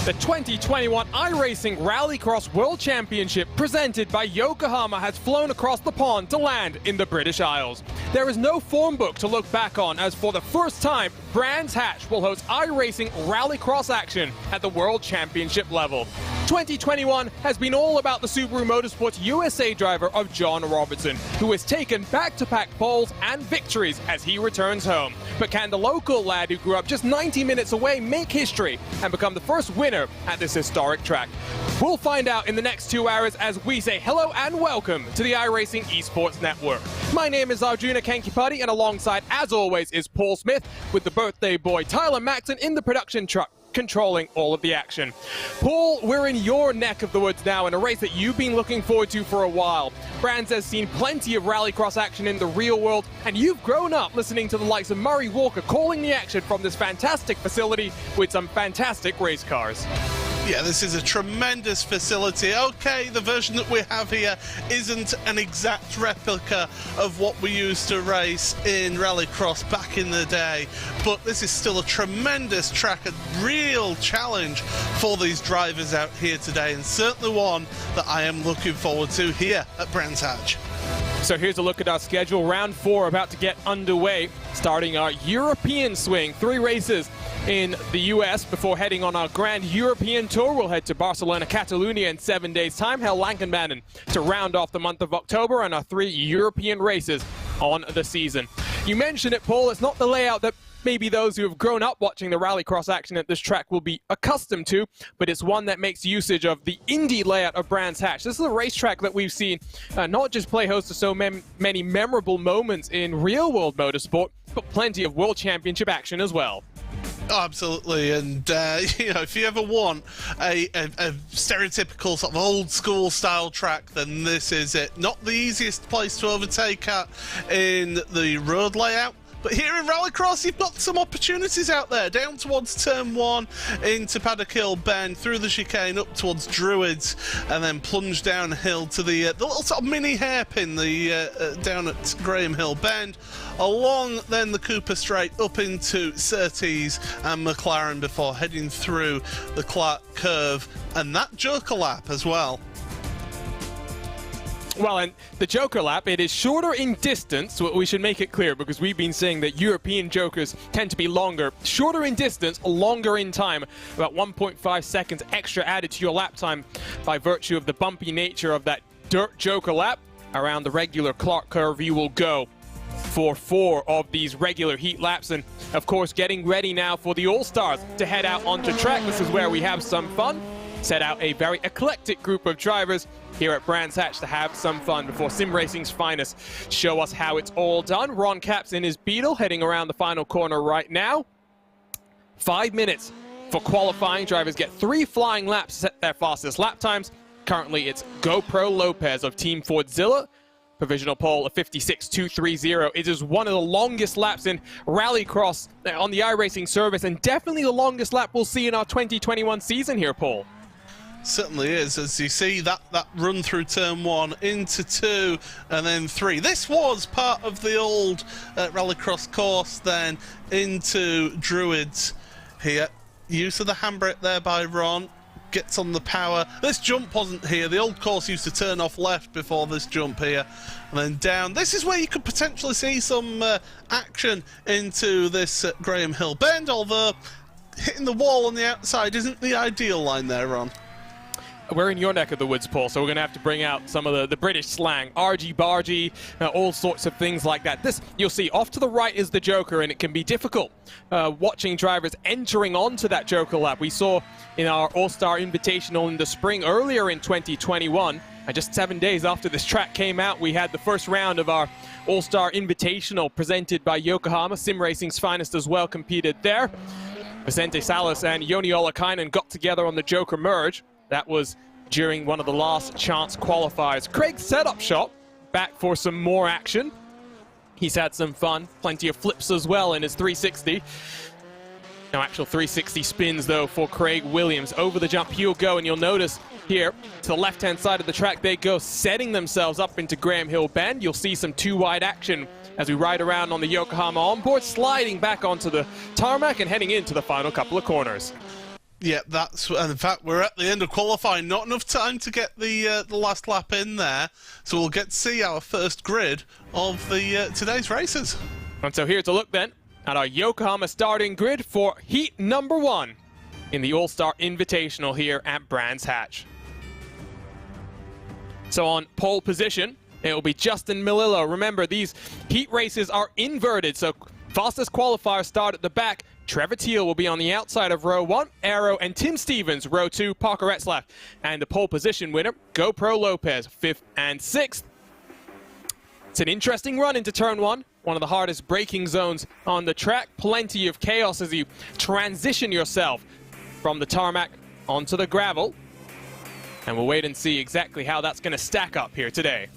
The 2021 iRacing Rallycross World Championship presented by Yokohama has flown across the pond to land in the British Isles. There is no form book to look back on, as for the first time, Brands Hatch will host iRacing Rallycross action at the World Championship level. 2021 has been all about the Subaru Motorsports USA driver of John Robertson, who has taken back-to-back poles and victories as he returns home. But can the local lad who grew up just 90 minutes away make history and become the first winner at this historic track? We'll find out in the next 2 hours as we say hello and welcome to the iRacing Esports Network. My name is Arjuna Kankipati, and alongside, as always, is Paul Smith with the birthday boy Tyler Maxon in the production truck, controlling all of the action. Paul, we're in your neck of the woods now in a race that you've been looking forward to for a while. Brands has seen plenty of rallycross action in the real world, and you've grown up listening to the likes of Murray Walker calling the action from this fantastic facility with some fantastic race cars. Yeah, this is a tremendous facility. Okay, the version that we have here isn't an exact replica of what we used to race in Rallycross back in the day, but this is still a tremendous track, a real challenge for these drivers out here today, and certainly one that I am looking forward to here at Brands Hatch. So here's a look at our schedule. Round 4 about to get underway, starting our European swing. 3 races in the US before heading on our Grand European Tour. We'll head to Barcelona, Catalonia in 7 days' time. Hell-Lankenbanen to round off the month of October, and our 3 European races on the season. You mentioned it, Paul. It's not the layout that maybe those who have grown up watching the rallycross action at this track will be accustomed to, but it's one that makes usage of the Indy layout of Brands Hatch. This is a racetrack that we've seen not just play host to so many memorable moments in real-world motorsport, but plenty of World Championship action as well. Oh, absolutely, and you know, if you ever want a stereotypical sort of old school style track, then this is it. Not the easiest place to overtake at in the road layout, but here in Rallycross, you've got some opportunities out there. Down towards Turn 1, into Paddock Hill Bend, through the chicane, up towards Druids, and then plunge downhill to the little sort of mini hairpin down at Graham Hill Bend. Along then the Cooper Straight up into Surtees and McLaren before heading through the Clark Curve and that Joker Lap as well. Well, and the Joker Lap, it is shorter in distance, so we should make it clear, because we've been saying that European Jokers tend to be longer. Shorter in distance, longer in time. About 1.5 seconds extra added to your lap time by virtue of the bumpy nature of that dirt Joker Lap. Around the regular Clark Curve you will go for 4 of these regular heat laps, and of course getting ready now for the All-Stars to head out onto track. This is where we have some fun. Set out a very eclectic group of drivers here at Brands Hatch to have some fun before Sim Racing's finest show us how it's all done. Ron Capps in his Beetle heading around the final corner right now. 5 minutes for qualifying. Drivers get 3 flying laps to set their fastest lap times. Currently it's GoPro Lopez of Team Fordzilla. Provisional pole of 56.230. It is one of the longest laps in Rallycross on the iRacing service, and definitely the longest lap we'll see in our 2021 season here, Paul. Certainly is, as you see that run through Turn 1 into 2 and then 3. This was part of the old Rallycross course, then into Druids here. Use of the handbrake there by Ron. Gets on the power. This jump wasn't here. The old course used to turn off left before this jump here. And then down. This is where you could potentially see some action into this Graham Hill Bend, although hitting the wall on the outside isn't the ideal line there, Ron. We're in your neck of the woods, Paul, so we're going to have to bring out some of the British slang. Argy-bargy, all sorts of things like that. This, you'll see, off to the right is the Joker, and it can be difficult watching drivers entering onto that Joker lap. We saw in our All-Star Invitational in the spring earlier in 2021, and just 7 days after this track came out, we had the first round of our All-Star Invitational presented by Yokohama. Sim Racing's finest as well competed there. Vicente Salas and Joni Olakainen got together on the Joker merge. That was during one of the last chance qualifiers. Craig's setup shot back for some more action. He's had some fun, plenty of flips as well in his 360. No actual 360 spins though for Craig Williams. Over the jump he'll go, and you'll notice here to the left-hand side of the track they go, setting themselves up into Graham Hill Bend. You'll see some 2-wide action as we ride around on the Yokohama onboard, sliding back onto the tarmac and heading into the final couple of corners. Yeah, and in fact, we're at the end of qualifying. Not enough time to get the last lap in there, so we'll get to see our first grid of the today's races. And so here's a look then at our Yokohama starting grid for heat number 1 in the All-Star Invitational here at Brands Hatch. So on pole position, it will be Justin Melillo. Remember, these heat races are inverted, so fastest qualifiers start at the back. Trevor Teal will be on the outside of row 1, Aero and Tim Stevens, row 2, Parker Retzlaff. And the pole position winner, GoPro Lopez, 5th and 6th. It's an interesting run into turn 1, one of the hardest braking zones on the track. Plenty of chaos as you transition yourself from the tarmac onto the gravel. And we'll wait and see exactly how that's going to stack up here today.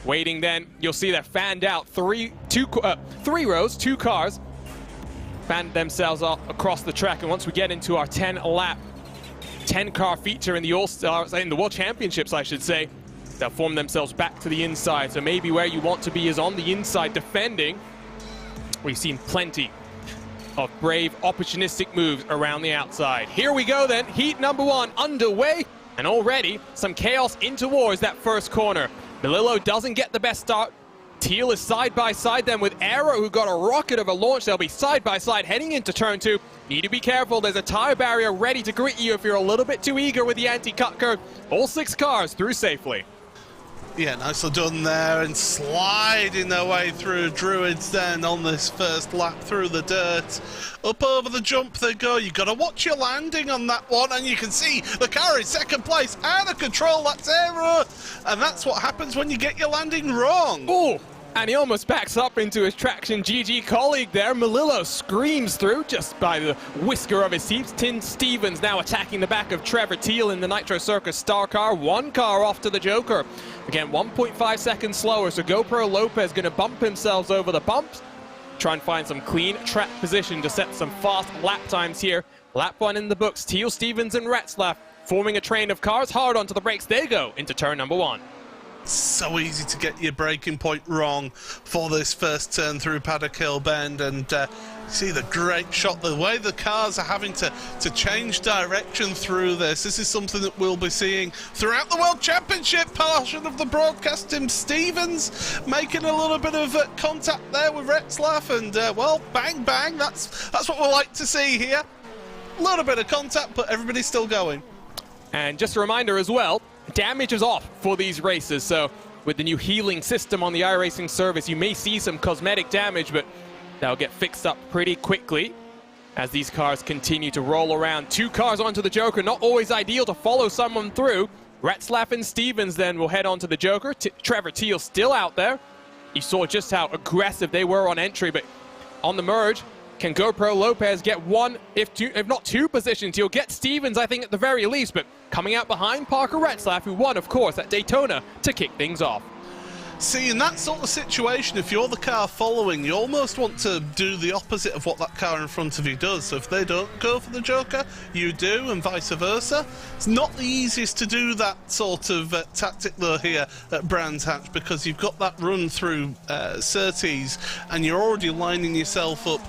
Waiting then, you'll see they're fanned out. Three rows, 2 cars fanned themselves up across the track. And once we get into our 10-lap, 10-car feature in the All-Stars, in the World Championships, I should say, they'll form themselves back to the inside. So maybe where you want to be is on the inside defending. We've seen plenty of brave, opportunistic moves around the outside. Here we go then, heat number 1 underway. And already some chaos in towards that first corner. Melillo doesn't get the best start. Teal is side by side then with Aero, who got a rocket of a launch. They'll be side by side heading into turn 2. Need to be careful. There's a tire barrier ready to greet you if you're a little bit too eager with the anti-cut curve. All 6 cars through safely. Yeah, nicely done there, and sliding their way through Druids then on this first lap through the dirt. Up over the jump they go. You've got to watch your landing on that one, and you can see the car in second place, out of control. That's Aero, and that's what happens when you get your landing wrong. Oh, and he almost backs up into his traction GG colleague there. Melillo screams through just by the whisker of his teeth. Tim Stevens now attacking the back of Trevor Teal in the Nitro Circus star car. 1 car off to the Joker. Again, 1.5 seconds slower, so GoPro Lopez going to bump himself over the bumps. Try and find some clean track position to set some fast lap times here. Lap 1 in the books. Teal, Stevens and Retzlaff forming a train of cars. Hard onto the brakes they go into turn number 1. So easy to get your braking point wrong for this first turn through Paddock Hill Bend, and see the great shot, the way the cars are having to change direction through this. This is something that we'll be seeing throughout the World Championship portion of the broadcast. Tim Stevens making a little bit of contact there with Retzlaff, and well, bang bang, that's what we like to see here. A little bit of contact, but everybody's still going. And just a reminder as well, damage is off for these races, so with the new healing system on the iRacing service, you may see some cosmetic damage, but that'll get fixed up pretty quickly as these cars continue to roll around. 2 cars onto the Joker, not always ideal to follow someone through. Retzlaff and Stevens then will head onto the Joker. Trevor Teal still out there. You saw just how aggressive they were on entry, but on the merge, can GoPro Lopez get 1, if not 2 positions? He'll get Stevens, I think, at the very least, but coming out behind Parker Retzlaff, who won, of course, at Daytona to kick things off. See, in that sort of situation, if you're the car following, you almost want to do the opposite of what that car in front of you does. So if they don't go for the Joker, you do, and vice versa. It's not the easiest to do that sort of tactic, though, here at Brands Hatch, because you've got that run through Surtees, and you're already lining yourself up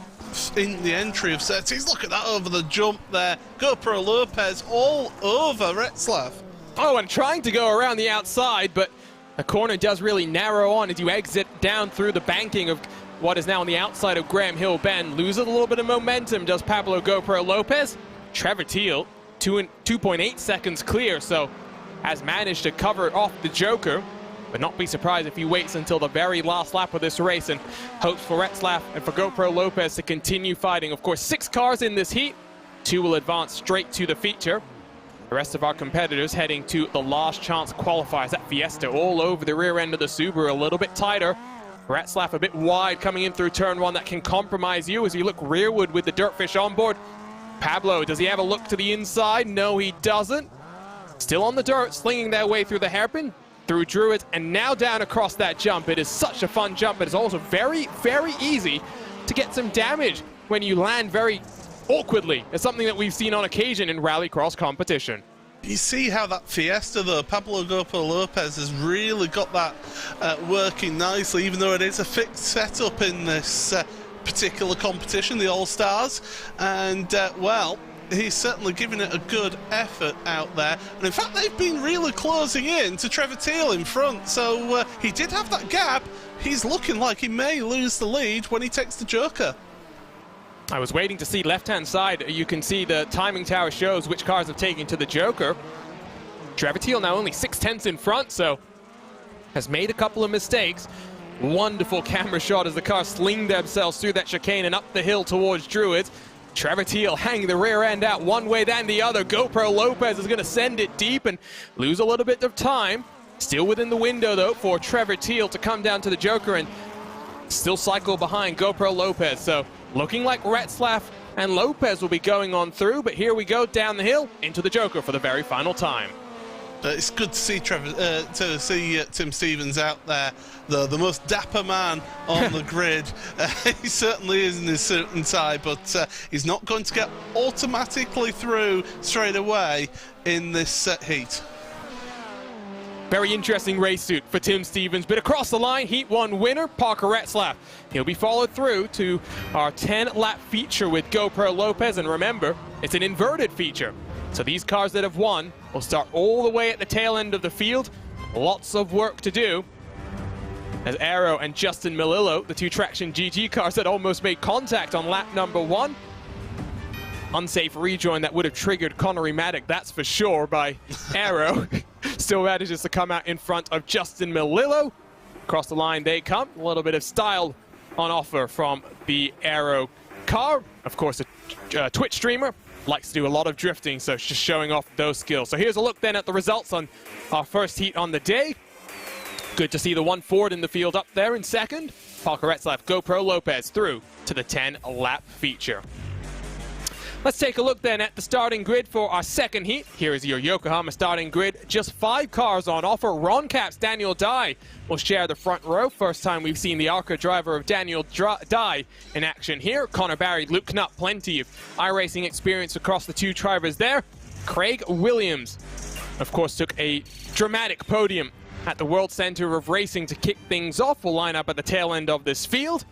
in the entry of Surtees. Look at that over the jump there. GoPro Lopez all over Retzlaff. Oh, and trying to go around the outside, but the corner does really narrow on as you exit down through the banking of what is now on the outside of Graham Hill Bend. Loses a little bit of momentum, does Pablo GoPro Lopez. Trevor Teal, 2.8 seconds clear, so has managed to cover off the Joker. But not be surprised if he waits until the very last lap of this race and hopes for Retzlaff and for GoPro Lopez to continue fighting. Of course, 6 cars in this heat. 2 will advance straight to the feature. The rest of our competitors heading to the last chance qualifiers. That Fiesta all over the rear end of the Subaru, a little bit tighter. Retzlaff a bit wide coming in through turn 1. That can compromise you as you look rearward with the Dirtfish on board. Pablo, does he have a look to the inside? No, he doesn't. Still on the dirt, slinging their way through the hairpin, through Druids, and now down across that jump. It is such a fun jump, but it's also very, very easy to get some damage when you land very awkwardly. It's something that we've seen on occasion in Rallycross competition. You see how that Fiesta, though, Pablo GoPro Lopez has really got that working nicely, even though it is a fixed setup in this particular competition, the All-Stars, and well, he's certainly giving it a good effort out there. And in fact, they've been really closing in to Trevor Teal in front, so he did have that gap. He's looking like he may lose the lead when he takes the Joker. I was waiting to see left-hand side. You can see the timing tower shows which cars have taken to the Joker. Trevor Teal now only 6/10 in front, so has made a couple of mistakes. Wonderful camera shot as the cars sling themselves through that chicane and up the hill towards Druids. Trevor Teal hanging the rear end out one way then the other. GoPro Lopez is going to send it deep and lose a little bit of time. Still within the window, though, for Trevor Teal to come down to the Joker and still cycle behind GoPro Lopez. So looking like Retzlaff and Lopez will be going on through, but here we go down the hill into the Joker for the very final time. It's good to see Tim Stevens out there, the most dapper man on the grid. He certainly is in his suit and tie, but he's not going to get automatically through straight away in this heat. Very interesting race suit for Tim Stevens, but across the line, Heat 1 winner, Parker Retzlaff. He'll be followed through to our 10-lap feature with GoPro Lopez, and remember, it's an inverted feature. So these cars that have won will start all the way at the tail end of the field. Lots of work to do. As Aero and Justin Melillo, the two Traction GG cars that almost made contact on lap number 1. Unsafe rejoin that would have triggered Connery Maddock, that's for sure, by Aero. Still manages to come out in front of Justin Melillo. Across the line they come. A little bit of style on offer from the Aero car. Of course, a Twitch streamer. Likes to do a lot of drifting, so just showing off those skills. So here's a look then at the results on our first heat on the day. Good to see the one Ford in the field up there in second. Parker Retzlaff, GoPro Lopez through to the 10-lap feature. Let's take a look then at the starting grid for our second heat. Here is your Yokohama starting grid. Just 5 cars on offer. Ron Capps, Daniel Dye will share the front row. First time we've seen the ARCA driver of Daniel Dye in action here. Connor Barry, Luke Knupp, plenty of iRacing experience across the two drivers there. Craig Williams, of course, took a dramatic podium at the World Center of Racing to kick things off. We'll line up at the tail end of this field.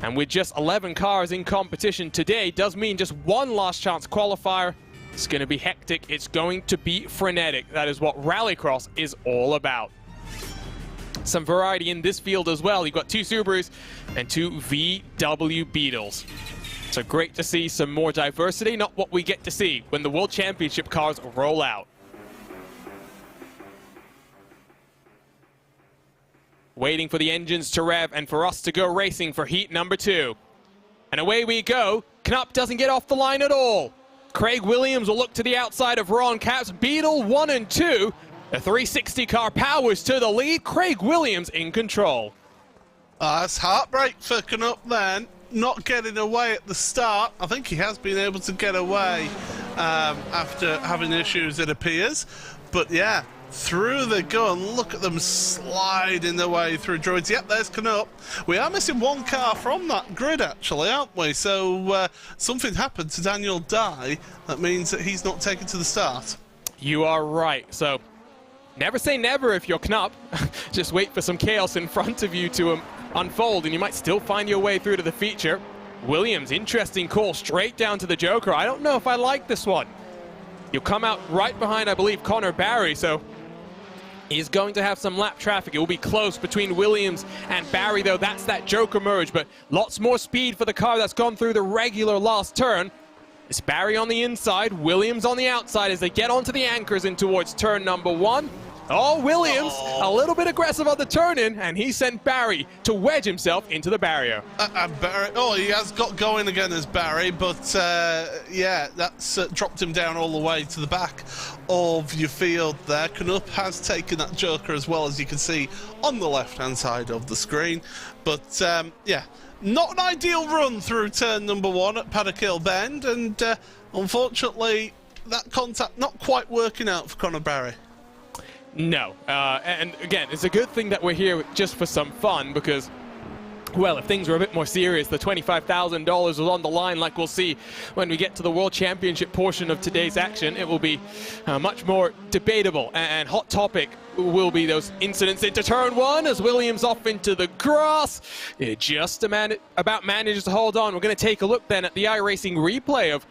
And with just 11 cars in competition today, does mean just one last chance qualifier. It's going to be hectic. It's going to be frenetic. That is what Rallycross is all about. Some variety in this field as well. You've got 2 Subarus and 2 VW Beetles. So great to see some more diversity, not what we get to see when the World Championship cars roll out. Waiting for the engines to rev and for us to go racing for heat number 2. And away we go. Knupp doesn't get off the line at all. Craig Williams will look to the outside of Ron Capps. Beetle 1 and 2. The 360 car powers to the lead. Craig Williams in control. That's heartbreak for Knupp then. Not getting away at the start. I think he has been able to get away after having issues, it appears. But yeah, through the gun, look at them sliding their way through Droids. Yep, there's Knupp. We are missing 1 car from that grid, actually, aren't we? So something happened to Daniel Dye. That means that he's not taken to the start. You are right. So never say never if you're Knupp. Just wait for some chaos in front of you to unfold, and you might still find your way through to the feature. Williams, interesting call, straight down to the Joker. I don't know if I like this one. You'll come out right behind, I believe, Connor Barry, so he's going to have some lap traffic. It will be close between Williams and Barry, though. That's that Joker merge, but lots more speed for the car that's gone through the regular last turn. It's Barry on the inside, Williams on the outside as they get onto the anchors in towards turn number 1. Oh, Williams, a little bit aggressive on the turn-in, and he sent Barry to wedge himself into the barrier. Barry, he has got going again as Barry, but yeah, that's dropped him down all the way to the back of your field there. Knupp has taken that Joker as well, as you can see on the left-hand side of the screen. But yeah, not an ideal run through turn number 1 at Paddock Hill Bend, and unfortunately, that contact not quite working out for Connor Barry. No, and again, it's a good thing that we're here just for some fun, because Well, if things were a bit more serious, the $25,000 was on the line, like we'll see when we get to the World Championship portion of today's action. It will be much more debatable, and hot topic will be those incidents into turn one as Williams off into the grass. It just about manages to hold on. We're going to take a look then at the iRacing replay of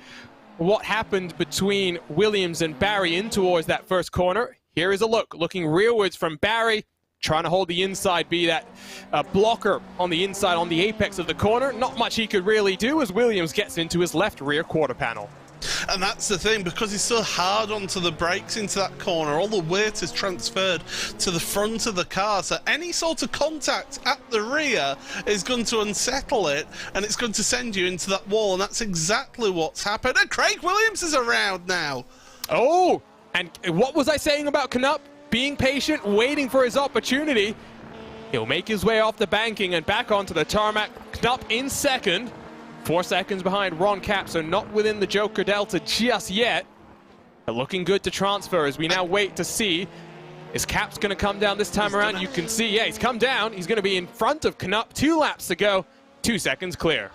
what happened between Williams and Barry in towards that first corner. Here is a look, looking rearwards from Barry, trying to hold the inside, be that blocker on the inside on the apex of the corner. Not much he could really do as Williams gets into his left rear quarter panel. And that's the thing, because he's so hard onto the brakes into that corner, all the weight is transferred to the front of the car, so any sort of contact at the rear is going to unsettle it, and it's going to send you into that wall, and that's exactly what's happened. And Craig Williams is around now. Oh, and what was I saying about Knupp? Being patient, waiting for his opportunity. He'll make his way off the banking and back onto the tarmac. Knupp in second. 4 seconds behind Ron Cap, so not within the Joker Delta just yet. But looking good to transfer as we now wait to see. Is Cap's going to come down this time around? You can see, yeah, he's come down. He's going to be in front of Knupp. 2 laps to go. 2 seconds clear.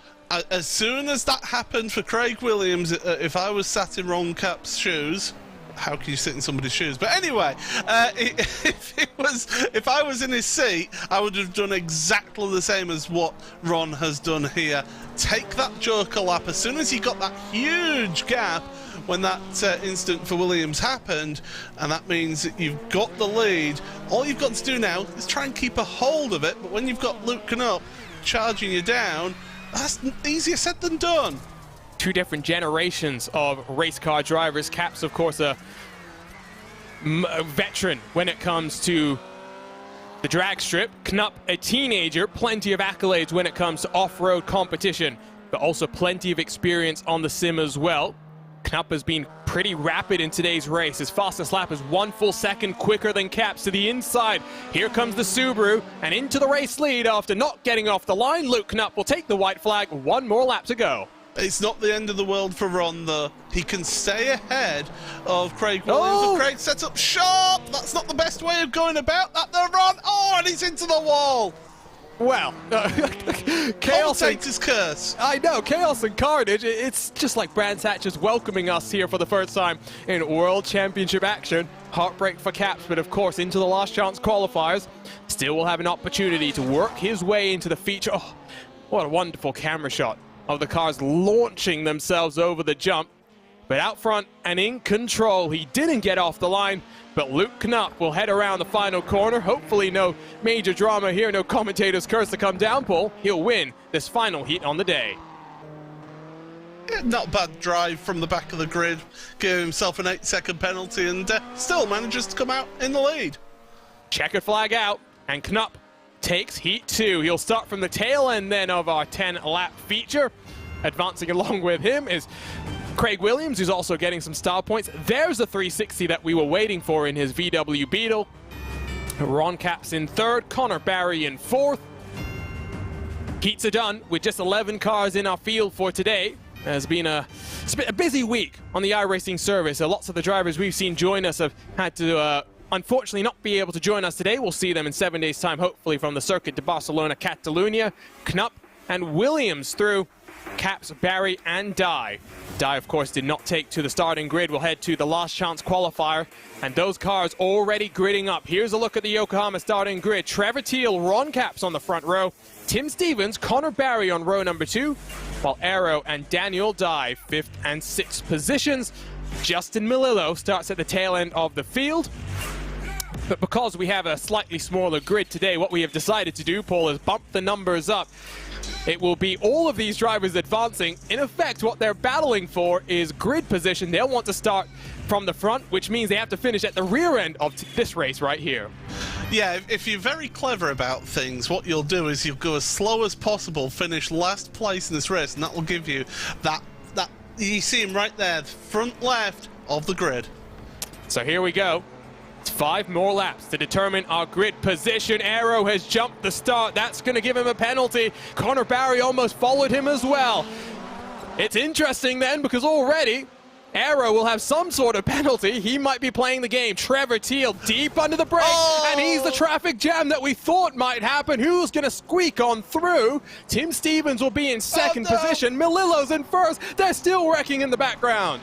As soon as that happened for Craig Williams, if I was sat in Ron Cap's shoes, how can you sit in somebody's shoes? But anyway, if I was in his seat, I would have done exactly the same as what Ron has done here. Take that Joker lap as soon as he got that huge gap when that incident for Williams happened, and that means that you've got the lead. All you've got to do now is try and keep a hold of it, but when you've got Luke Knupp charging you down, that's easier said than done. 2 different generations of race car drivers. Cap's, of course, a veteran when it comes to the drag strip. Knupp, a teenager, plenty of accolades when it comes to off-road competition, but also plenty of experience on the sim as well. Knupp has been pretty rapid in today's race. His fastest lap is 1 full second quicker than Cap's to the inside. Here comes the Subaru, and into the race lead after not getting off the line. Luke Knupp will take the white flag. 1 more lap to go. It's not the end of the world for Ron, though. He can stay ahead of Craig Williams. Oh! And Craig sets up sharp. That's not the best way of going about that, though, Ron. Oh, and he's into the wall. Well, chaos and curse. I know, chaos and carnage. It's just like Brands Hatcher's welcoming us here for the first time in World Championship action. Heartbreak for Caps, but of course into the last chance qualifiers. Still will have an opportunity to work his way into the feature. Oh, what a wonderful camera shot of the cars launching themselves over the jump. But out front and in control, he didn't get off the line, but Luke Knupp will head around the final corner. Hopefully no major drama here, no commentator's curse to come down, Paul. He'll win this final heat on the day. Yeah, not bad drive from the back of the grid. Gave himself an 8-second penalty and still manages to come out in the lead. Checkered flag out, and Knupp takes heat 2. He'll start from the tail end then of our 10-lap feature. Advancing along with him is Craig Williams, who's also getting some star points. There's the 360 that we were waiting for in his VW Beetle. Ron Cap's in 3rd, Connor Barry in 4th. Heats are done with just 11 cars in our field for today. It's been a busy week on the iRacing service. Lots of the drivers we've seen join us have had to unfortunately not be able to join us today. We'll see them in 7 days' time, hopefully, from the Circuit de Barcelona, Catalunya. Knupp and Williams through. Caps, Barry, and Dye. Dye, of course, did not take to the starting grid. We'll head to the last chance qualifier, and those cars already gridding up. Here's a look at the Yokohama starting grid. Trevor Teal, Ron Caps on the front row. Tim Stevens, Connor Barry on row number 2, while Aero and Daniel Dye 5th and 6th positions. Justin Melillo starts at the tail end of the field. But because we have a slightly smaller grid today, what we have decided to do, Paul, is bump the numbers up. It will be all of these drivers advancing. In effect, what they're battling for is grid position. They'll want to start from the front, which means they have to finish at the rear end of this race right here. Yeah, if you're very clever about things, what you'll do is you'll go as slow as possible, finish last place in this race, and that will give you that you see him right there, the front left of the grid. So here we go. It's 5 more laps to determine our grid position. Aero has jumped the start. That's going to give him a penalty. Connor Barry almost followed him as well. It's interesting then, because already Aero will have some sort of penalty. He might be playing the game. Trevor Teal deep under the brake, and he's the traffic jam that we thought might happen. Who's going to squeak on through? Tim Stevens will be in second position. Melillo's in first. They're still wrecking in the background.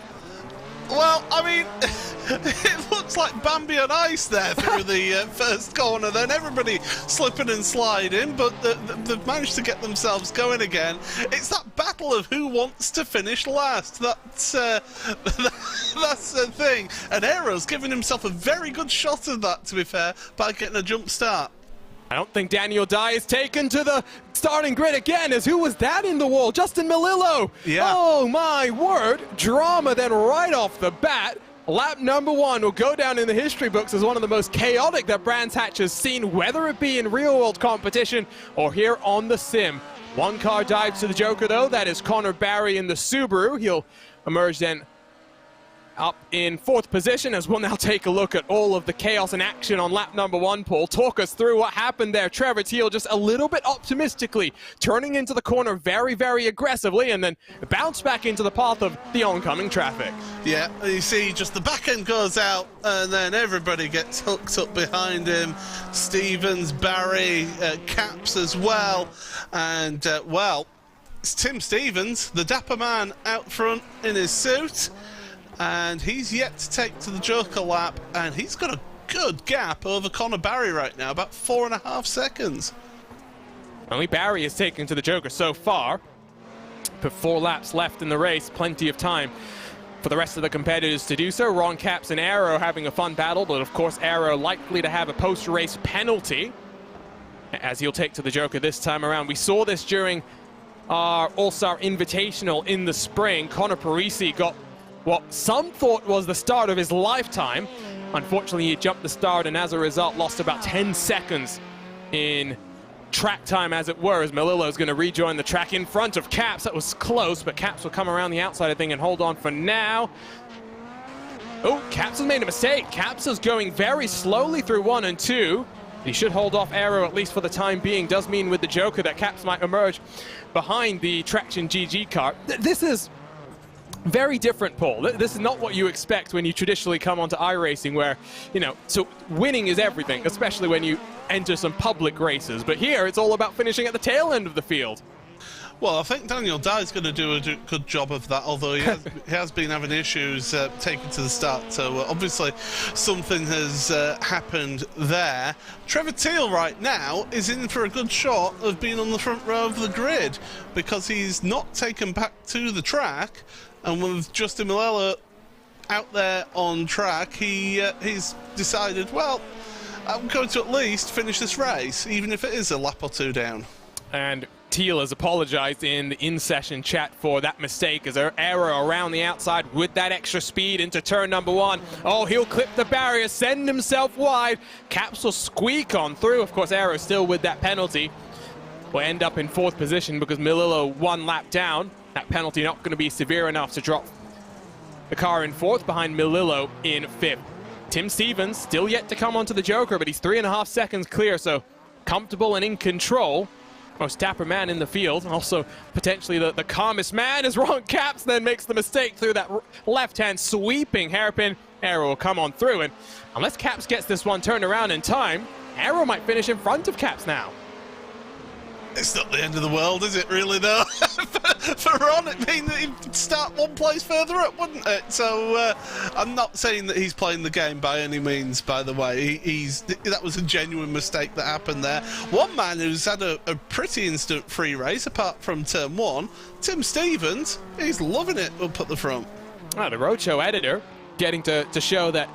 Well, I mean, it looks like Bambi on ice there through the first corner. Then everybody slipping and sliding, but they've managed to get themselves going again. It's that battle of who wants to finish last. That's the thing. And Aero's giving himself a very good shot at that, to be fair, by getting a jump start. I don't think Daniel Dye is taken to the starting grid again, as who was that in the wall? Justin Melillo. Yeah. Oh my word. Drama then right off the bat. Lap number 1 will go down in the history books as one of the most chaotic that Brands Hatch has seen, whether it be in real world competition or here on the sim. One car dives to the Joker though, that is Connor Barry in the Subaru. He'll emerge then up in 4th position, as we'll now take a look at all of the chaos and action on lap number 1. Paul, talk us through what happened there. Trevor Teal just a little bit optimistically turning into the corner very, very aggressively, and then bounce back into the path of the oncoming traffic. Yeah, you see just the back end goes out, and then everybody gets hooked up behind him. Stevens, Barry, Caps as well, and well, it's Tim Stevens, the dapper man out front in his suit. And he's yet to take to the Joker lap, and he's got a good gap over Connor Barry right now, about 4.5 seconds. Only Barry is taken to the Joker so far, but 4 laps left in the race, plenty of time for the rest of the competitors to do so. Ron Caps and Aero having a fun battle, but of course Aero likely to have a post-race penalty, as he'll take to the Joker this time around. We saw this during our All-Star Invitational in the spring. Connor Parisi got what some thought was the start of his lifetime. Unfortunately, he jumped the start and as a result lost about 10 seconds in track time, as it were, as Melillo is going to rejoin the track in front of Caps. That was close, but Caps will come around the outside of thing and hold on for now. Oh, Caps has made a mistake. Caps is going very slowly through 1 and 2. He should hold off Aero at least for the time being. Does mean with the Joker that Caps might emerge behind the Traction GG car. This is very different, Paul. This is not what you expect when you traditionally come onto iRacing, where, you know, so winning is everything, especially when you enter some public races. But here, it's all about finishing at the tail end of the field. Well, I think Daniel Dye is going to do a good job of that, although he has been having issues taking to the start. So obviously something has happened there. Trevor Teal right now is in for a good shot of being on the front row of the grid, because he's not taken back to the track. And with Justin Melillo out there on track, he's decided, well, I'm going to at least finish this race, even if it is a lap or 2 down. And Teal has apologized in the in-session chat for that mistake, as their error around the outside with that extra speed into turn number 1. Oh, he'll clip the barrier, send himself wide. Caps will squeak on through. Of course, Aero still with that penalty will end up in 4th position because Melillo 1 lap down. That penalty not going to be severe enough to drop the car in 4th behind Melillo in 5th. Tim Stevens still yet to come onto the Joker, but he's 3.5 seconds clear, so comfortable and in control. Most dapper man in the field. Also, potentially the calmest man is Ron Caps, then makes the mistake through that left-hand sweeping hairpin. Aero will come on through, and unless Caps gets this one turned around in time, Aero might finish in front of Caps now. It's not the end of the world, is it, really, though? For Ron, it'd mean that he'd start 1 place further up, wouldn't it? So I'm not saying that he's playing the game by any means, by the way. That was a genuine mistake that happened there. One man who's had a pretty instant free race, apart from turn 1, Tim Stevens, he's loving it up at the front. The Roadshow editor getting to show that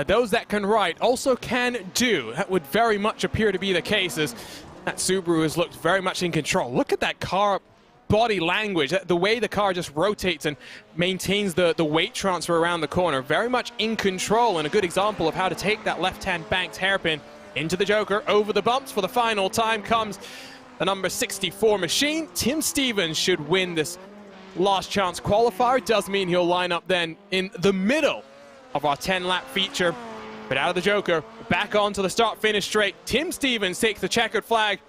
those that can write also can do. That would very much appear to be the case, as that Subaru has looked very much in control. Look at that car body language, the way the car just rotates and maintains the weight transfer around the corner. Very much in control, and a good example of how to take that left-hand banked hairpin into the Joker. Over the bumps for the final time comes the number 64 machine. Tim Stevens should win this last chance qualifier. Does mean he'll line up then in the middle of our 10-lap feature. But out of the Joker, back onto the start-finish straight. Tim Stevens takes the checkered flag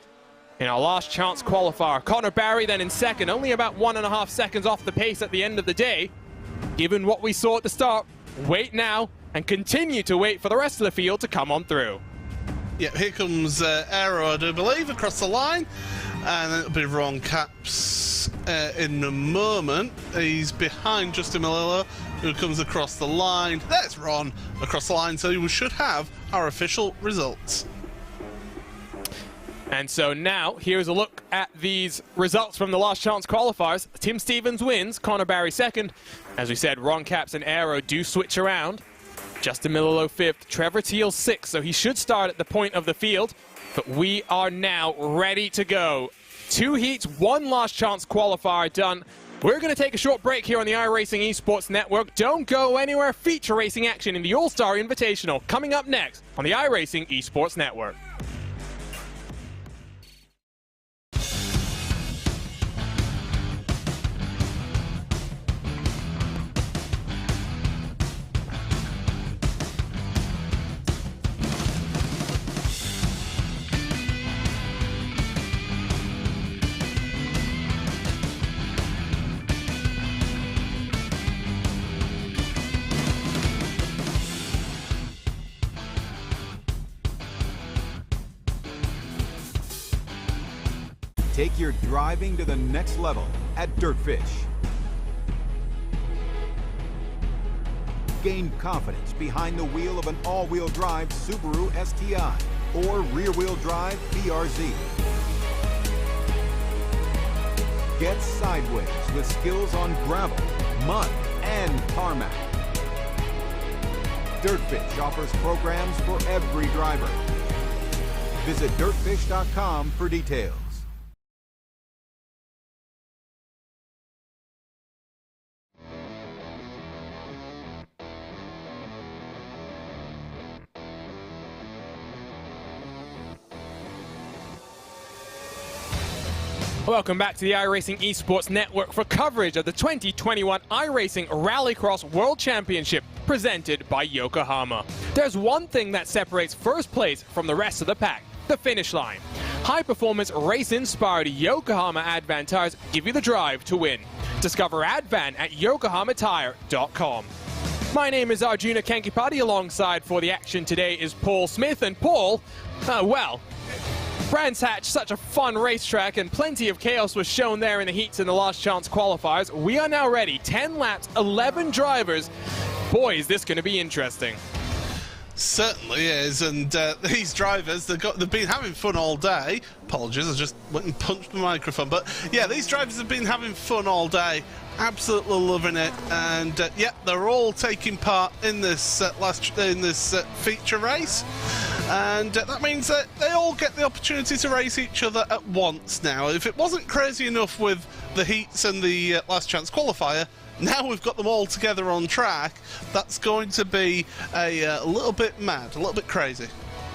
in our last chance qualifier. Connor Barry then in second, only about 1.5 seconds off the pace at the end of the day. Given what we saw at the start, wait now and continue to wait for the rest of the field to come on through. Yeah, here comes Aero, I do believe, across the line. And it'll be Ron Capps in a moment. He's behind Justin Malillo, who comes across the line. There's Ron across the line, so we should have our official results. And so now, here's a look at these results from the last chance qualifiers. Tim Stevens wins, Connor Barry second. As we said, Ron Capps and Aero do switch around. Justin Malillo fifth, Trevor Teal sixth, so he should start at the point of the field. But we are now ready to go. 2 heats, 1 last chance qualifier done. We're going to take a short break here on the iRacing Esports Network. Don't go anywhere. Feature racing action in the All-Star Invitational coming up next on the iRacing Esports Network. Take your driving to the next level at Dirtfish. Gain confidence behind the wheel of an all-wheel drive Subaru STI or rear-wheel drive BRZ. Get sideways with skills on gravel, mud, and tarmac. Dirtfish offers programs for every driver. Visit dirtfish.com for details. Welcome back to the iRacing Esports Network for coverage of the 2021 iRacing Rallycross World Championship presented by Yokohama. There's one thing that separates first place from the rest of the pack: the finish line. High-performance, race-inspired Yokohama Advan tires give you the drive to win. Discover Advan at yokohamatire.com. My name is Arjuna Kankipati. Alongside for the action today is Paul Smith. And Paul, Brands Hatch, such a fun racetrack, and plenty of chaos was shown there in the heats in the last chance qualifiers. We are now ready. 10 laps, 11 drivers. Boy, is this going to be interesting. Certainly is, and these drivers, they've been having fun all day. Apologies, I just went and punched my microphone. But yeah, these drivers have been having fun all day. Absolutely loving it, and yeah, they're all taking part in this feature race, and that means that they all get the opportunity to race each other at once now. If it wasn't crazy enough with the heats and the last chance qualifier, now we've got them all together on track. That's going to be a little bit mad, a little bit crazy.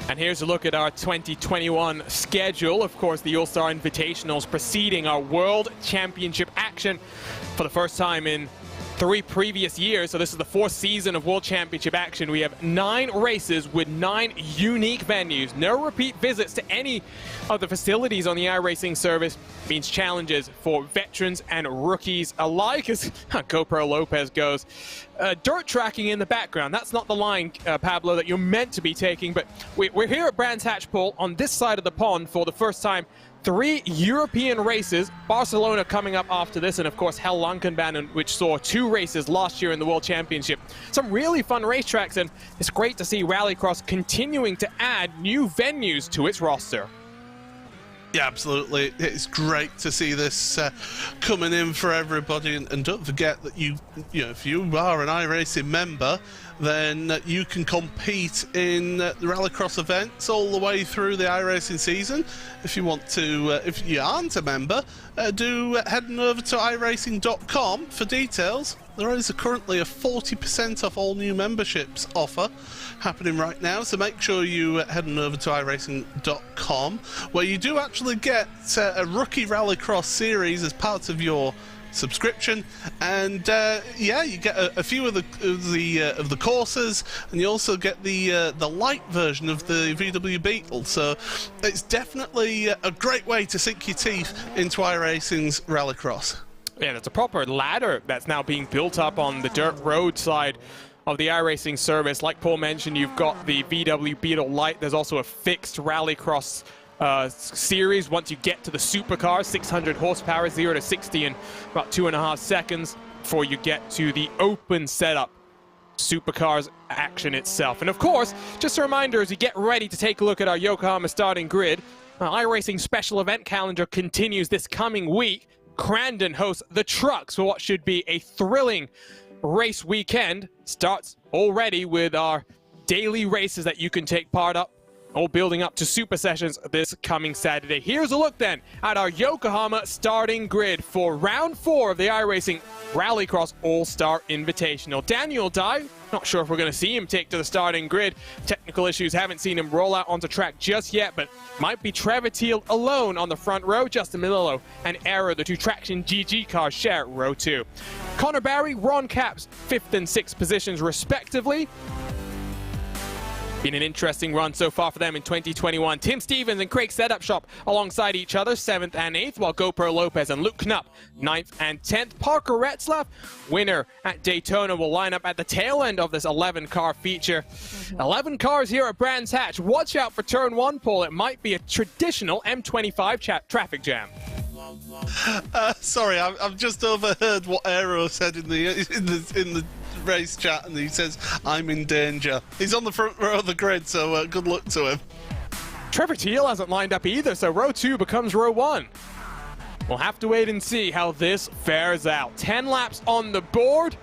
And here's a look at our 2021 schedule. Of course, the All-Star Invitationals preceding our World Championship action for the first time in 3 previous years. So this is the 4th season of World Championship action. We have 9 races with 9 unique venues. No repeat visits to any of the facilities on the iRacing service means challenges for veterans and rookies alike, as GoPro Lopez goes. Dirt tracking in the background. That's not the line, Pablo, that you're meant to be taking, but we're here at Brands Hatch, Paul, on this side of the pond for the first time. 3 European races, Barcelona coming up after this, and of course Hell Lankenbanen, which saw 2 races last year in the World Championship. Some really fun racetracks, and it's great to see Rallycross continuing to add new venues to its roster. Yeah, absolutely. It's great to see this coming in for everybody, and don't forget that you know, if you are an iRacing member, then you can compete in the Rallycross events all the way through the iRacing season. If you want to, if you aren't a member, do head on over to iRacing.com for details. There is currently a 40% off all new memberships offer happening right now, so make sure you head on over to iRacing.com, where you do actually get a rookie Rallycross series as part of your subscription, and yeah, you get a few of the courses, and you also get the light version of the VW Beetle. So it's definitely a great way to sink your teeth into iRacing's Rallycross. Yeah, that's a proper ladder that's now being built up on the dirt road side of the iRacing service. Like Paul mentioned, you've got the VW Beetle Light. There's also a fixed Rallycross series once you get to the supercars, 600 horsepower, 0 to 60 in about 2.5 seconds before you get to the open setup supercars action itself. And of course, just a reminder as we get ready to take a look at our Yokohama starting grid, iRacing special event calendar continues this coming week. Crandon hosts the trucks for what should be a thrilling race weekend. Starts already with our daily races that you can take part of, all building up to super sessions this coming Saturday. Here's a look then at our Yokohama starting grid for round 4 of the iRacing Rallycross All-Star Invitational. Daniel Dye, not sure if we're going to see him take to the starting grid. Technical issues, haven't seen him roll out onto track just yet, but might be Trevor Teal alone on the front row. Justin Milillo and Arrow, the 2 Traction GG cars, share row 2. Connor Barry, Ron Capps, 5th and 6th positions respectively. Been an interesting run so far for them in 2021. Tim Stevens and Craig Setup Shop alongside each other, 7th and 8th, while GoPro Lopez and Luke Knupp, 9th and 10th. Parker Retzlaff, winner at Daytona, will line up at the tail end of this 11-car feature. 11 cars here at Brands Hatch. Watch out for turn 1, Paul. It might be a traditional M25 traffic jam. Sorry, I've just overheard what Aero said in the race chat, and he says, I'm in danger. He's on the front row of the grid, so good luck to him. Trevor Teal hasn't lined up either, so row 2 becomes row 1. We'll have to wait and see how this fares out. 10 laps on the board.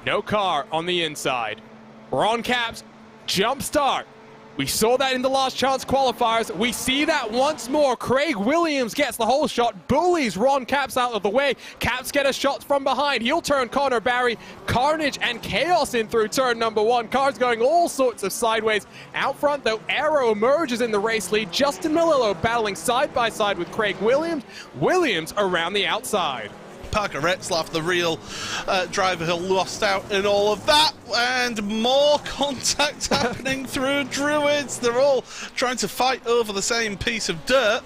No car on the inside. Ron Capps, jump start. We saw that in the last chance qualifiers. We see that once more. Craig Williams gets the whole shot, bullies Ron Capps out of the way. Capps get a shot from behind. He'll turn Connor Barry. Carnage and chaos in through turn number 1. Cars going all sorts of sideways. Out front, though, Arrow emerges in the race lead. Justin Milillo battling side by side with Craig Williams. Williams around the outside. Parker Retzlaff, the real driver who lost out in all of that, and more contact happening through Druids. They're all trying to fight over the same piece of dirt,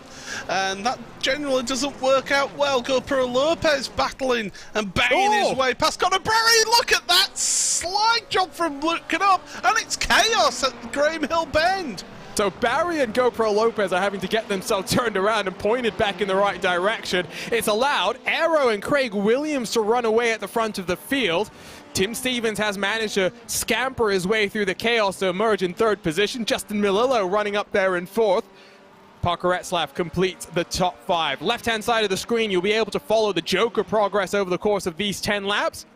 and that generally doesn't work out well. GoPro Lopez battling and banging his way past Connor Barry. Look at that slide job from looking up, and it's chaos at Graham Hill Bend. So Barry and GoPro Lopez are having to get themselves turned around and pointed back in the right direction. It's allowed Arrow and Craig Williams to run away at the front of the field. Tim Stevens has managed to scamper his way through the chaos to emerge in 3rd position. Justin Milillo running up there in 4th. Parker Retzlaff completes the top 5. Left-hand side of the screen, you'll be able to follow the Joker progress over the course of these 10 laps.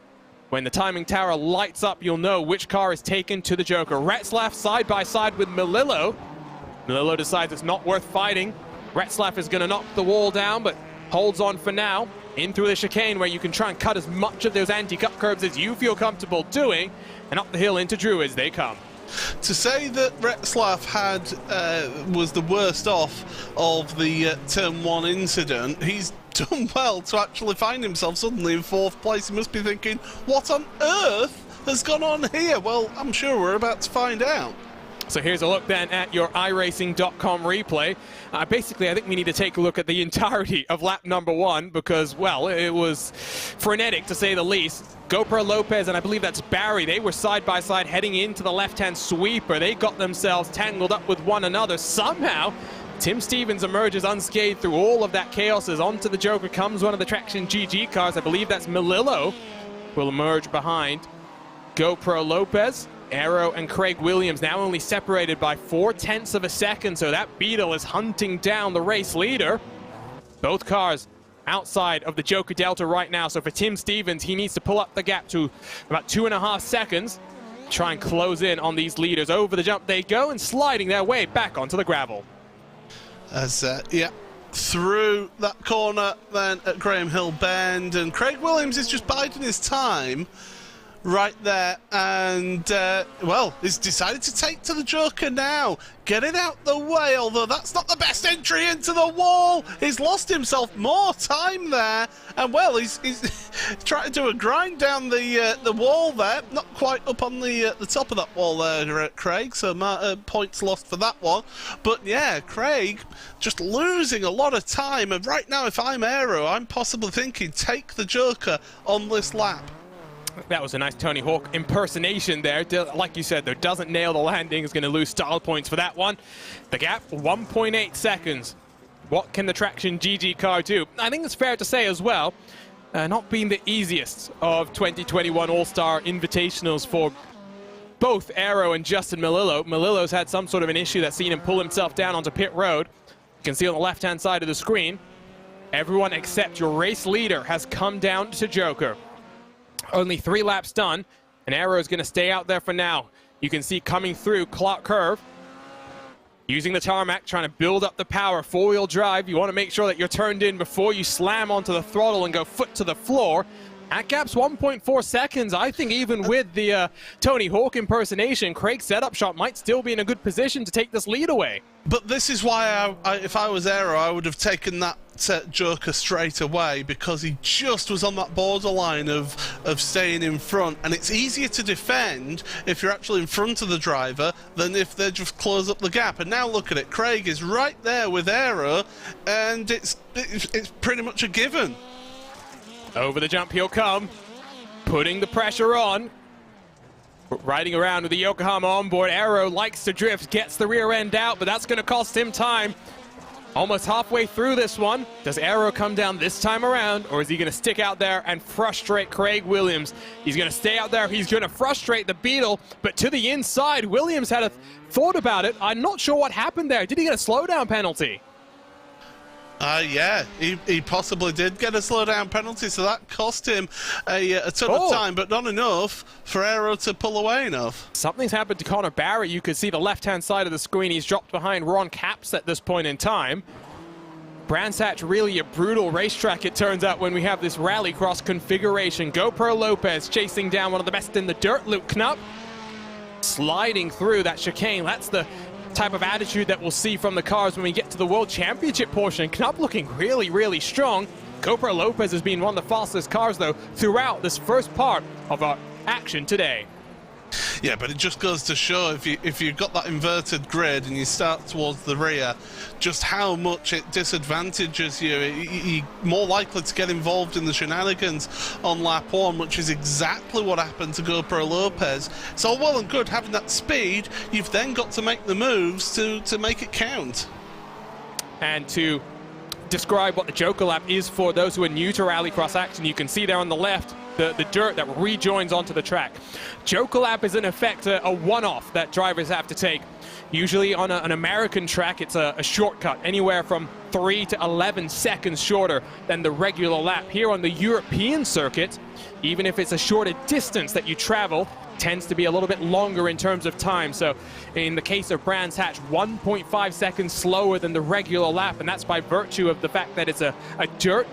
When the timing tower lights up, you'll know which car is taken to the Joker. Retzlaff side by side with Milillo. Milillo decides it's not worth fighting. Retzlaff is going to knock the wall down, but holds on for now. In through the chicane where you can try and cut as much of those anti-cut curves as you feel comfortable doing, and up the hill into Drew as they come. To say that Retzlaff was the worst off of the turn 1 incident, he's done well to actually find himself suddenly in 4th place. He must be thinking, what on earth has gone on here? Well, I'm sure we're about to find out. So here's a look then at your iRacing.com replay. Basically, I think we need to take a look at the entirety of lap number 1 because, well, it was frenetic to say the least. GoPro Lopez and I believe that's Barry, they were side by side heading into the left-hand sweeper. They got themselves tangled up with one another. Somehow, Tim Stevens emerges unscathed through all of that chaos as onto the Joker comes one of the Traction GG cars. I believe that's Milillo will emerge behind GoPro Lopez. Arrow and Craig Williams now only separated by 0.4 of a second, so that Beetle is hunting down the race leader. Both cars outside of the Joker Delta right now, so for Tim Stevens, he needs to pull up the gap to about 2.5 seconds. Try and close in on these leaders. Over the jump they go and sliding their way back onto the gravel. As, through that corner then at Graham Hill Bend, and Craig Williams is just biding his time, right there, and well, he's decided to take to the Joker now. Get it out the way, although that's not the best entry into the wall. He's lost himself more time there, and well, he's trying to do a grind down the wall there. Not quite up on the top of that wall there, Craig, so points lost for that one. But yeah, Craig just losing a lot of time, and right now if I'm Aero, I'm possibly thinking take the Joker on this lap. That was a nice Tony Hawk impersonation there. Like you said, though, doesn't nail the landing. Is going to lose style points for that one. The gap, 1.8 seconds. What can the Traction GG car do? I think it's fair to say as well, not being the easiest of 2021 All-Star Invitationals for both Aero and Justin Melillo. Melillo's had some sort of an issue that's seen him pull himself down onto pit road. You can see on the left-hand side of the screen, everyone except your race leader has come down to Joker. Only 3 laps done, and Aero is going to stay out there for now. You can see coming through Clark Curve, using the tarmac, trying to build up the power. 4-wheel drive, you want to make sure that you're turned in before you slam onto the throttle and go foot to the floor. That gap's 1.4 seconds. I think even with the Tony Hawk impersonation, Craig's setup shot might still be in a good position to take this lead away. But this is why, if I was Aero, I would have taken that Joker straight away, because he just was on that borderline of staying in front, and it's easier to defend if you're actually in front of the driver than if they just close up the gap. And now look at it, Craig is right there with Aero, and it's pretty much a given. Over the jump he'll come, putting the pressure on. Riding around with the Yokohama onboard, Aero likes to drift, gets the rear end out, but that's going to cost him time. Almost halfway through this one. Does Aero come down this time around, or is he going to stick out there and frustrate Craig Williams? He's going to stay out there. He's going to frustrate the Beetle, but to the inside, Williams had a thought about it. I'm not sure what happened there. Did he get a slowdown penalty? Yeah, he possibly did get a slowdown penalty, so that cost him a ton of time, but not enough for Aero to pull away enough. Something's happened to Connor Barrett. You could see the left-hand side of the screen. He's dropped behind Ron Capps at this point in time. Brands Hatch, really a brutal racetrack, it turns out, when we have this Rallycross configuration. GoPro Lopez chasing down one of the best in the dirt, Luke Knupp. Sliding through that chicane. That's the type of attitude that we'll see from the cars when we get to the World Championship portion. Knupp looking really, really strong. GoPro Lopez has been one of the fastest cars, though, throughout this first part of our action today. Yeah, but it just goes to show, if you've got that inverted grid and you start towards the rear, just how much it disadvantages you. You're more likely to get involved in the shenanigans on lap 1, which is exactly what happened to GoPro Lopez. It's all well and good having that speed. You've then got to make the moves to make it count. And to describe what the Joker lap is for those who are new to Rallycross action, you can see there on the left the dirt that rejoins onto the track. Joker lap is in effect a one-off that drivers have to take. Usually on an American track, it's a shortcut, anywhere from 3 to 11 seconds shorter than the regular lap. Here on the European circuit, even if it's a shorter distance that you travel, tends to be a little bit longer in terms of time. So in the case of Brands Hatch, 1.5 seconds slower than the regular lap, and that's by virtue of the fact that it's a dirt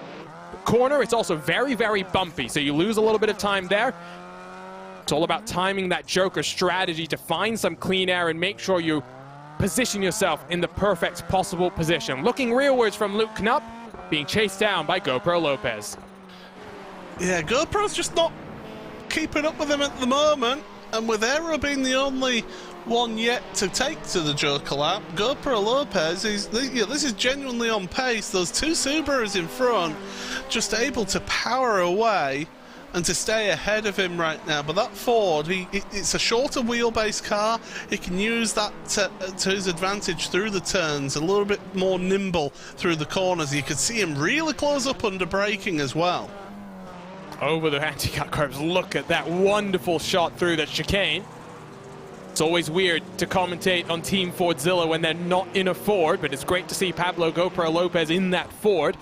corner. It's also very, very bumpy, so you lose a little bit of time there. It's all about timing that Joker strategy to find some clean air and make sure you position yourself in the perfect possible position. Looking rearwards from Luke Knupp, being chased down by GoPro Lopez. Yeah, GoPro's just not keeping up with him at the moment, and with Aero being the only one yet to take to the Joker lap, GoPro Lopez this is genuinely on pace. Those 2 Subarus in front, just able to power away and to stay ahead of him right now. But that Ford, it's a shorter wheelbase car. He can use that to his advantage through the turns, a little bit more nimble through the corners. You could see him really close up under braking as well. Over the anti-cut curves, look at that wonderful shot through the chicane. It's always weird to commentate on Team Fordzilla when they're not in a Ford, but it's great to see Pablo GoPro Lopez in that Ford.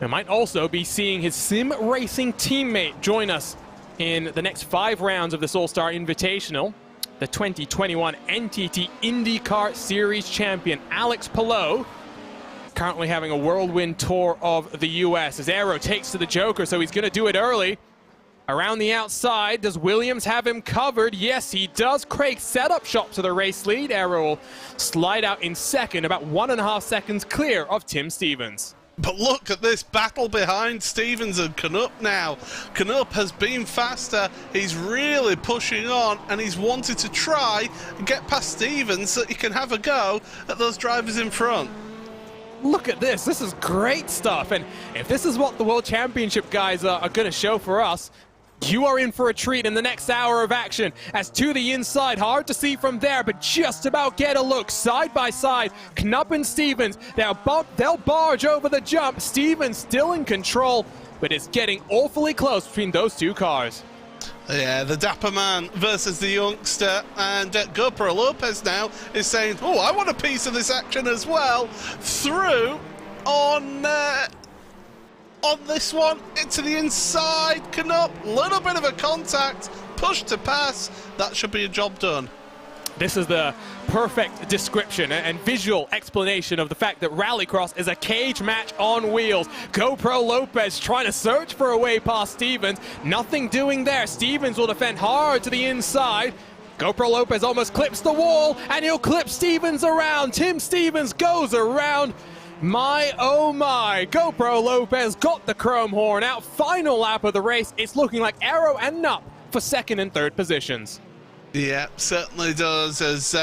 We might also be seeing his sim racing teammate join us in the next 5 rounds of this All-Star Invitational. The 2021 NTT IndyCar Series champion, Alex Palou, currently having a whirlwind tour of the US. As Aero takes to the Joker, so he's going to do it early. Around the outside, does Williams have him covered? Yes, he does. Craig set up shop to the race lead. Arrow will slide out in second, about 1.5 seconds clear of Tim Stevens. But look at this battle behind Stevens and Canup now. Canup has been faster, he's really pushing on, and he's wanted to try and get past Stevens so that he can have a go at those drivers in front. Look at this is great stuff, and if this is what the World Championship guys are going to show for us, you are in for a treat in the next hour of action. As to the inside, hard to see from there, but just about get a look side by side. Knupp and Stevens, they'll barge over the jump. Stevens still in control, but it's getting awfully close between those two cars. Yeah, the dapper man versus the youngster, and GoPro Lopez now is saying, oh, I want a piece of this action as well. Through on this one, into the inside, Canup, little bit of a contact, push to pass, that should be a job done. This is the perfect description and visual explanation of the fact that Rallycross is a cage match on wheels. GoPro Lopez trying to search for a way past Stevens, nothing doing there. Stevens will defend hard to the inside. GoPro Lopez almost clips the wall, and he'll clip Stevens around. Tim Stevens goes around. My, oh my, GoPro Lopez got the chrome horn out. Final lap of the race. It's looking like Arrow and Knupp for second and third positions. Yeah, certainly does. As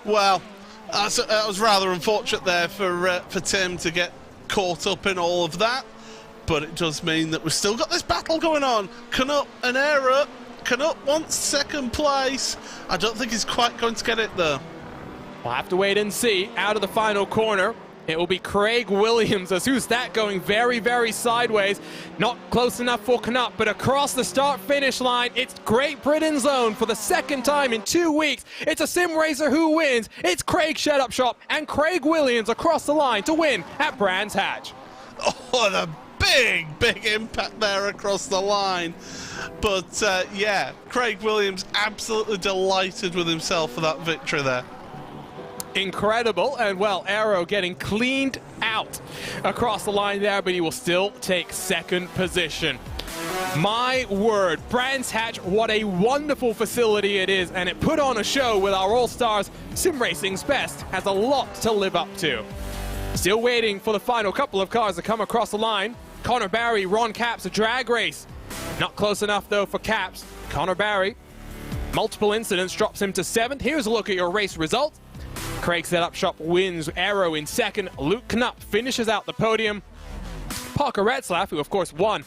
well, that was rather unfortunate there for Tim to get caught up in all of that. But it does mean that we've still got this battle going on. Canup and Arrow. Canup wants second place. I don't think he's quite going to get it though. We'll have to wait and see. Out of the final corner, it will be Craig Williams. As who's that going very, very sideways. Not close enough for Canup, but across the start-finish line, it's Great Britain's own for the second time in 2 weeks. It's a sim racer who wins. It's Craig Shed Up Shop and Craig Williams across the line to win at Brands Hatch. Oh, the big impact there across the line. But yeah, Craig Williams absolutely delighted with himself for that victory there. Incredible, and well, Arrow getting cleaned out across the line there, but he will still take second position. My word, Brands Hatch, what a wonderful facility it is, and it put on a show with our All-Stars. Sim Racing's best has a lot to live up to. Still waiting for the final couple of cars to come across the line. Connor Barry, Ron Capps, a drag race. Not close enough though for Capps. Connor Barry, multiple incidents, drops him to 7th. Here's a look at your race results. Craig Set Up Shop wins, Arrow in second. Luke Knupp finishes out the podium. Parker Retzlaff, who of course won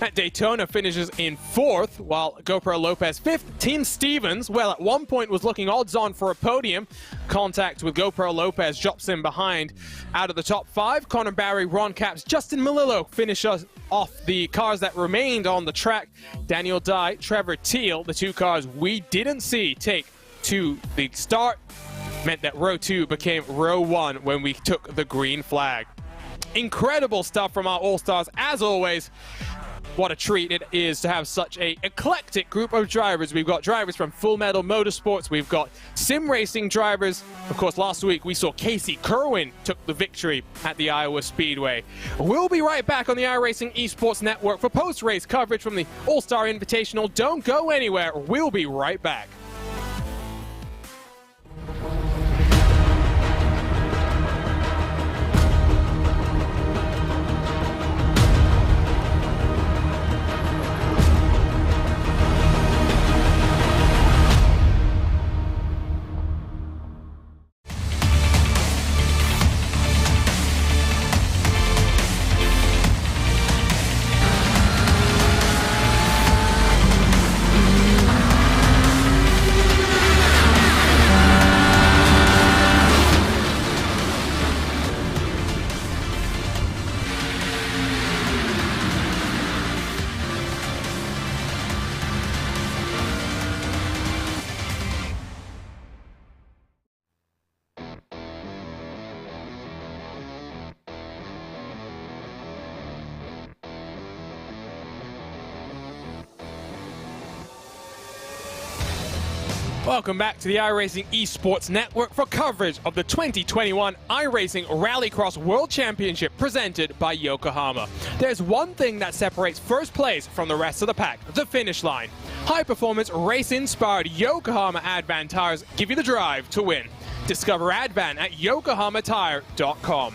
at Daytona, finishes in 4th, while GoPro Lopez 5th. Tim Stevens, well, at one point was looking odds on for a podium. Contact with GoPro Lopez drops him behind out of the top 5. Connor Barry, Ron Capps, Justin Melillo finish us off the cars that remained on the track. Daniel Dye, Trevor Teal, the two cars we didn't see take to the start, meant that row 2 became row 1 when we took the green flag. Incredible stuff from our All-Stars as always. What a treat it is to have such a eclectic group of drivers. We've got drivers from Full Metal Motorsports, we've got sim racing drivers. Of course, last week we saw Casey Kerwin took the victory at the Iowa Speedway. We'll be right back on the iRacing Esports Network for post-race coverage from the All-Star Invitational. Don't go anywhere, we'll be right back. Welcome back to the iRacing Esports Network for coverage of the 2021 iRacing Rallycross World Championship presented by Yokohama. There's one thing that separates first place from the rest of the pack, the finish line. High-performance, race-inspired Yokohama Advan tires give you the drive to win. Discover Advan at yokohamatire.com.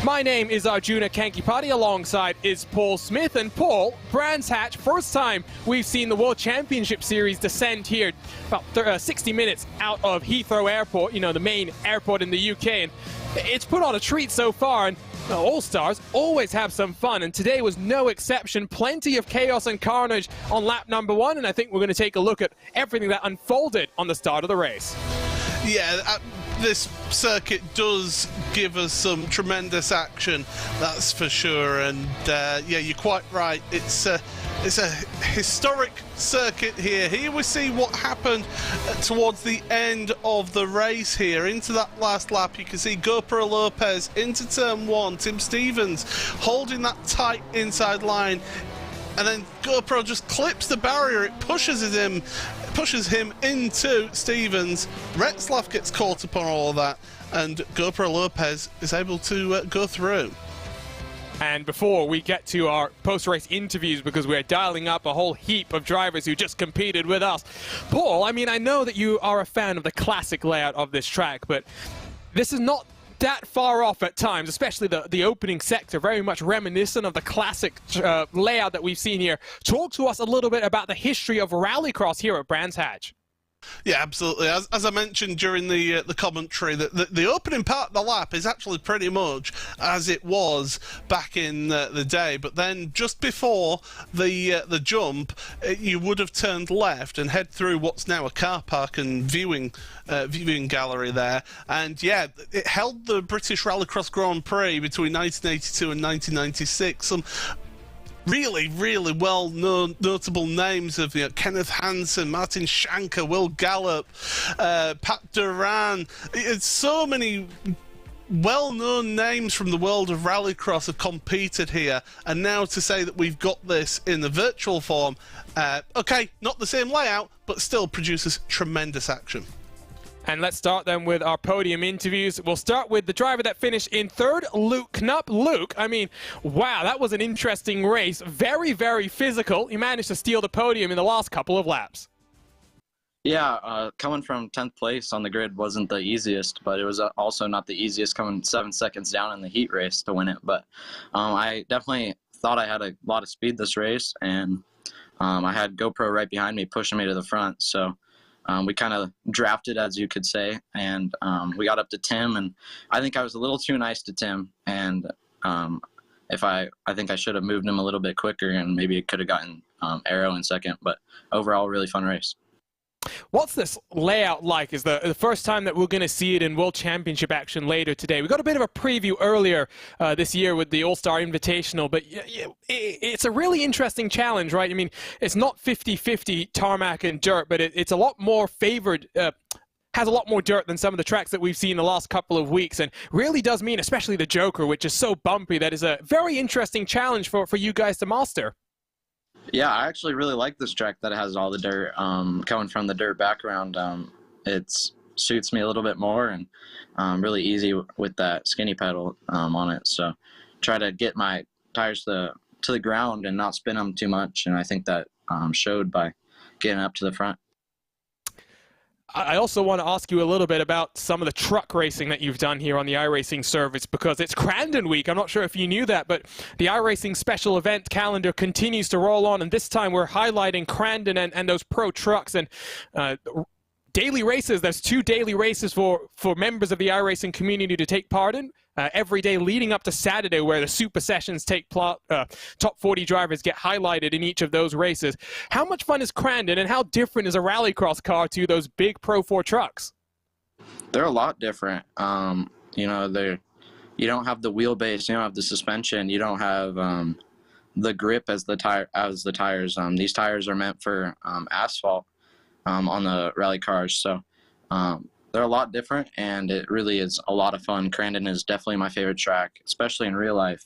My name is Arjuna Kankipati, alongside is Paul Smith. And Paul, Brands Hatch, first time we've seen the World Championship Series descend here about 60 minutes out of Heathrow Airport, you know, the main airport in the UK. And it's put on a treat so far, and All-Stars always have some fun, and today was no exception. Plenty of chaos and carnage on lap number 1, and I think we're going to take a look at everything that unfolded on the start of the race. Yeah, this circuit does give us some tremendous action, that's for sure. And yeah, you're quite right. It's a historic circuit here. Here we see what happened towards the end of the race here. Into that last lap, you can see GoPro Lopez into turn 1. Tim Stevens holding that tight inside line. And then GoPro just clips the barrier. It pushes him into Stevens. Retzlaff gets caught up on all of that, and GoPro Lopez is able to go through. And before we get to our post-race interviews, because we're dialing up a whole heap of drivers who just competed with us, Paul, I mean, I know that you are a fan of the classic layout of this track, but this is not that far off at times, especially the opening sector, very much reminiscent of the classic layout that we've seen here. Talk to us a little bit about the history of Rallycross here at Brands Hatch. Yeah, absolutely. As I mentioned during the commentary, the opening part of the lap is actually pretty much as it was back in the day. But then just before the jump, you would have turned left and head through what's now a car park and viewing gallery there. And yeah, it held the British Rallycross Grand Prix between 1982 and 1996. Some really, really well-known, notable names of Kenneth Hansen, Martin Shanker, Will Gallup, Pat Duran. It's so many well-known names from the world of Rallycross have competed here, and now to say that we've got this in the virtual form, okay, not the same layout, but still produces tremendous action. And let's start then with our podium interviews. We'll start with the driver that finished in third, Luke Knupp. Luke, I mean, wow, that was an interesting race. Very, very physical. He managed to steal the podium in the last couple of laps. Yeah, coming from 10th place on the grid wasn't the easiest, but it was also not the easiest coming 7 seconds down in the heat race to win it. But I definitely thought I had a lot of speed this race, and I had GoPro right behind me pushing me to the front. So we kind of drafted, as you could say, and we got up to Tim, and I think I was a little too nice to Tim, and I think I should have moved him a little bit quicker, and maybe it could have gotten Arrow in second, but overall, really fun race. What's this layout like? Is the first time that we're going to see it in World Championship action later today. We got a bit of a preview earlier this year with the All-Star Invitational, but it's a really interesting challenge, right? I mean, it's not 50-50 tarmac and dirt, but it's a lot more favored, has a lot more dirt than some of the tracks that we've seen the last couple of weeks, and really does mean, especially the Joker, which is so bumpy, that is a very interesting challenge for you guys to master. Yeah, I actually really like this track that has all the dirt. Coming from the dirt background, it suits me a little bit more, and really easy with that skinny pedal on it. So try to get my tires to the ground and not spin them too much, and I think that showed by getting up to the front. I also want to ask you a little bit about some of the truck racing that you've done here on the iRacing service, because it's Crandon week. I'm not sure if you knew that, but the iRacing special event calendar continues to roll on, and this time we're highlighting Crandon and those pro trucks and daily races. There's 2 daily races for members of the iRacing community to take part in every day leading up to Saturday, where the super sessions take top 40 drivers get highlighted in each of those races. How much fun is Crandon, and how different is a Rallycross car to those big Pro 4 trucks? They're a lot different. You know, you don't have the wheelbase, you don't have the suspension, you don't have the grip as the tires. These tires are meant for asphalt on the rally cars, so they're a lot different, and it really is a lot of fun. Crandon is definitely my favorite track, especially in real life.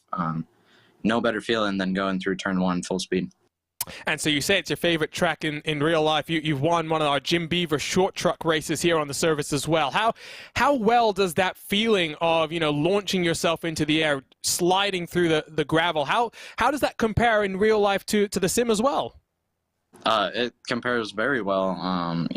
No better feeling than going through turn 1 full speed. And so you say it's your favorite track in real life. You've won one of our Jim Beaver short truck races here on the service as well. How well does that feeling of, launching yourself into the air, sliding through the gravel, how does that compare in real life to the sim as well? It compares very well.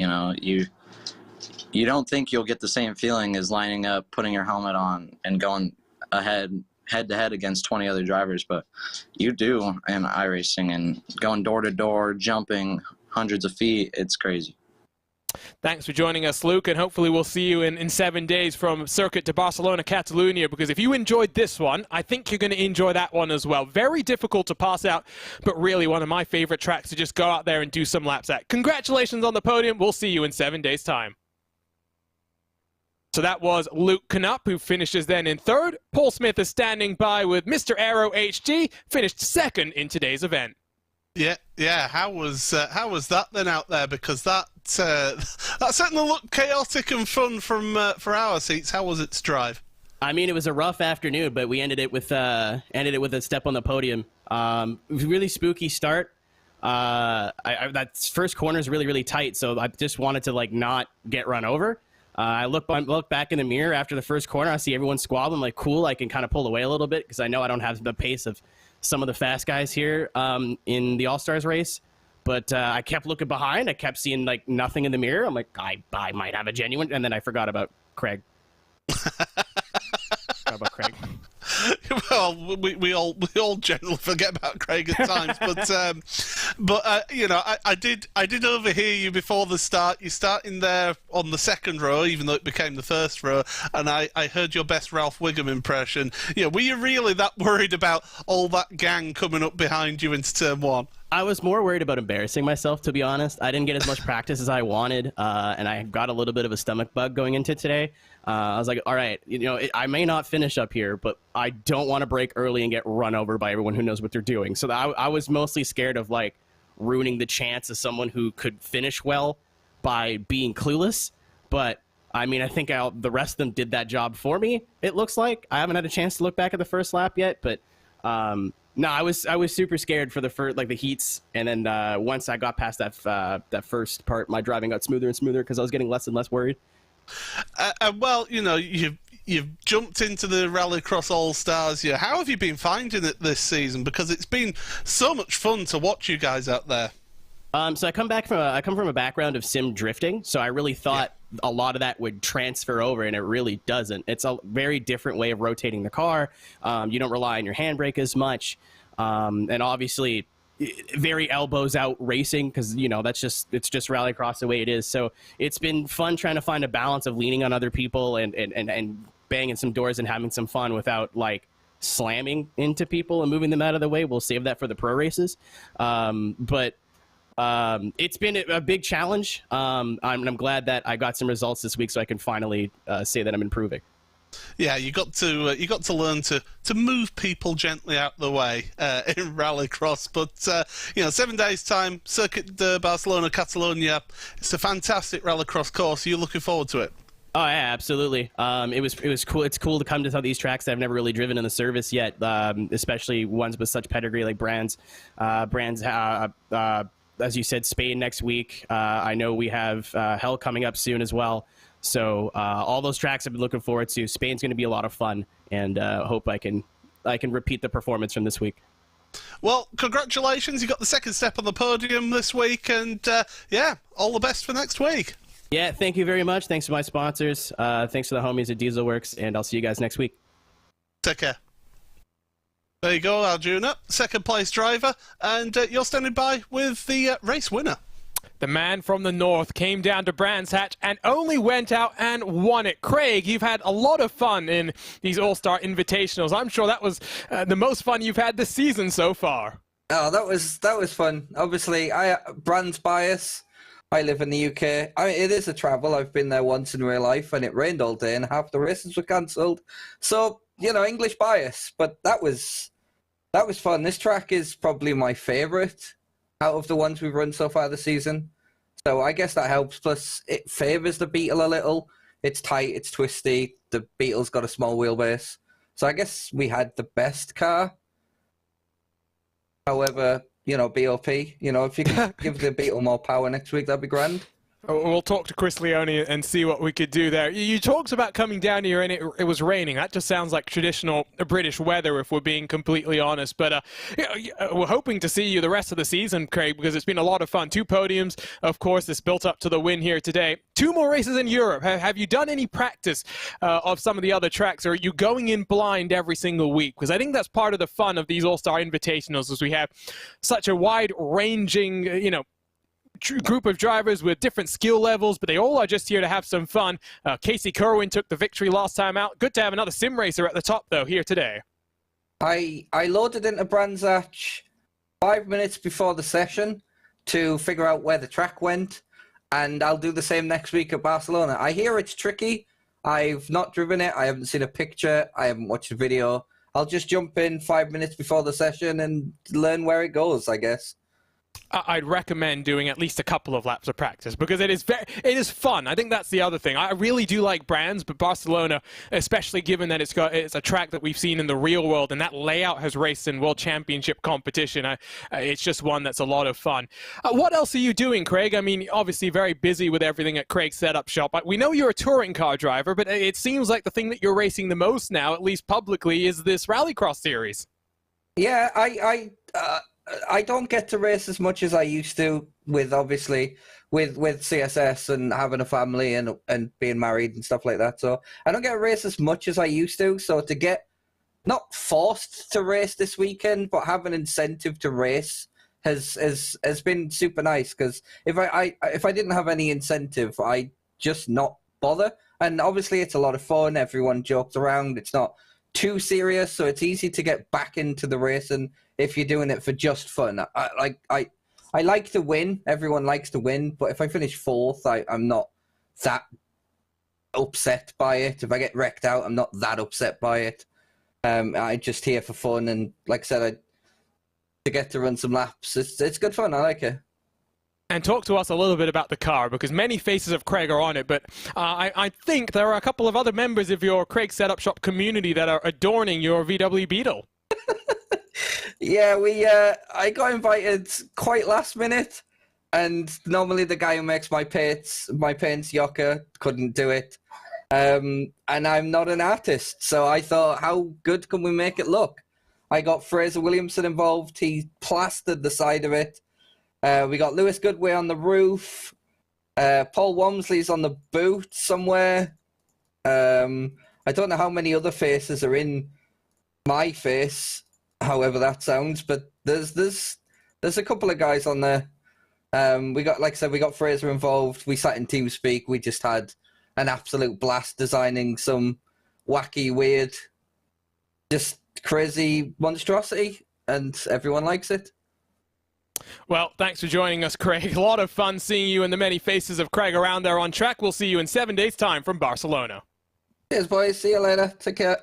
You don't think you'll get the same feeling as lining up, putting your helmet on, and going head-to-head against 20 other drivers, but you do in iRacing, and going door-to-door, jumping hundreds of feet, it's crazy. Thanks for joining us, Luke, and hopefully we'll see you in 7 days from Circuit to Barcelona, Catalunya, because if you enjoyed this one, I think you're going to enjoy that one as well. Very difficult to pass out, but really one of my favorite tracks to just go out there and do some laps at. Congratulations on the podium. We'll see you in 7 days' time. So that was Luke Knupp, who finishes then in third. Paul Smith is standing by with Mr. Aero HG, finished second in today's event. Yeah. How was that then out there? Because that certainly looked chaotic and fun for our seats. How was it to drive? I mean, it was a rough afternoon, but we ended it with a step on the podium. It was a really spooky start. That first corner is really, really tight, so I just wanted to not get run over. I look back in the mirror after the first corner. I see everyone squabbling. I'm like, cool, I can kind of pull away a little bit because I know I don't have the pace of some of the fast guys here in the All-Stars race. But I kept looking behind. I kept seeing nothing in the mirror. I'm like, I might have a genuine. And then I forgot about Craig. Well, we all generally forget about Craig at times, but I did overhear you before the start. You're starting there on the second row, even though it became the first row, and I heard your best Ralph Wiggum impression. Were you really that worried about all that gang coming up behind you into turn one? I was more worried about embarrassing myself, to be honest. I didn't get as much practice as I wanted, and I got a little bit of a stomach bug going into today. I was like, all right, I may not finish up here, but I don't want to break early and get run over by everyone who knows what they're doing. So I was mostly scared of ruining the chance of someone who could finish well by being clueless. But I mean, I think the rest of them did that job for me. It looks like I haven't had a chance to look back at the first lap yet, but no, I was super scared for the heats, and then once I got past that first part, my driving got smoother and smoother because I was getting less and less worried. Well, you've jumped into the Rallycross All-Stars. How have you been finding it this season? Because it's been so much fun to watch you guys out there. So I come from a background of sim drifting, so I really thought a lot of that would transfer over, and it really doesn't. It's a very different way of rotating the car. You don't rely on your handbrake as much, and obviously very elbows out racing because it's just Rallycross the way it is. So it's been fun trying to find a balance of leaning on other people and banging some doors and having some fun without slamming into people and moving them out of the way. We'll save that for the pro races, but it's been a big challenge. I'm glad that I got some results this week, so I can finally say that I'm improving. Yeah, you got to learn to move people gently out the way in Rallycross. But 7 days time, Circuit de Barcelona, Catalunya. It's a fantastic Rallycross course. Are you looking forward to it? Oh yeah, absolutely. It was cool. It's cool to come to some of these tracks that I've never really driven in the service yet, especially ones with such pedigree like Brands. As you said, Spain next week. I know we have Hell coming up soon as well. So all those tracks I've been looking forward to. Spain's going to be a lot of fun, and hope I can repeat the performance from this week. Well, congratulations. You got the second step on the podium this week, and all the best for next week. Yeah, thank you very much. Thanks to my sponsors. Thanks to the homies at Dieselworks, and I'll see you guys next week. Take care. There you go, Arjuna, second place driver, and you're standing by with the race winner. The man from the north came down to Brands Hatch and only went out and won it. Craig, you've had a lot of fun in these All-Star Invitationals. I'm sure that was the most fun you've had this season so far. Oh, that was fun. Obviously, Brands bias. I live in the UK. It is a travel. I've been there once in real life, and it rained all day, and half the races were cancelled. So, English bias. But that was fun. This track is probably my favourite out of the ones we've run so far this season. So I guess that helps. Plus, it favours the Beetle a little. It's tight, it's twisty. The Beetle's got a small wheelbase. So I guess we had the best car. However, BOP. If you could give the Beetle more power next week, that'd be grand. We'll talk to Chris Leone and see what we could do there. You talked about coming down here and it was raining. That just sounds like traditional British weather, if we're being completely honest. But we're hoping to see you the rest of the season, Craig, because it's been a lot of fun. 2 podiums, of course, this built up to the win here today. 2 more races in Europe. Have you done any practice of some of the other tracks, or are you going in blind every single week? Because I think that's part of the fun of these All-Star Invitationals, is we have such a wide-ranging, group of drivers with different skill levels, but they all are just here to have some fun. Casey Kerwin took the victory last time out. Good to have another sim racer at the top, though, here today. I loaded into Brands Hatch 5 minutes before the session to figure out where the track went, and I'll do the same next week at Barcelona. I hear it's tricky. I've not driven it. I haven't seen a picture. I haven't watched a video. I'll just jump in 5 minutes before the session and learn where it goes, I guess. I'd recommend doing at least a couple of laps of practice, because it is fun. I think that's the other thing. I really do like Brands, but Barcelona, especially given that it's a track that we've seen in the real world, and that layout has raced in World Championship competition. It's just one that's a lot of fun. What else are you doing, Craig? I mean, obviously very busy with everything at Craig's Setup Shop. We know you're a touring car driver, but it seems like the thing that you're racing the most now, at least publicly, is this Rallycross series. Yeah, I don't get to race as much as I used to, with CSS and having a family and being married and stuff like that. So I don't get to race as much as I used to. So to get not forced to race this weekend, but have an incentive to race has been super nice. Because if I didn't have any incentive, I'd just not bother. And obviously it's a lot of fun. Everyone jokes around. It's not too serious, so it's easy to get back into the racing if you're doing it for just fun. I like to win. Everyone likes to win, but if I finish 4th, I'm not that upset by it. If I get wrecked out, I'm not that upset by it. I'm just here for fun, and like I said, to get to run some laps, it's good fun. I like it. And talk to us a little bit about the car, because many faces of Craig are on it, but I think there are a couple of other members of your Craig Setup Shop community that are adorning your VW Beetle. Yeah, I got invited quite last minute, and normally the guy who makes my paints, Yoka, couldn't do it. And I'm not an artist, so I thought, how good can we make it look? I got Fraser Williamson involved. He plastered the side of it. We got Lewis Goodway on the roof. Paul Wamsley's on the boot somewhere. I don't know how many other faces are in my face, however that sounds, but there's a couple of guys on there. We got, like I said, we got Fraser involved. We sat in TeamSpeak. We just had an absolute blast designing some wacky, weird, just crazy monstrosity, and everyone likes it. Well, thanks for joining us, Craig. A lot of fun seeing you and the many faces of Craig around there on track. We'll see you in 7 days' time from Barcelona. Cheers, boys. See you later. Take care.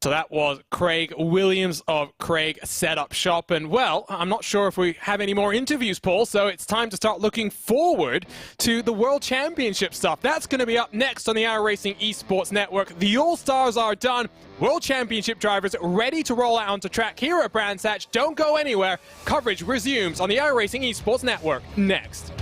So that was Craig Williams of Craig Setup Shop. And, well, I'm not sure if we have any more interviews, Paul, so it's time to start looking forward to the World Championship stuff. That's going to be up next on the iRacing Esports Network. The All-Stars are done. World Championship drivers ready to roll out onto track here at Brands Hatch. Don't go anywhere. Coverage resumes on the iRacing Esports Network next.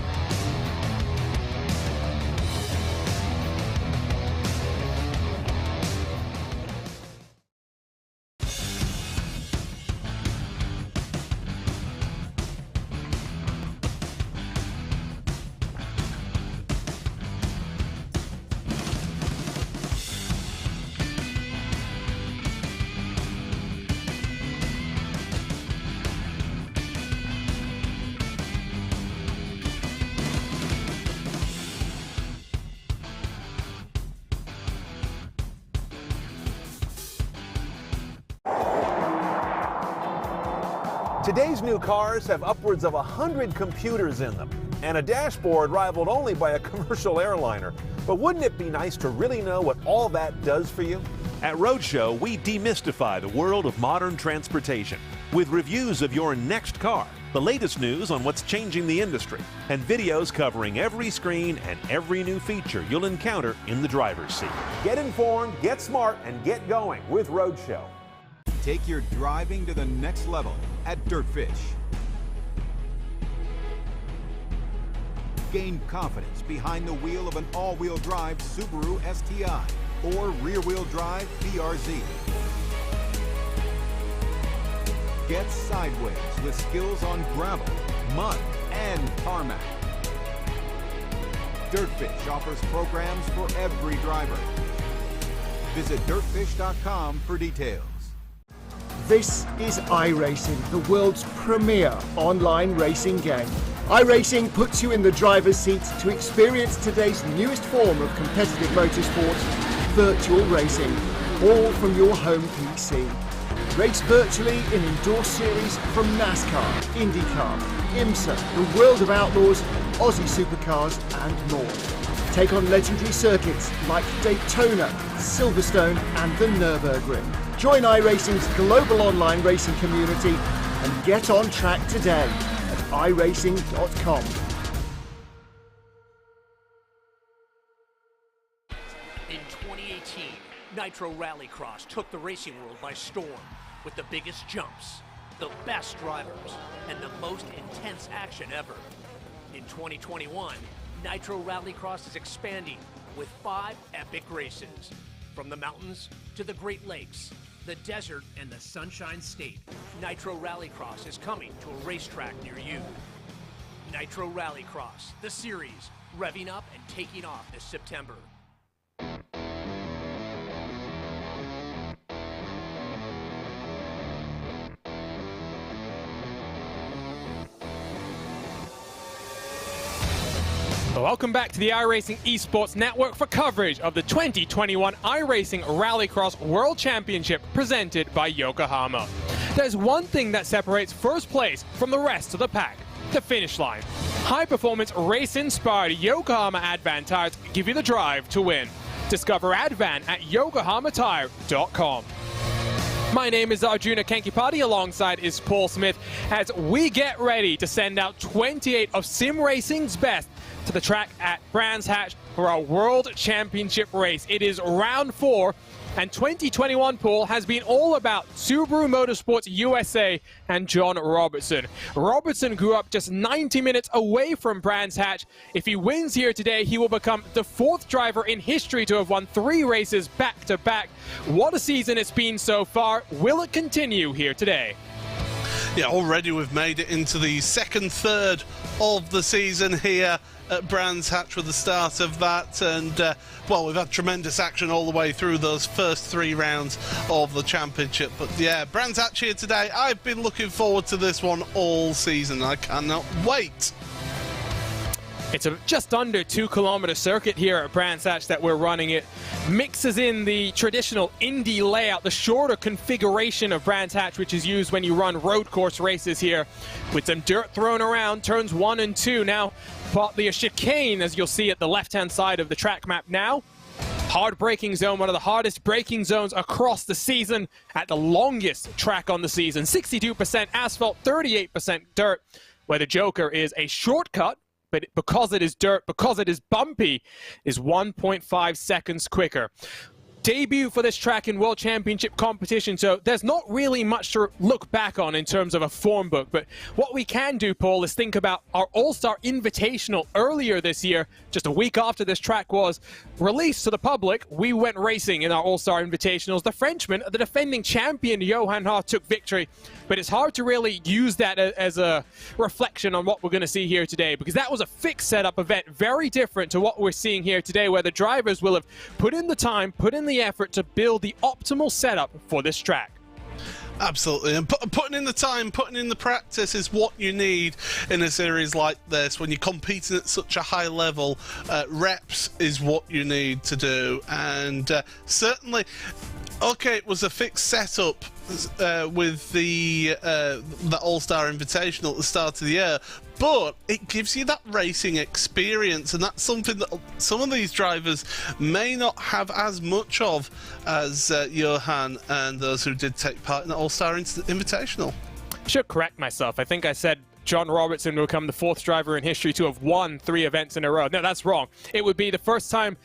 Today's new cars have upwards of 100 computers in them, and a dashboard rivaled only by a commercial airliner. But wouldn't it be nice to really know what all that does for you? At Roadshow, we demystify the world of modern transportation with reviews of your next car, the latest news on what's changing the industry, and videos covering every screen and every new feature you'll encounter in the driver's seat. Get informed, get smart, and get going with Roadshow. Take your driving to the next level at Dirtfish. Gain confidence behind the wheel of an all-wheel drive Subaru STI or rear-wheel drive BRZ. Get sideways with skills on gravel, mud, and tarmac. Dirtfish offers programs for every driver. Visit dirtfish.com for details. This is iRacing, the world's premier online racing game. iRacing puts you in the driver's seat to experience today's newest form of competitive motorsport, virtual racing, all from your home PC. Race virtually in endorsed series from NASCAR, IndyCar, IMSA, the World of Outlaws, Aussie Supercars and more. Take on legendary circuits like Daytona, Silverstone and the Nürburgring. Join iRacing's global online racing community and get on track today at iRacing.com. In 2018, Nitro Rallycross took the racing world by storm with the biggest jumps, the best drivers, and the most intense action ever. In 2021, Nitro Rallycross is expanding with 5 epic races. From the mountains to the Great Lakes, the desert, and the Sunshine State, Nitro Rallycross is coming to a racetrack near you. Nitro Rallycross, the series, revving up and taking off this September. Welcome back to the iRacing Esports Network for coverage of the 2021 iRacing Rallycross World Championship presented by Yokohama. There's one thing that separates first place from the rest of the pack: the finish line. High-performance, race-inspired Yokohama Advan tires give you the drive to win. Discover Advan at yokohamatire.com. My name is Arjuna Kankipati, alongside is Paul Smith, as we get ready to send out 28 of sim racing's best to the track at Brands Hatch for our World Championship race. It is round 4, and 2021, Paul, has been all about Subaru Motorsports USA and John Robertson. Robertson grew up just 90 minutes away from Brands Hatch. If he wins here today, he will become the 4th driver in history to have won 3 races back-to-back. What a season it's been so far. Will it continue here today? Yeah, already we've made it into the second third of the season here at Brands Hatch with the start of that, and well, we've had tremendous action all the way through those first 3 rounds of the championship. But yeah, Brands Hatch here today. I've been looking forward to this one all season. I cannot wait. It's a just under 2-kilometer circuit here at Brands Hatch that we're running. It mixes in the traditional Indy layout, the shorter configuration of Brands Hatch, which is used when you run road course races here, with some dirt thrown around, turns 1 and 2. Now, partly a chicane, as you'll see at the left-hand side of the track map now. Hard braking zone, one of the hardest braking zones across the season at the longest track on the season. 62% asphalt, 38% dirt, where the Joker is a shortcut, but because it is dirt, because it is bumpy, is 1.5 seconds quicker. Debut for this track in World Championship competition, so there's not really much to look back on in terms of a form book. But what we can do, Paul, is think about our All-Star Invitational earlier this year. Just a week after this track was released to the public, we went racing in our All-Star Invitationals. The Frenchman, the defending champion, Johan Haar, took victory. But it's hard to really use that as a reflection on what we're going to see here today, because that was a fixed setup event, very different to what we're seeing here today, where the drivers will have put in the time, put in the effort to build the optimal setup for this track. Absolutely, and putting in the time, putting in the practice is what you need in a series like this. When you're competing at such a high level, reps is what you need to do. And certainly, okay, it was a fixed setup with the All-Star Invitational at the start of the year, but it gives you that racing experience, and that's something that some of these drivers may not have as much of as Johan and those who did take part in the All-Star Invitational. I should correct myself. I think I said John Robertson will become the 4th driver in history to have won 3 events in a row. No, that's wrong. It would be the first time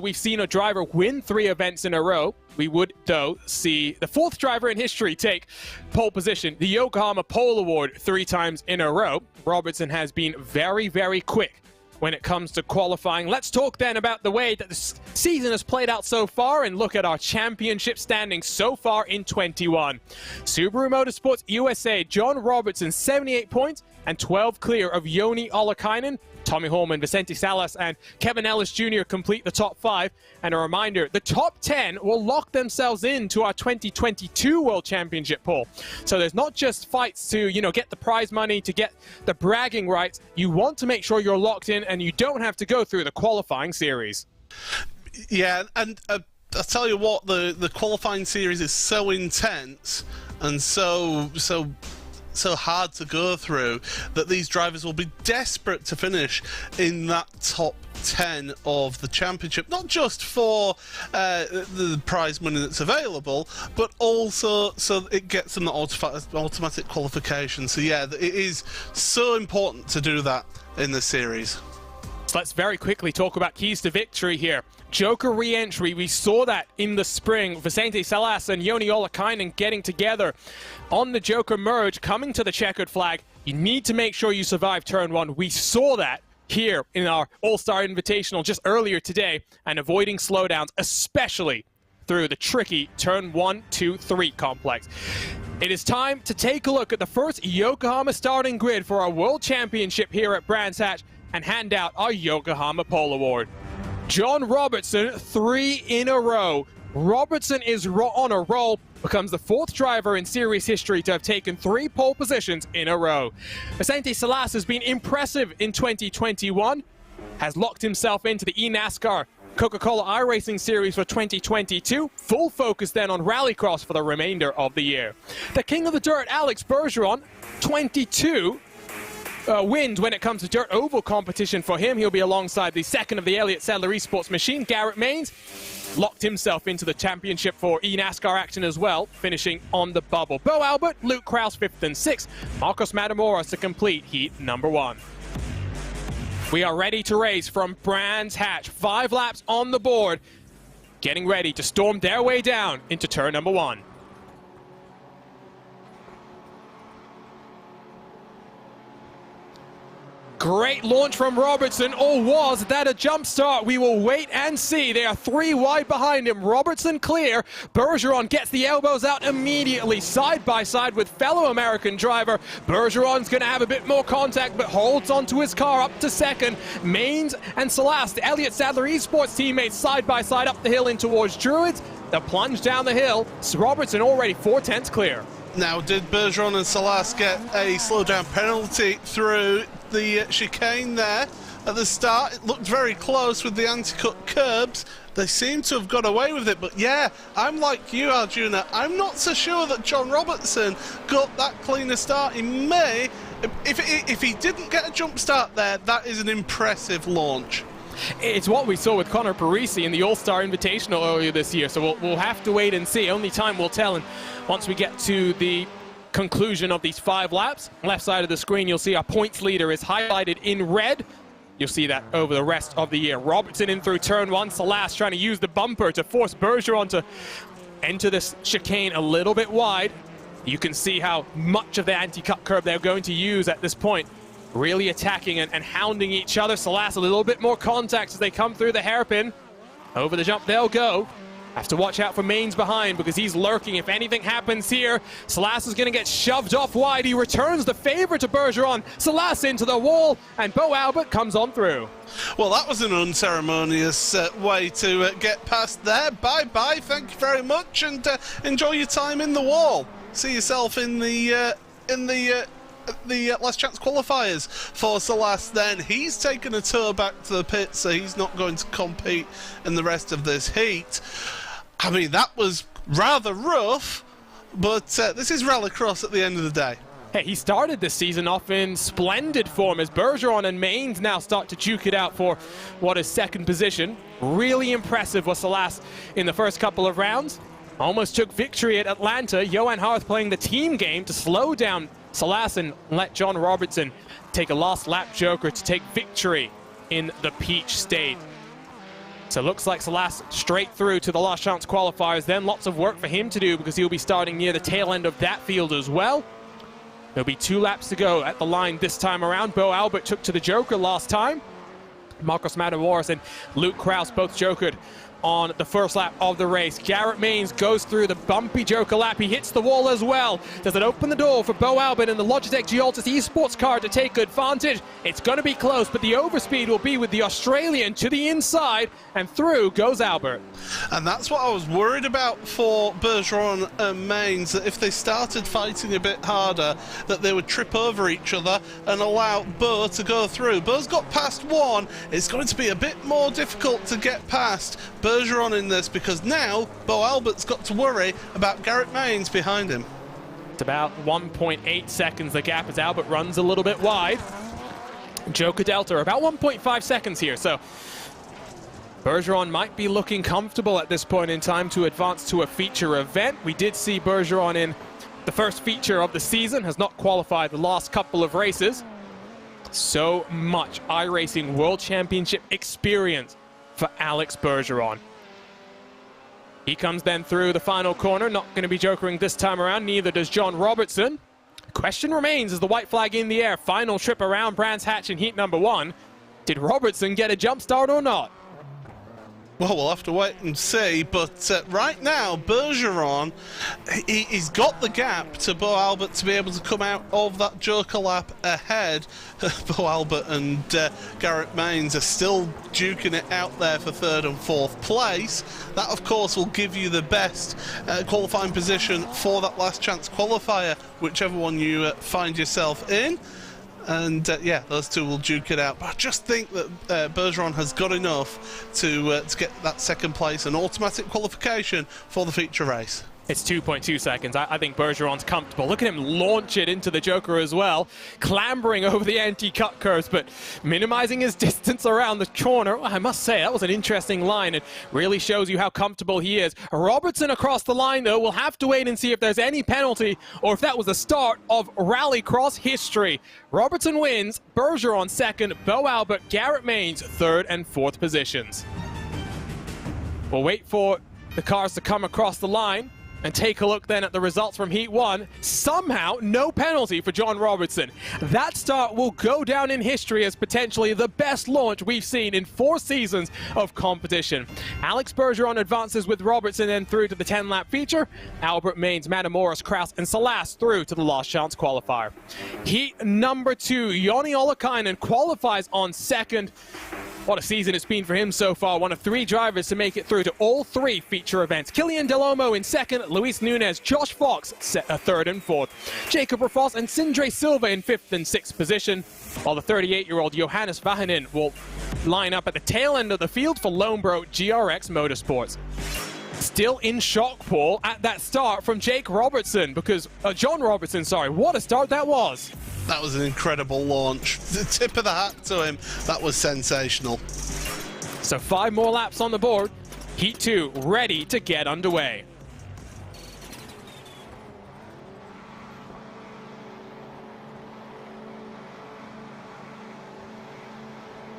we've seen a driver win 3 events in a row. We would, though, see the 4th driver in history take pole position, the Yokohama Pole Award, 3 times in a row. Robertson has been very, very quick when it comes to qualifying. Let's talk then about the way that the season has played out so far and look at our championship standings so far in 21. Subaru Motorsports USA, John Robertson, 78 points and 12 clear of Joni Ollikainen. Tommy Holman, Vicente Salas, and Kevin Ellis Jr. complete the top 5. And a reminder, the top 10 will lock themselves into our 2022 World Championship pool. So there's not just fights to, get the prize money, to get the bragging rights. You want to make sure you're locked in and you don't have to go through the qualifying series. Yeah, and I'll tell you what, the qualifying series is so intense and so hard to go through that these drivers will be desperate to finish in that top 10 of the championship, not just for the prize money that's available, but also so it gets them the automatic qualification. So yeah, it is so important to do that in the series. So let's very quickly talk about keys to victory here. Joker re-entry, we saw that in the spring. Vicente Salas and Joni Ollikainen getting together on the Joker merge, coming to the checkered flag. You need to make sure you survive turn 1. We saw that here in our All-Star Invitational just earlier today, and avoiding slowdowns, especially through the tricky turn 1, 2, 3 complex. It is time to take a look at the first Yokohama starting grid for our World Championship here at Brands Hatch and hand out our Yokohama Pole Award. John Robertson, 3 in a row. Robertson is on a roll, becomes the 4th driver in series history to have taken 3 pole positions in a row. Vicente Salas has been impressive in 2021, has locked himself into the eNASCAR Coca-Cola iRacing Series for 2022. Full focus then on Rallycross for the remainder of the year. The king of the dirt, Alex Bergeron, 22 wins when it comes to dirt oval competition for him. He'll be alongside the second of the Elliott Sadler Esports machine, Garrett Maines. Locked himself into the championship for eNASCAR action as well, finishing on the bubble. Bo Albert, Luke Krause 5th and 6th. Marcos Matamoros to complete heat number 1. We are ready to race from Brands Hatch. 5 laps on the board, getting ready to storm their way down into turn number 1. Great launch from Robertson, or was that a jump start? We will wait and see. They are 3 wide behind him. Robertson clear. Bergeron gets the elbows out immediately, side by side with fellow American driver. Bergeron's going to have a bit more contact, but holds onto his car up to 2nd. Maines and Salas, the Elliott Sadler Esports teammates, side by side up the hill in towards Druids. The plunge down the hill. Robertson already 4/10 clear. Now, did Bergeron and Salas get a slowdown penalty through the chicane there at the start? It looked very close with the anti-cut curbs. They seem to have got away with it, but yeah, I'm like you, Arjuna. I'm not so sure that John Robertson got that cleaner start. He may, if he didn't get a jump start there, that is an impressive launch. It's what we saw with Connor Parisi in the All-Star Invitational earlier this year, so we'll have to wait and see. Only time will tell, and once we get to the conclusion of these 5 laps, left side of the screen, you'll see our points leader is highlighted in red. You'll see that over the rest of the year. Robertson in through turn 1. Salas trying to use the bumper to force Bergeron to enter this chicane a little bit wide. You can see how much of the anti-cut curb they're going to use at this point. Really attacking and hounding each other. Salas a little bit more contact as they come through the hairpin. Over the jump they'll go. Have to watch out for Maines behind because he's lurking. If anything happens here, Salas is going to get shoved off wide. He returns the favor to Bergeron. Salas into the wall, and Bo Albert comes on through. Well, that was an unceremonious way to get past there. Bye-bye, thank you very much, and enjoy your time in the wall. See yourself in the last chance qualifiers for Salas then. He's taken a tour back to the pit, so he's not going to compete in the rest of this heat. I mean, that was rather rough, but this is Rallycross at the end of the day. Hey, he started this season off in splendid form as Bergeron and Maines now start to duke it out for what is 2nd position. Really impressive was Salas in the first couple of rounds. Almost took victory at Atlanta. Johan Harth playing the team game to slow down Salas and let John Robertson take a last lap joker to take victory in the Peach State. So it looks like Salas straight through to the last chance qualifiers. Then lots of work for him to do because he'll be starting near the tail end of that field as well. There'll be 2 laps to go at the line this time around. Bo Albert took to the joker last time. Marcos Matamoros and Luke Kraus both jokered on the first lap of the race. Garrett Maines goes through the bumpy Joker lap. He hits the wall as well. Does it open the door for Bo Albert and the Logitech Gialtis esports car to take advantage? It's going to be close, but the overspeed will be with the Australian to the inside, and through goes Albert. And that's what I was worried about for Bergeron and Maines, that if they started fighting a bit harder, that they would trip over each other and allow Bo to go through. Bo's got past one. It's going to be a bit more difficult to get past Bergeron in this, because now Bo Albert's got to worry about Garrett Maines behind him. It's about 1.8 seconds the gap as Albert runs a little bit wide. Joker Delta about 1.5 seconds here, so Bergeron might be looking comfortable at this point in time to advance to a feature event. We did see Bergeron in the first feature of the season, has not qualified the last couple of races. So much iRacing World Championship experience for Alex Bergeron. He comes then through the final corner, not going to be jokering this time around, neither does John Robertson. Question remains, is the white flag in the air? Final trip around Brands Hatch in heat number 1. Did Robertson get a jump start or not? Well, we'll have to wait and see, but right now, Bergeron, he's got the gap to Bo Albert to be able to come out of that Joker lap ahead. Bo Albert and Garrett Maines are still duking it out there for 3rd and 4th place. That, of course, will give you the best qualifying position for that last chance qualifier, whichever one you find yourself in. And yeah, those two will duke it out. But I just think that Bergeron has got enough to get that 2nd place, an automatic qualification for the feature race. It's 2.2 seconds. I think Bergeron's comfortable. Look at him launch it into the Joker as well, clambering over the anti-cut curves, but minimizing his distance around the corner. I must say, that was an interesting line. It really shows you how comfortable he is. Robertson across the line, though, we'll have to wait and see if there's any penalty or if that was the start of Rallycross history. Robertson wins, Bergeron 2nd, Bo Albert, Garrett Maines 3rd and 4th positions. We'll wait for the cars to come across the line and take a look then at the results from Heat 1. Somehow, no penalty for John Robertson. That start will go down in history as potentially the best launch we've seen in 4 seasons of competition. Alex Bergeron advances with Robertson then through to the 10-lap feature. Albert, Maines, Matamoros, Kraus, and Salas through to the last chance qualifier. Heat number 2, Joni Ollikainen qualifies on 2nd. What a season it's been for him so far. One of 3 drivers to make it through to all 3 feature events. Killian Delhomme in 2nd, Luis Nunez, Josh Fox set a 3rd and 4th. Jacob Rafos and Sindre Silva in 5th and 6th position, while the 38-year-old Johannes Vahanen will line up at the tail end of the field for Lonebro GRX Motorsports. Still in shock, Paul, at that start from John Robertson, sorry. What a start that was. That was an incredible launch. The tip of the hat to him. That was sensational. So 5 more laps on the board. Heat 2 ready to get underway.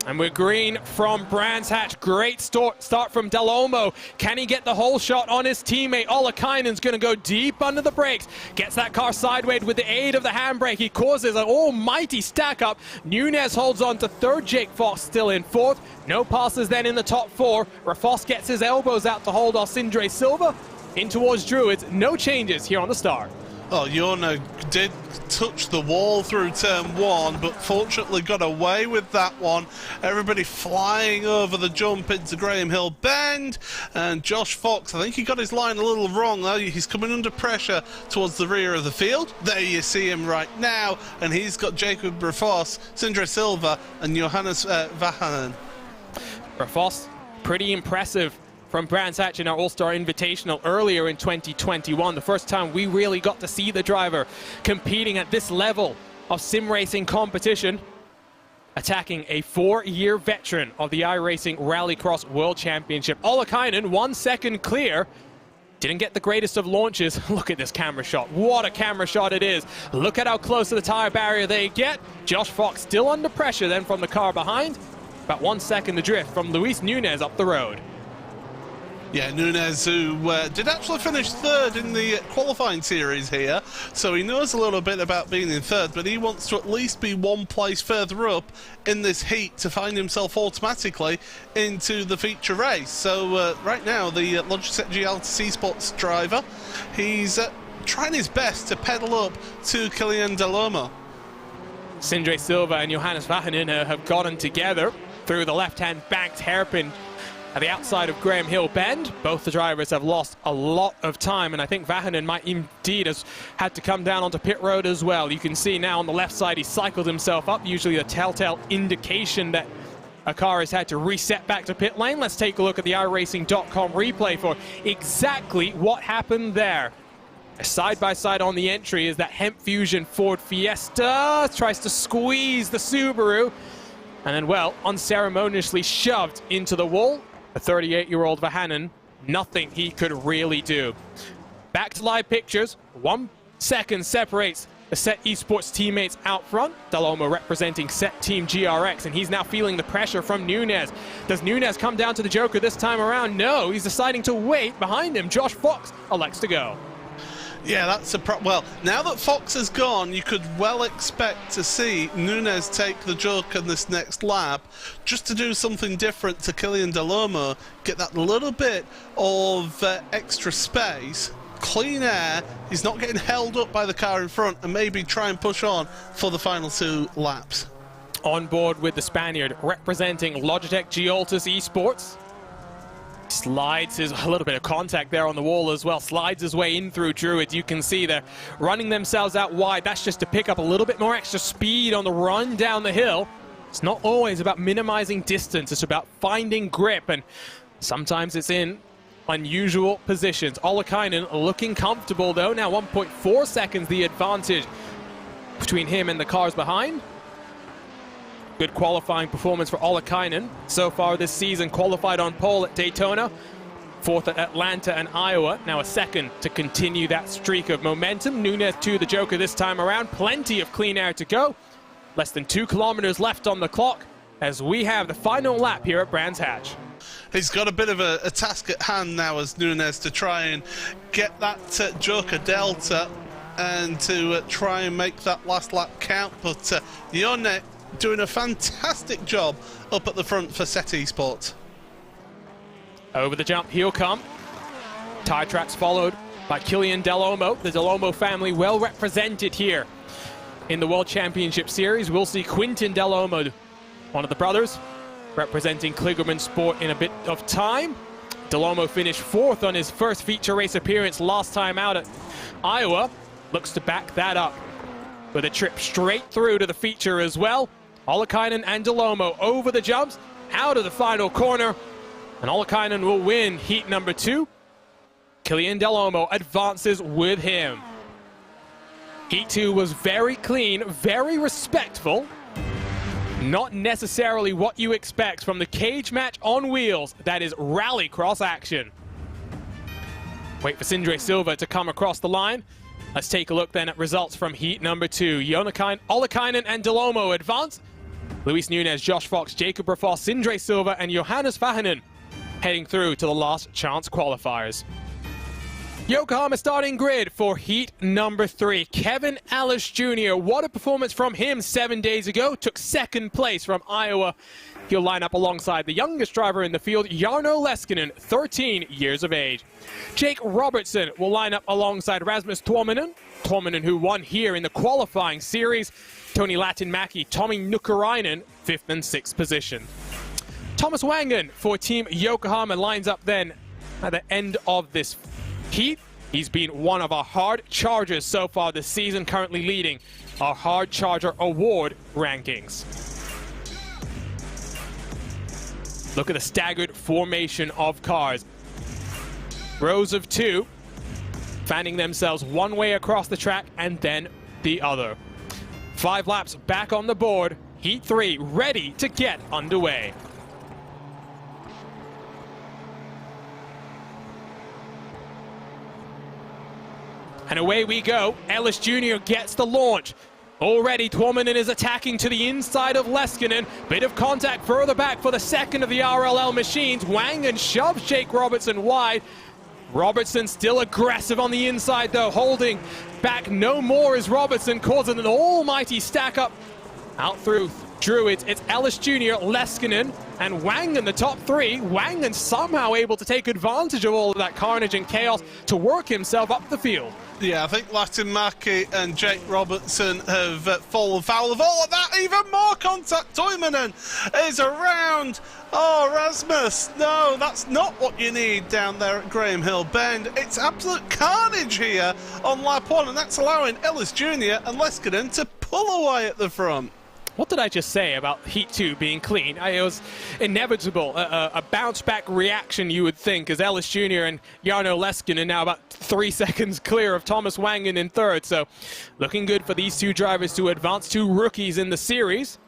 And we're green from Brands Hatch. Great start from Delhomme. Can he get the whole shot on his teammate? Ollikainen's going to go deep under the brakes. Gets that car sideways with the aid of the handbrake. He causes an almighty stack up. Nunez holds on to 3rd. Jake Fox still in 4th. No passes then in the top 4. Rafos gets his elbows out to hold off Sindre Silva. In towards Druids. No changes here on the start. Oh, Jona did touch the wall through turn 1, but fortunately got away with that one. Everybody flying over the jump into Graham Hill Bend, and Josh Fox, I think he got his line a little wrong though. He's coming under pressure towards the rear of the field. There you see him right now, and he's got Jacob Rafos, Sindre Silva, and Johannes Vahanen. Rafos, pretty impressive from Brands Hatch in our All-Star Invitational earlier in 2021. The first time we really got to see the driver competing at this level of sim racing competition, attacking a 4-year veteran of the iRacing Rallycross World Championship. Ollikainen 1 second clear. Didn't get the greatest of launches. Look at this camera shot. What a camera shot it is. Look at how close to the tire barrier they get. Josh Fox still under pressure then from the car behind. About 1 second adrift from Luis Nunez up the road. Yeah, Nunes, who did actually finish third in the qualifying series here, so he knows a little bit about being in third, but he wants to at least be one place further up in this heat to find himself automatically into the feature race. So right now, the Logitech GLTC Sports driver, he's trying his best to pedal up to Kylian Delormeau. Sindre Silva and Johannes Vahanen have gotten together through the left-hand banked hairpin at the outside of Graham Hill Bend. Both the drivers have lost a lot of time, and I think Vahanen might indeed have had to come down onto pit road as well. You can see now on the left side he cycled himself up, usually a telltale indication that a car has had to reset back to pit lane. Let's take a look at the iRacing.com replay for exactly what happened there. Side by side on the entry is that Hemp Fusion Ford Fiesta, tries to squeeze the Subaru, and then, well, unceremoniously shoved into the wall. The 38-year-old Vahanen, nothing he could really do. Back to live pictures. 1 second separates the Set Esports teammates out front. Delormeau representing Set Team GRX, and he's now feeling the pressure from Nunes. Does Nunes come down to the Joker this time around? No, he's deciding to wait behind him. Josh Fox elects to go. Yeah, that's a well, now that Fox is gone, you could well expect to see Nunes take the Joker in this next lap, just to do something different to Kylian Delormeau, get that little bit of extra space, clean air, he's not getting held up by the car in front, and maybe try and push on for the final 2 laps. On board with the Spaniard representing Logitech Gioltas Esports. Slides his, a little bit of contact there on the wall as well, slides his way in through Druid. You can see they're running themselves out wide. That's just to pick up a little bit more extra speed on the run down the hill. It's not always about minimizing distance, it's about finding grip, and sometimes it's in unusual positions. Ollikainen looking comfortable though, now 1.4 seconds the advantage between him and the cars behind. Good qualifying performance for Ollikainen so far this season, qualified on pole at Daytona, 4th at Atlanta and Iowa, now a 2nd to continue that streak of momentum. Nunes to the Joker this time around, plenty of clean air to go. Less than 2 kilometers left on the clock as we have the final lap here at Brands Hatch. He's got a bit of a task at hand now as Nunes to try and get that Joker Delta and to try and make that last lap count, but Yone doing a fantastic job up at the front for Set Esports. Over the jump, he'll come. Tire tracks followed by Kylian Delormeau. The Delormeau family well represented here in the World Championship Series. We'll see Quintin Delormeau, one of the brothers, representing Kligerman Sport in a bit of time. Delormeau finished 4th on his first feature race appearance last time out at Iowa. Looks to back that up with a trip straight through to the feature as well. Ollikainen and Delormeau over the jumps, out of the final corner, and Ollikainen will win heat number 2. Kylian Delormeau advances with him. Heat 2 was very clean, very respectful. Not necessarily what you expect from the cage match on wheels that is Rallycross action. Wait for Sindre Silva to come across the line. Let's take a look then at results from heat number 2. Ollikainen and Delormeau advance. Luis Nunes, Josh Fox, Jacob Raffos, Sindre Silva, and Johannes Vahanen heading through to the last chance qualifiers. Yokohama starting grid for heat number 3. Kevin Ellis Jr. What a performance from him 7 days ago. Took 2nd place from Iowa. He'll line up alongside the youngest driver in the field, Jarno Leskinen, 13 years of age. Jake Robertson will line up alongside Rasmus Tuominen, who won here in the qualifying series. Toni Latinmäki, Tommi Nukarainen, 5th and 6th position. Thomas Wangen for Team Yokohama lines up then at the end of this heat. He's been one of our hard chargers so far this season, currently leading our Hard Charger Award rankings. Look at the staggered formation of cars. Rows of 2, fanning themselves one way across the track and then the other. 5 laps back on the board. Heat 3 ready to get underway. And away we go. Ellis Jr. gets the launch. Already, Tuominen is attacking to the inside of Leskinen. Bit of contact further back for the second of the RLL machines. Wangen shoves Jake Robertson wide. Robertson still aggressive on the inside, though, holding back no more is Robertson, causing an almighty stack up out through Druids. It's Ellis Jr., Leskinen, and Wangen, the top three. Wangen somehow able to take advantage of all of that carnage and chaos to work himself up the field. Yeah, I think Latinmäki and Jake Robertson have fallen foul of all of that. Even more contact. Tuominen is around. Oh, Rasmus, no, that's not what you need down there at Graham Hill Bend. It's absolute carnage here on lap 1, and that's allowing Ellis Jr. and Leskinen to pull away at the front. What did I just say about Heat 2 being clean? It was inevitable, a bounce-back reaction, you would think, as Ellis Jr. and Jarno Leskinen now about 3 seconds clear of Thomas Wangen in third. So looking good for these two drivers to advance, two rookies in the series.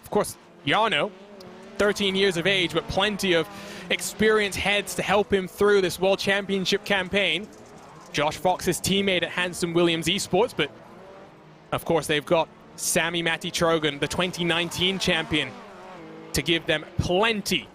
Of course, Jarno, 13 years of age, but plenty of experienced heads to help him through this World Championship campaign. Josh Fox's teammate at Hanson Williams Esports, but of course they've got Sami Matti Trogan, the 2019 champion, to give them plenty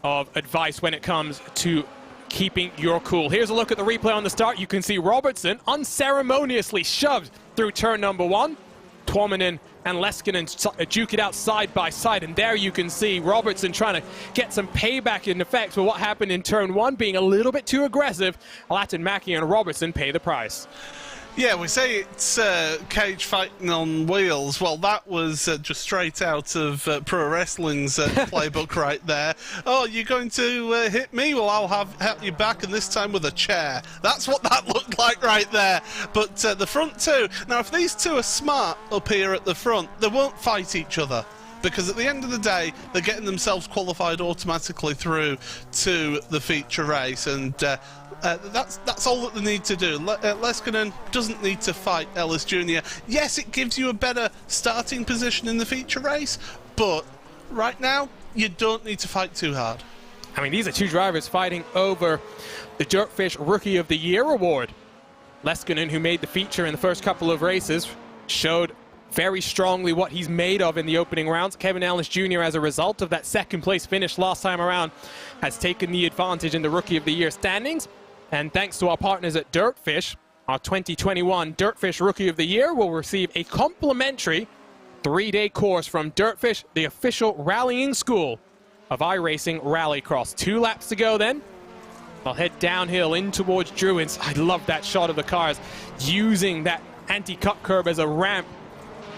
of advice when it comes to keeping your cool. Here's a look at the replay on the start. You can see Robertson unceremoniously shoved through turn number 1. Tuominen and Leskinen duke it out side by side, and there you can see Robertson trying to get some payback in effect for what happened in turn 1, being a little bit too aggressive. Latinmäki and Robertson pay the price. Yeah, we say it's cage fighting on wheels. Well, that was just straight out of pro wrestling's playbook right there. Oh, you're going to hit me? Well, I'll have you back, and this time with a chair. That's what that looked like right there. But the front two. Now, if these two are smart up here at the front, they won't fight each other, because at the end of the day, they're getting themselves qualified automatically through to the feature race, and that's all that they need to do. Leskinen doesn't need to fight Ellis Jr. Yes, it gives you a better starting position in the feature race, but right now, you don't need to fight too hard. I mean, these are two drivers fighting over the Dirtfish Rookie of the Year award. Leskinen, who made the feature in the first couple of races, showed very strongly what he's made of in the opening rounds. Kevin Ellis Jr., as a result of that second place finish last time around, has taken the advantage in the Rookie of the Year standings. And thanks to our partners at Dirtfish, our 2021 Dirtfish Rookie of the Year will receive a complimentary 3-day course from Dirtfish, the official rallying school of iRacing Rallycross. 2 laps to go then. I'll head downhill in towards Druids. I love that shot of the cars using that anti-cut curb as a ramp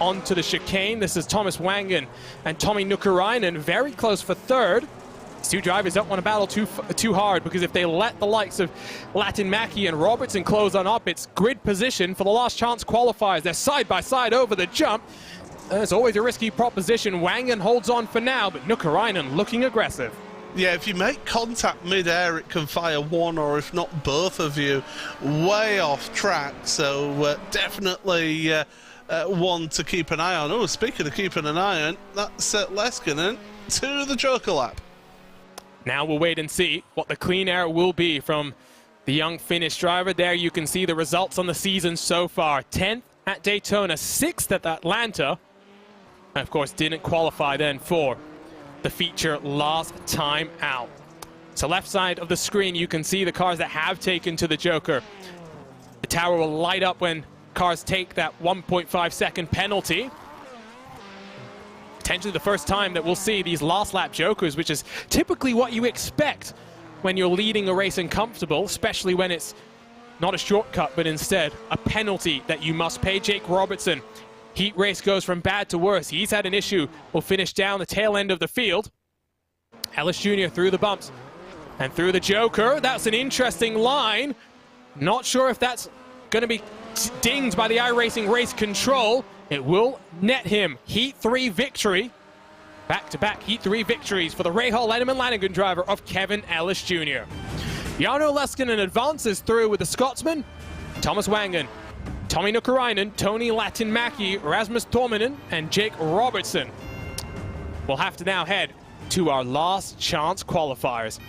onto the chicane. This is Thomas Wangen and Tommy Nukarainen very close for third. These two drivers don't want to battle too hard, because if they let the likes of Latinmäki and Robertson close on up, it's grid position for the last chance qualifiers. They're side by side over the jump. It's always a risky proposition. Wangen holds on for now, but Nukarainen looking aggressive. Yeah, if you make contact mid-air, it can fire one or if not both of you way off track. So definitely one to keep an eye on. Oh, speaking of keeping an eye on, that's Leskinen to the Joker lap. Now we'll wait and see what the clean air will be from the young Finnish driver. There you can see the results on the season so far. 10th at Daytona, 6th at Atlanta. And of course, didn't qualify then for the feature last time out. So left side of the screen, you can see the cars that have taken to the Joker. The tower will light up when cars take that 1.5 second penalty. Potentially the first time that we'll see these last lap Jokers, which is typically what you expect when you're leading a race and comfortable, especially when it's not a shortcut, but instead a penalty that you must pay. Jake Robertson, heat race goes from bad to worse. He's had an issue. Will finish down the tail end of the field. Ellis Jr. through the bumps and through the Joker. That's an interesting line. Not sure if that's going to be dinged by the iRacing race control. It will net him Heat 3 victory. Back-to-back Heat 3 victories for the Rahal Letterman-Lanigan driver of Kevin Ellis Jr. Jarno Leskinen advances through with the Scotsman, Thomas Wangen, Tommy Nukarainen, Tony Latinmäki, Rasmus Tuominen, and Jake Robertson. We'll have to now head to our last chance qualifiers.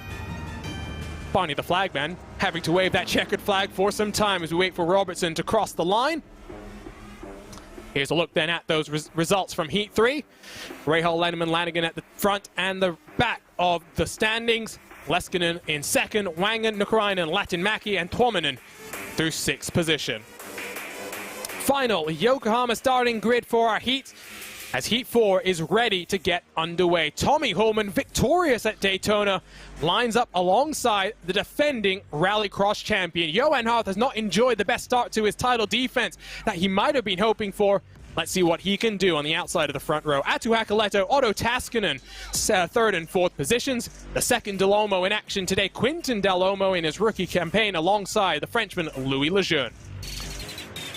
Barney the flagman having to wave that checkered flag for some time as we wait for Robertson to cross the line. Here's a look then at those results from Heat 3. Rahal, Lenneman, Lanigan at the front and the back of the standings. Leskinen in second, Wangen, Nukrainen, Latinmäki, and Tuominen through 6th position. Final Yokohama starting grid for our heat, as Heat 4 is ready to get underway. Tommy Holman, victorious at Daytona, lines up alongside the defending Rallycross champion. Johan Hart has not enjoyed the best start to his title defense that he might have been hoping for. Let's see what he can do on the outside of the front row. Atu Hakoleto, Otto Taskinen, 3rd and 4th positions. The second Delomo in action today, Quintin Delomo in his rookie campaign alongside the Frenchman Louis Lejeune.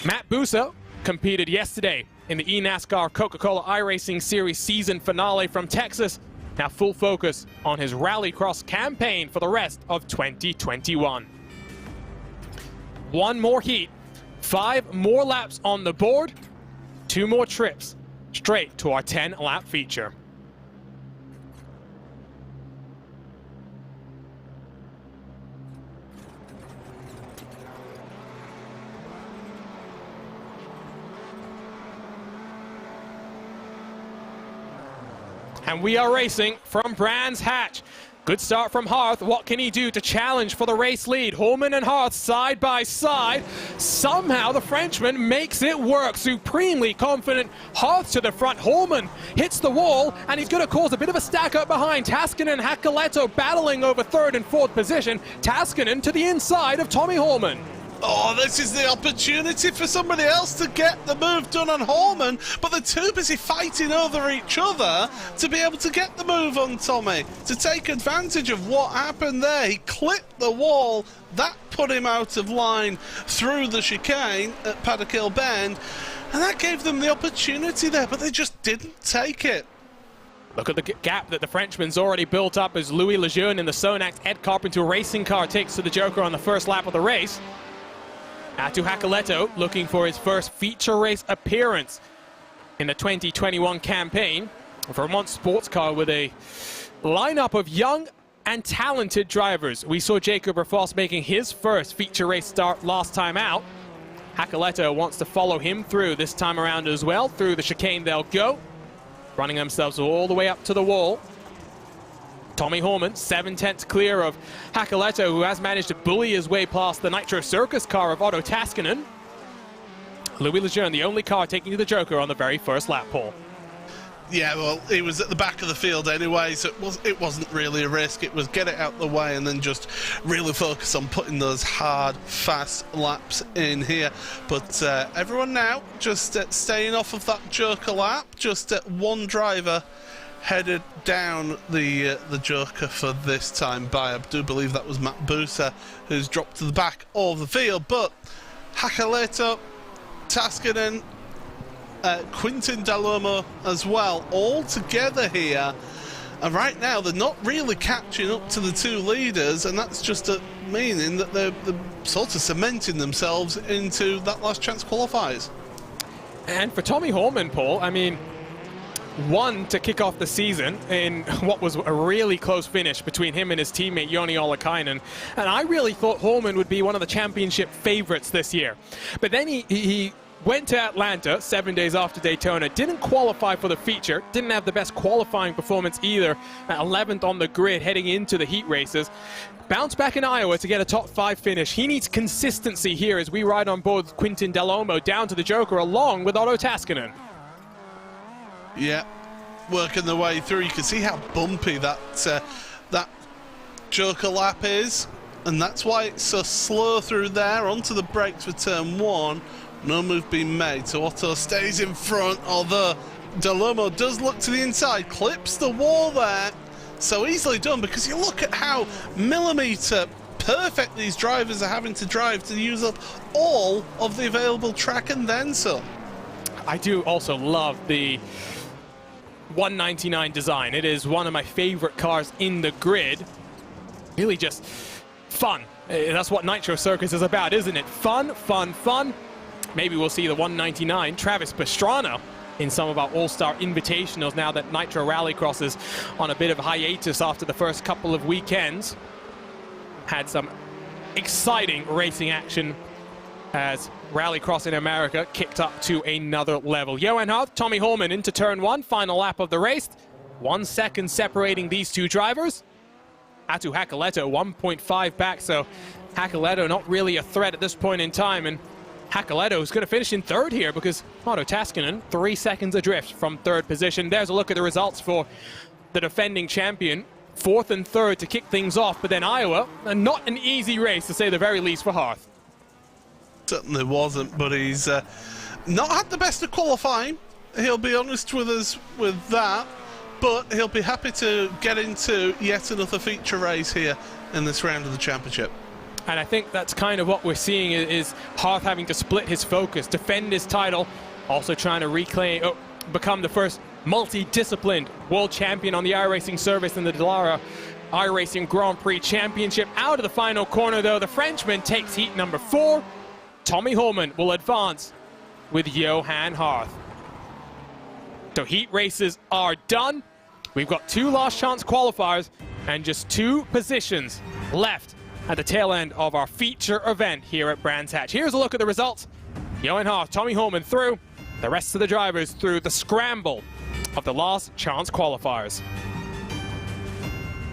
Matt Busa competed yesterday in the eNASCAR Coca-Cola iRacing Series season finale from Texas. Now full focus on his Rallycross campaign for the rest of 2021. One more heat, 5 more laps on the board, 2 more trips straight to our 10-lap feature. And we are racing from Brands Hatch. Good start from Harth. What can he do to challenge for the race lead? Holman and Harth side by side. Somehow the Frenchman makes it work. Supremely confident. Harth to the front. Holman hits the wall, and he's going to cause a bit of a stack up behind. Taskinen and Hakoleto battling over 3rd and 4th position. Taskinen to the inside of Tommy Holman. Oh, this is the opportunity for somebody else to get the move done on Holman, but they're too busy fighting over each other to be able to get the move on Tommy, to take advantage of what happened there. He clipped the wall, that put him out of line through the chicane at Paddock Bend, and that gave them the opportunity there, but they just didn't take it. Look at the gap that the Frenchman's already built up as Louis Lejeune in the Sonax Ed Carpenter racing car takes to the Joker on the first lap of the race. Atu Hakoleto looking for his first feature race appearance in the 2021 campaign. Vermont sports car with a lineup of young and talented drivers. We saw Jacob Rafoss making his first feature race start last time out. Hakoleto wants to follow him through this time around as well. Through the chicane they'll go, running themselves all the way up to the wall. Tommy Holman, 7/10 clear of Hakoleto, who has managed to bully his way past the Nitro Circus car of Otto Taskinen. Louis Lejeune, the only car taking to the Joker on the very first lap, Paul. Yeah, well, he was at the back of the field anyway, so it wasn't really a risk. It was get it out the way and then just really focus on putting those hard, fast laps in here. But everyone now just staying off of that Joker lap, just one driver headed down the Joker for this time by, I do believe that was Matt Busa, who's dropped to the back of the field. But Hakoleto, Taskinen, Quintin Delomo as well, all together here. And right now they're not really catching up to the 2 leaders, and that's just meaning that they're sort of cementing themselves into that last chance qualifiers. And for Tommy Holman, Paul, I mean, one to kick off the season in what was a really close finish between him and his teammate Joni Ollikainen. And I really thought Holman would be one of the championship favorites this year. But then he went to Atlanta 7 days after Daytona, didn't qualify for the feature, didn't have the best qualifying performance either, at 11th on the grid heading into the heat races. Bounced back in Iowa to get a top 5 finish. He needs consistency here as we ride on board Quintin Delomo down to the Joker along with Otto Taskinen. Yeah, working their way through. You can see how bumpy that Joker lap is, and that's why it's so slow through there. Onto the brakes for turn 1. No move being made, so Otto stays in front, although Delomo does look to the inside, clips the wall there. So easily done, because you look at how millimetre perfect these drivers are having to drive to use up all of the available track and then some. I do also love the 199 design. It is one of my favorite cars in the grid. Really just fun. That's what Nitro Circus is about, isn't it? Fun, fun, fun. Maybe we'll see the 199 Travis Pastrana in some of our All-Star Invitationals now that Nitro Rallycross is on a bit of a hiatus after the first couple of weekends. Had some exciting racing action as Rallycross in America kicked up to another level. Johan Hart, Tommy Holman into turn 1, final lap of the race. 1 second separating these two drivers. Atu Hakoleto 1.5 back, so Hakoleto not really a threat at this point in time, and Hakoleto is going to finish in third here because Otto Taskinen 3 seconds adrift from third position. There's a look at the results for the defending champion. 4th and 3rd to kick things off, but then Iowa, not an easy race to say the very least for Hart. Certainly wasn't, but he's not had the best of qualifying. He'll be honest with us with that, but he'll be happy to get into yet another feature race here in this round of the championship. And I think that's kind of what we're seeing is Hart having to split his focus, defend his title, also trying to reclaim, become the first multi-disciplined world champion on the iRacing service in the Dallara iRacing Grand Prix Championship. Out of the final corner, though, the Frenchman takes heat number 4. Tommy Holman will advance with Johan Hart. So heat races are done. We've got 2 last chance qualifiers and just 2 positions left at the tail end of our feature event here at Brands Hatch. Here's a look at the results. Johan Hart, Tommy Holman through. The rest of the drivers through the scramble of the last chance qualifiers.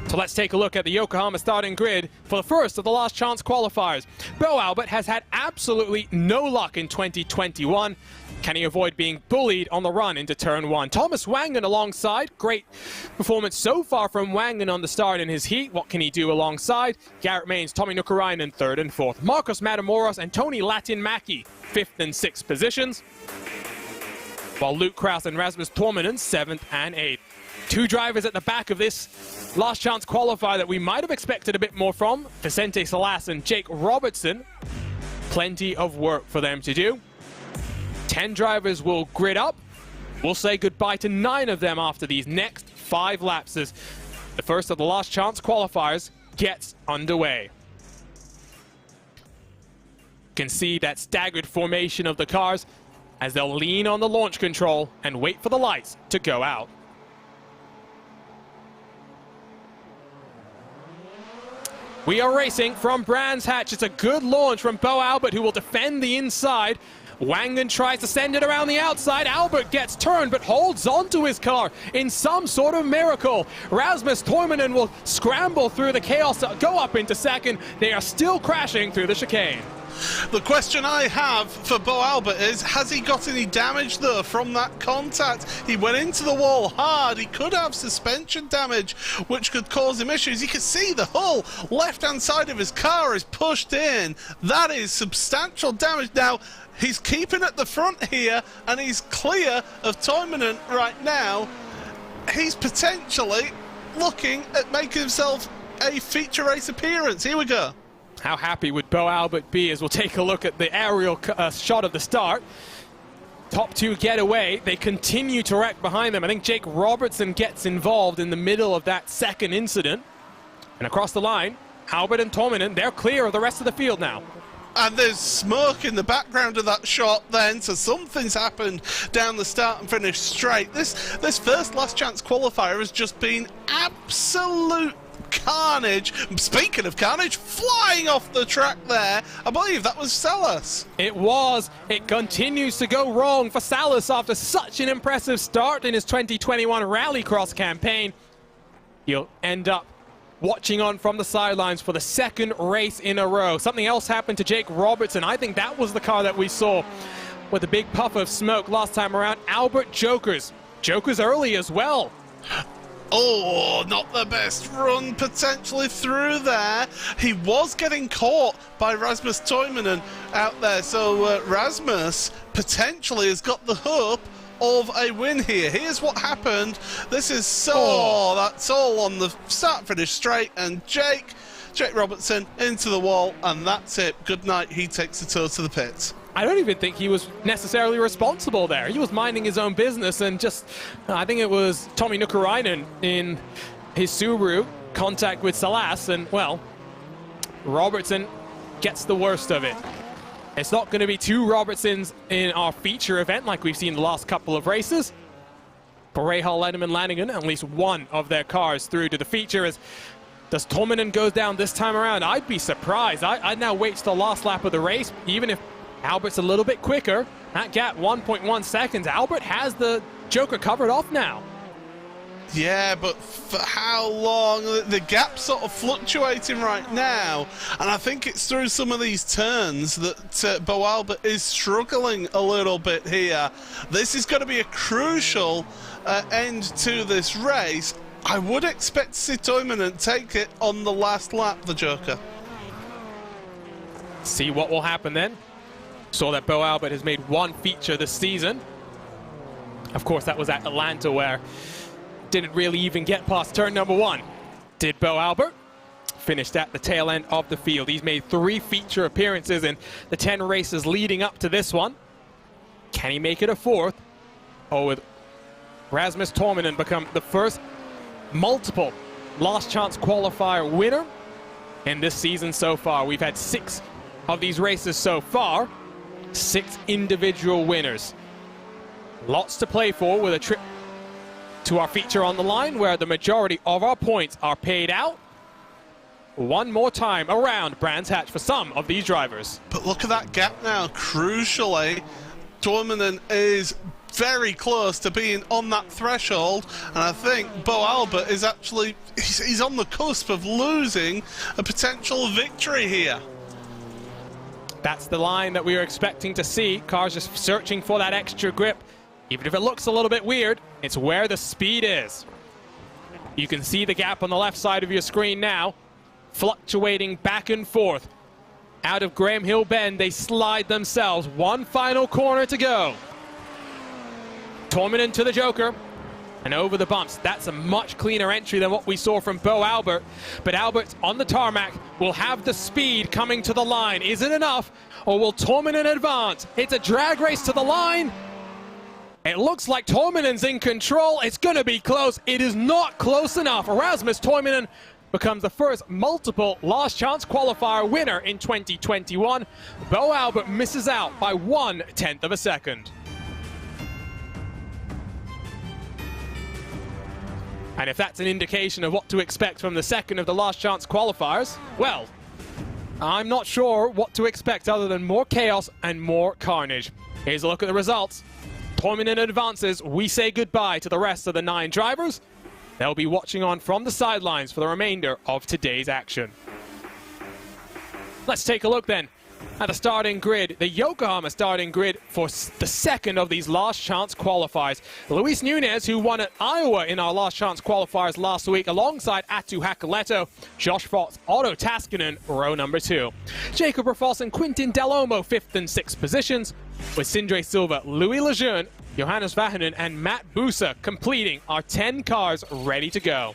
So let's take a look at the Yokohama starting grid for the first of the last chance qualifiers. Bo Albert has had absolutely no luck in 2021. Can he avoid being bullied on the run into turn 1? Thomas Wangen alongside. Great performance so far from Wangen on the start in his heat. What can he do alongside? Garrett Maines, Tommy Nukarainen 3rd and 4th. Marcos Matamoros and Tony Latin-Mackie 5th and 6th positions. While Luke Kraus and Rasmus Torminen 7th and 8th. 2 drivers at the back of this last chance qualifier that we might have expected a bit more from. Vicente Salas and Jake Robertson. Plenty of work for them to do. 10 drivers will grid up. We'll say goodbye to 9 of them after these next 5 laps as the first of the last chance qualifiers gets underway. You can see that staggered formation of the cars as they'll lean on the launch control and wait for the lights to go out. We are racing from Brands Hatch. It's a good launch from Bo Albert, who will defend the inside. Wangen tries to send it around the outside. Albert gets turned but holds onto his car in some sort of miracle. Rasmus Torminen will scramble through the chaos to go up into second. They are still crashing through the chicane. The question I have for Bo Albert is, has he got any damage though from that contact? He went into the wall hard. He could have suspension damage, which could cause him issues. You can see the whole left-hand side of his car is pushed in. That is substantial damage. Now, he's keeping at the front here, and he's clear of Toivonen right now. He's potentially looking at making himself a feature race appearance. Here we go. How happy would Bo Albert be as we'll take a look at the aerial shot of the start. Top 2 get away. They continue to wreck behind them. I think Jake Robertson gets involved in the middle of that second incident. And across the line, Albert and Tominen, they're clear of the rest of the field now. And there's smoke in the background of that shot then, so something's happened down the start and finish straight. This first last chance qualifier has just been absolute carnage. Speaking of carnage, flying off the track there. I believe that was Salas. It was. It continues to go wrong for Salas after such an impressive start in his 2021 Rallycross campaign. He'll end up watching on from the sidelines for the 2nd race in a row. Something else happened to Jake Robertson. I think that was the car that we saw with a big puff of smoke last time around. Albert Jokers early as well. Oh, not the best run potentially through there. He was getting caught by Rasmus Toivonen out there, so Rasmus potentially has got the hope of a win here. Here's what happened. This is that's all on the start finish straight, and Jake Robertson into the wall, and that's it. Good night. He takes the tour to the pits. I don't even think he was necessarily responsible there. He was minding his own business, and just, I think it was Tommy Nukarainen in his Subaru, contact with Salas, and, well, Robertson gets the worst of it. It's not going to be 2 Robertsons in our feature event like we've seen the last couple of races. For Rahal, Lenham, and Lanigan, at least one of their cars through to the feature. As does Tominen go down this time around? I'd be surprised. I'd now wait to the last lap of the race, even if Albert's a little bit quicker. That gap, 1.1 seconds. Albert has the Joker covered off now. Yeah, but for how long? The gap's sort of fluctuating right now, and I think it's through some of these turns that Bo Albert is struggling a little bit here. This is going to be a crucial end to this race. I would expect to see Toivonen take it on the last lap, the Joker. See what will happen then. Saw that Bo Albert has made one feature this season. Of course, that was at Atlanta, where didn't really even get past turn number 1. Did Bo Albert. Finished at the tail end of the field. He's made 3 feature appearances in the 10 races leading up to this one. Can he make it a 4th? Or with Rasmus Toivonen become the first multiple last chance qualifier winner in this season so far? We've had 6 of these races so far. 6 individual winners. Lots to play for with a trip to our feature on the line, where the majority of our points are paid out. One more time around Brands Hatch for some of these drivers. But look at that gap now. Crucially, Toivonen is very close to being on that threshold, and I think Bo Albert is actually he's on the cusp of losing a potential victory here. That's the line that we were expecting to see. Cars just searching for that extra grip. Even if it looks a little bit weird, it's where the speed is. You can see the gap on the left side of your screen now, fluctuating back and forth. Out of Graham Hill Bend, they slide themselves. One final corner to go. Toivonen to the Joker, and over the bumps. That's a much cleaner entry than what we saw from Bo Albert. But Albert on the tarmac will have the speed coming to the line. Is it enough, or will Toivonen advance? It's a drag race to the line. It looks like Toimonen's in control. It's going to be close. It is not close enough. Rasmus Toivonen becomes the first multiple last chance qualifier winner in 2021. Bo Albert misses out by 1/10 of a second. And if that's an indication of what to expect from the second of the last chance qualifiers, well, I'm not sure what to expect other than more chaos and more carnage. Here's a look at the results. Toivonen advances. We say goodbye to the rest of the 9 drivers. They'll be watching on from the sidelines for the remainder of today's action. Let's take a look then at the starting grid, the Yokohama starting grid for the second of these last chance qualifiers. Luis Nunez, who won at Iowa in our last chance qualifiers last week, alongside Atu Hakoleto, Josh Fox, Otto Taskinen, row number 2. Jacob Rafals and Quintin Delhomme, 5th and 6th positions, with Sindre Silva, Louis Lejeune, Johannes Vahanen, and Matt Busa completing our 10 cars ready to go.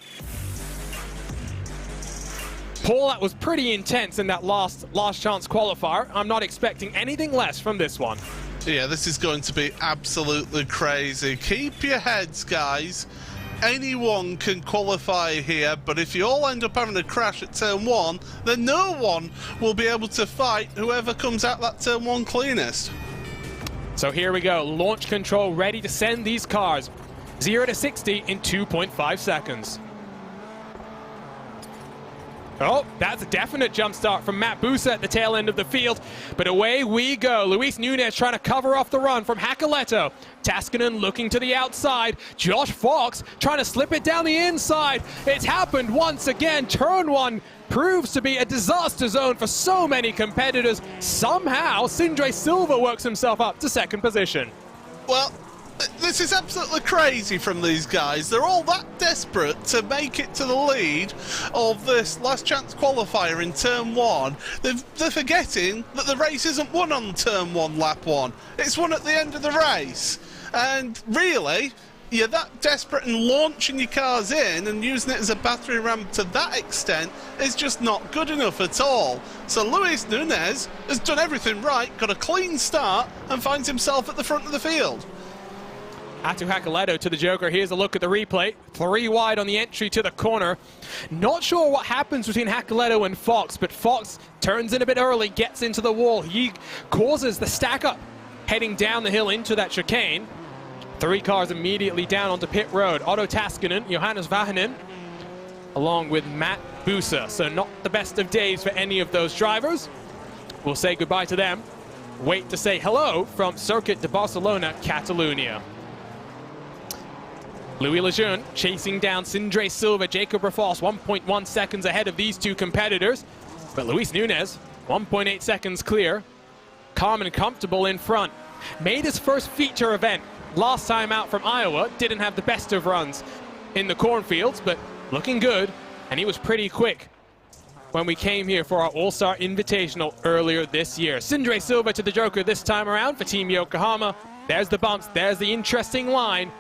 Paul, that was pretty intense in that last chance qualifier. I'm not expecting anything less from this one. Yeah, this is going to be absolutely crazy. Keep your heads, guys. Anyone can qualify here, but if you all end up having a crash at turn 1, then no one will be able to fight whoever comes out that turn 1 cleanest. So here we go. Launch control ready to send these cars 0 to 60 in 2.5 seconds. Oh, that's a definite jump start from Matt Busa at the tail end of the field. But away we go. Luis Nunez trying to cover off the run from Hakoleto. Taskinen looking to the outside. Josh Fox trying to slip it down the inside. It's happened once again. Turn 1 proves to be a disaster zone for so many competitors. Somehow, Sindre Silva works himself up to 2nd position. Well, this is absolutely crazy from these guys. They're all that desperate to make it to the lead of this last chance qualifier in turn 1. They're forgetting that the race isn't won on turn 1, lap 1. It's won at the end of the race. And really, you're that desperate, and launching your cars in and using it as a battery ram to that extent is just not good enough at all. So Luis Nunez has done everything right, got a clean start, and finds himself at the front of the field. Atu Hakoleto to the Joker. Here's a look at the replay. 3 wide on the entry to the corner. Not sure what happens between Hakoleto and Fox, but Fox turns in a bit early, gets into the wall. He causes the stack up heading down the hill into that chicane. 3 cars immediately down onto pit road. Otto Taskinen, Johannes Vahanen, along with Matt Busa. So not the best of days for any of those drivers. We'll say goodbye to them. wait to say hello from Circuit de Barcelona, Catalunya. Louis Lejeune chasing down Sindre Silva, Jacob Rafals 1.1 seconds ahead of these two competitors. But Luis Nunez, 1.8 seconds clear. Calm and comfortable in front. Made his first feature event last time out from Iowa. Didn't have the best of runs in the cornfields, but looking good. And he was pretty quick when we came here for our All-Star Invitational earlier this year. Sindre Silva to the Joker this time around for Team Yokohama. There's the bumps, there's the interesting line.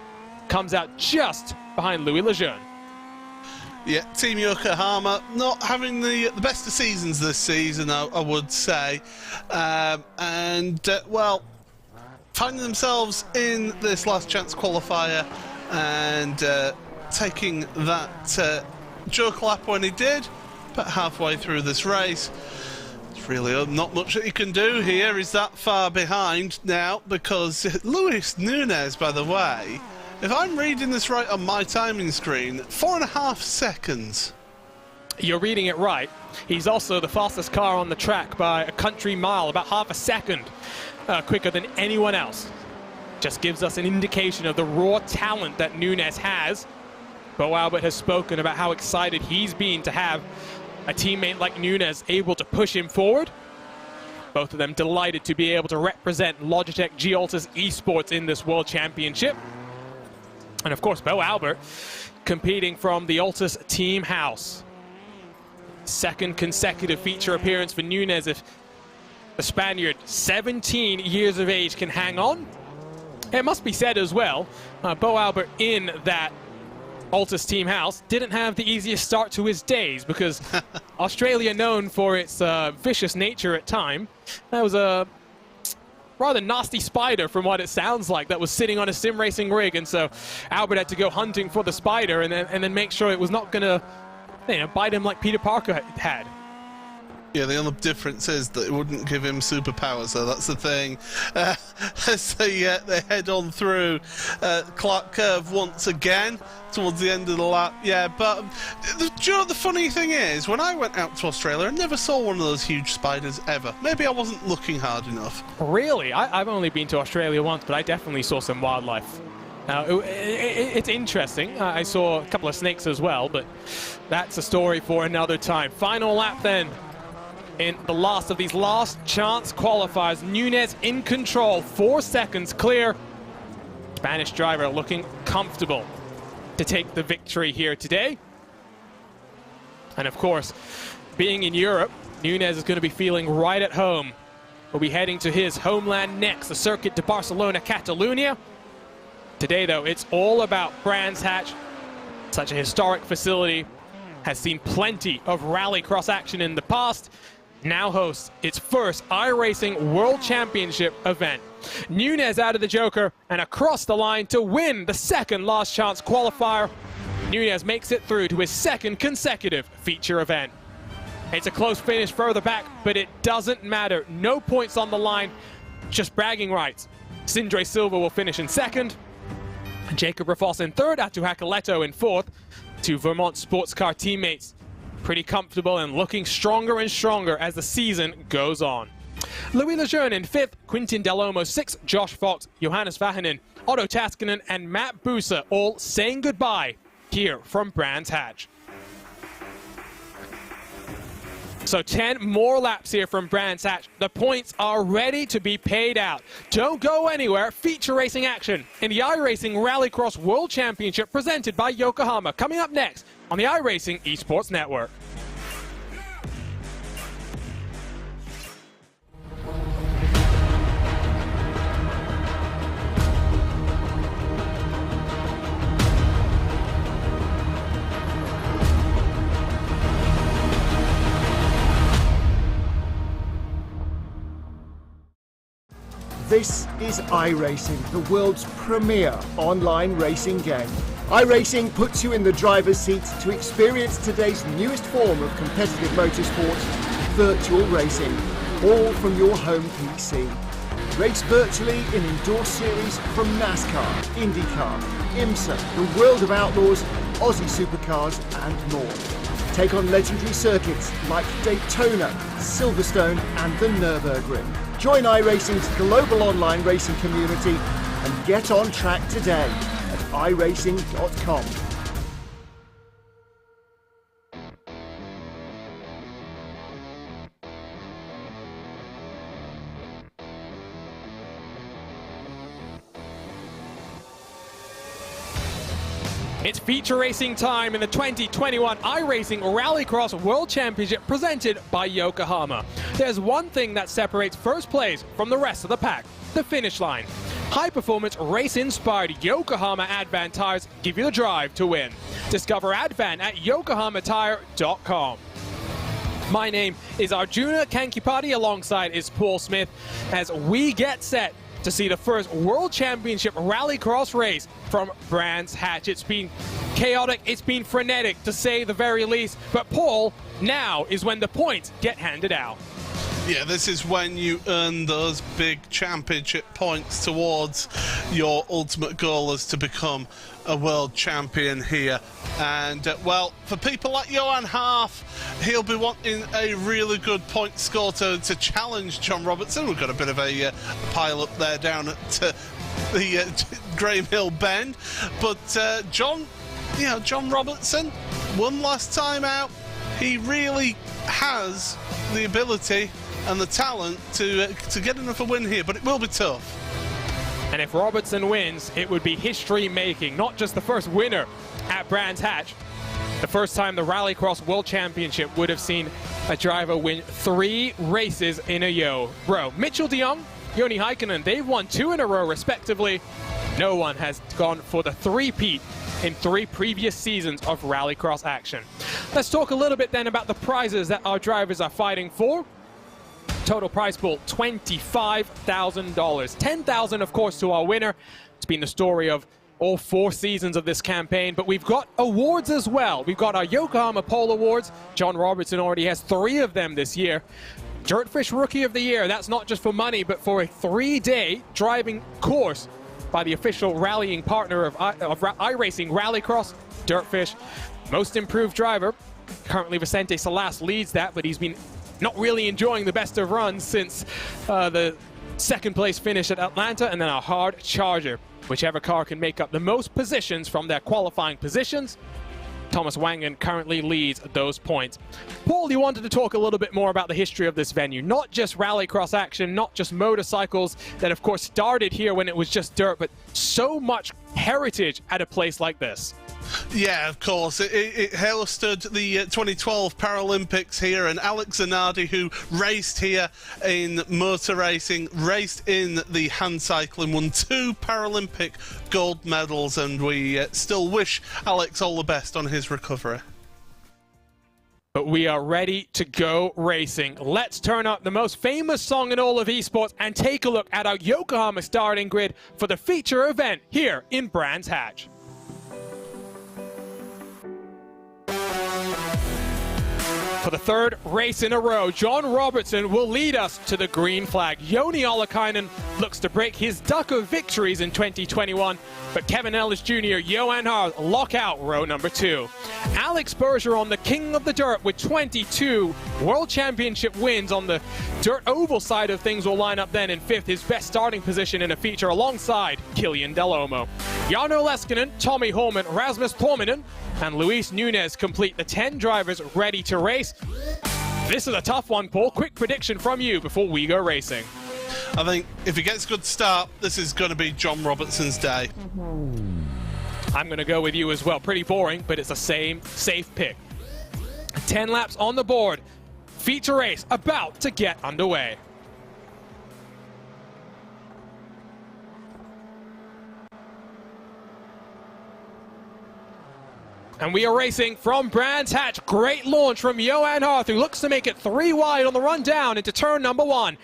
Comes out just behind Louis Lejeune. Yeah, Team Yokohama not having the best of seasons this season, I would say. Well, finding themselves in this last chance qualifier and taking that joke lap when he did, but halfway through this race, it's really not much that you can do here. He's that far behind now because Luis Nunez, by the way, if I'm reading this right on my timing screen, 4.5 seconds. You're reading it right. He's also the fastest car on the track by a country mile, about half a second quicker than anyone else. Just gives us an indication of the raw talent that Nunez has. Bo Albert has spoken about how excited he's been to have a teammate like Nunez able to push him forward. Both of them delighted to be able to represent Logitech G Altus Esports in this World Championship. And of course, Bo Albert competing from the Altus team house. Second consecutive feature appearance for Nunez. If the Spaniard, 17 years of age, can hang on. It must be said as well, Bo Albert in that Altus team house didn't have the easiest start to his days because Australia, known for its vicious nature at time, that was a rather nasty spider from what it sounds like that was sitting on a sim racing rig, and so Albert had to go hunting for the spider and then make sure it was not gonna bite him like Peter Parker had. Yeah, the only difference is that it wouldn't give him superpowers, so that's the thing. As they head on through Clark Curve once again towards the end of the lap. Yeah, but the funny thing is, when I went out to Australia, I never saw one of those huge spiders ever. Maybe I wasn't looking hard enough. Really? I've only been to Australia once, but I definitely saw some wildlife. It's interesting. I saw a couple of snakes as well, but that's a story for another time. Final lap then. In the last of these last chance qualifiers, Nunez in control, 4 seconds clear. Spanish driver looking comfortable to take the victory here today. And of course, being in Europe, Nunez is going to be feeling right at home. We'll be heading to his homeland next, the Circuit de Barcelona, Catalunya. Today, though, it's all about Brands Hatch. Such a historic facility, has seen plenty of Rallycross action in the past. Now hosts its first iRacing World Championship event. Nunez out of the Joker and across the line to win the second last chance qualifier. Nunez makes it through to his second consecutive feature event. It's a close finish further back, but it doesn't matter. No points on the line, just bragging rights. Sindre Silva will finish in second. Jacob Rafals in third, Atu Hakoleto in fourth. Two Vermont sports car teammates pretty comfortable and looking stronger and stronger as the season goes on. Louis Lejeune in fifth, Quintin Delhomme sixth, Josh Fox, Johannes Vahanen, Otto Taskinen, and Matt Busa all saying goodbye here from Brands Hatch. So 10 more laps here from Brands Hatch. The points are ready to be paid out. Don't go anywhere. Feature racing action in the iRacing Rallycross World Championship presented by Yokohama. Coming up next on the iRacing Esports Network. This is iRacing, the world's premier online racing game. iRacing puts you in the driver's seat to experience today's newest form of competitive motorsport, virtual racing, all from your home PC. Race virtually in indoor series from NASCAR, IndyCar, IMSA, the World of Outlaws, Aussie Supercars and more. Take on legendary circuits like Daytona, Silverstone and the Nürburgring. Join iRacing's global online racing community and get on track today at iRacing.com. It's feature racing time in the 2021 iRacing Rallycross World Championship presented by Yokohama. There's one thing that separates first place from the rest of the pack: the finish line. High-performance, race-inspired Yokohama Advan tires give you the drive to win. Discover Advan at yokohamatire.com. My name is Arjuna Kankipati, alongside is Paul Smith, as we get set to see the first World Championship Rallycross race from Brands Hatch. It's been chaotic, it's been frenetic to say the very least, but Paul, now is when the points get handed out. Yeah, this is when you earn those big championship points towards your ultimate goal as to become a world champion here. And, well, for people like Johan Harf, he'll be wanting a really good point score to challenge John Robertson. We've got a bit of a pile up there down at the Graham Hill Bend. But John Robertson won last time out. He really has the ability and the talent to get another win here, but it will be tough. And if Robertson wins, it would be history-making, not just the first winner at Brands Hatch. The first time the Rallycross World Championship would have seen a driver win 3 races in a row. Mitchell de Jong, Joni Heikkinen, they've won 2 in a row respectively. No one has gone for the three-peat in 3 previous seasons of Rallycross action. Let's talk a little bit then about the prizes that our drivers are fighting for. Total prize pool, $25,000. $10,000, of course, to our winner. It's been the story of all 4 seasons of this campaign, but we've got awards as well. We've got our Yokohama Pole Awards. John Robertson already has 3 of them this year. Dirtfish Rookie of the Year, that's not just for money, but for a 3-day driving course by the official rallying partner of iRacing Rallycross, Dirtfish. Most Improved Driver, currently Vicente Salas leads that, but he's been not really enjoying the best of runs since the second place finish at Atlanta, and then a hard charger. Whichever car can make up the most positions from their qualifying positions, Thomas Wangen currently leads those points. Paul, you wanted to talk a little bit more about the history of this venue, not just Rallycross action, not just motorcycles that of course started here when it was just dirt, but so much heritage at a place like this. Yeah, of course. It hosted the 2012 Paralympics here, and Alex Zanardi, who raced here in motor racing, raced in the hand cycling, won 2 Paralympic gold medals, and we still wish Alex all the best on his recovery. But we are ready to go racing. Let's turn up the most famous song in all of esports and take a look at our Yokohama starting grid for the feature event here in Brands Hatch. For the 3rd race in a row, John Robertson will lead us to the green flag. Joni Ollikainen looks to break his duck of victories in 2021, but Kevin Ellis Jr., Johan Harf lock out row number 2. Alex Bergeron, the king of the dirt, with 22 World Championship wins on the dirt oval side of things, will line up then in 5th, his best starting position in a feature alongside Killian Delhomme. Jarno Leskinen, Tommy Holman, Rasmus Porminen, and Luis Nunez complete the 10 drivers ready to race. This is a tough one, Paul. Quick prediction from you before we go racing. I think if he gets a good start, this is going to be John Robertson's day. I'm going to go with you as well. Pretty boring, but it's the same safe pick. 10 laps on the board. Feature race about to get underway. And we are racing from Brands Hatch. Great launch from Johan Harf, who looks to make it 3 wide on the run down into turn number 1.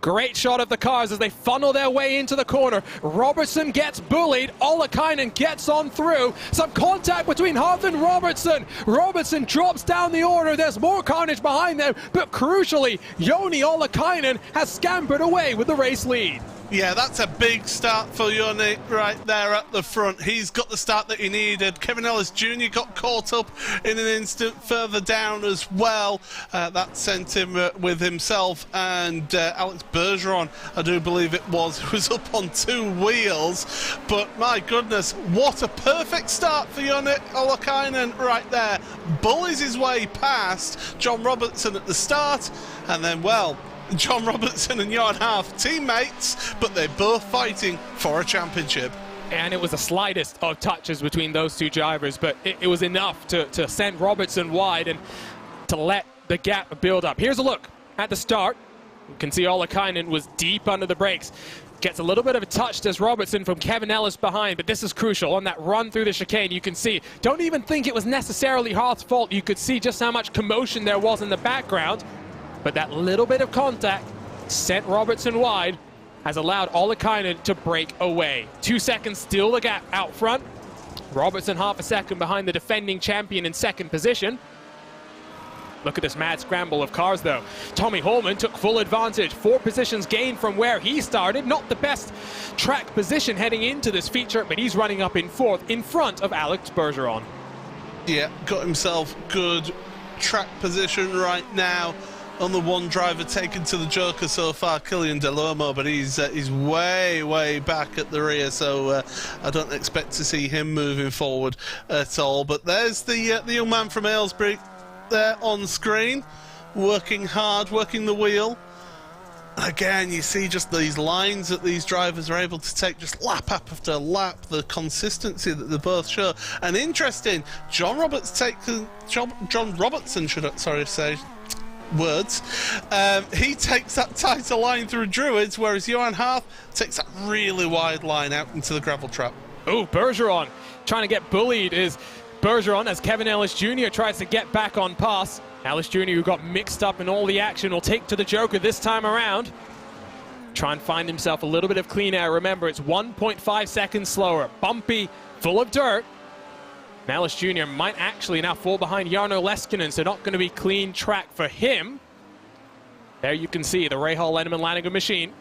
Great shot of the cars as they funnel their way into the corner. Robertson gets bullied. Ollikainen gets on through. Some contact between Harf and Robertson. Robertson drops down the order. There's more carnage behind them, but crucially, Joni Ollikainen has scampered away with the race lead. Yeah, that's a big start for Yoni right there at the front. He's got the start that he needed. Kevin Ellis Jr. got caught up in an instant further down as well. That sent him with himself and Alex Bergeron, I do believe it was, who was up on 2 wheels. But my goodness, what a perfect start for Yoni Olakainen right there. Bullies his way past John Robertson at the start, and then, well, John Robertson and Johan Harf, teammates, but they're both fighting for a championship. And it was the slightest of touches between those two drivers, but it was enough to send Robertson wide and to let the gap build up. Here's a look at the start. You can see Olakainen was deep under the brakes. Gets a little bit of a touch as Robertson from Kevin Ellis behind, but this is crucial. On that run through the chicane, you can see, don't even think it was necessarily Hart's fault. You could see just how much commotion there was in the background. But that little bit of contact sent Robertson wide, has allowed Olakainen to break away. 2 seconds still the gap out front. Robertson half a second behind the defending champion in second position. Look at this mad scramble of cars though. Tommy Holman took full advantage. 4 positions gained from where he started. Not the best track position heading into this feature, but he's running up in 4th in front of Alex Bergeron. Yeah, got himself good track position right now. On the one driver taken to the Joker so far, Killian Delormeau, but he's way back at the rear, so I don't expect to see him moving forward at all. But there's the young man from Aylesbury there on screen, working hard, working the wheel. Again, you see just these lines that these drivers are able to take just lap after lap, the consistency that they both show. And interesting, John Robertson should I say, words. He takes that tighter line through Druids, whereas Johan Harf takes that really wide line out into the gravel trap. Oh, Bergeron trying to get bullied is Bergeron as Kevin Ellis Jr. tries to get back on pass. Ellis Jr., who got mixed up in all the action, will take to the Joker this time around. Try and find himself a little bit of clean air. Remember, it's 1.5 seconds slower. Bumpy, full of dirt. Ellis Jr. might actually now fall behind Jarno Leskinen, so not going to be clean track for him. There you can see the Rahal Lenneman-Lanigan machine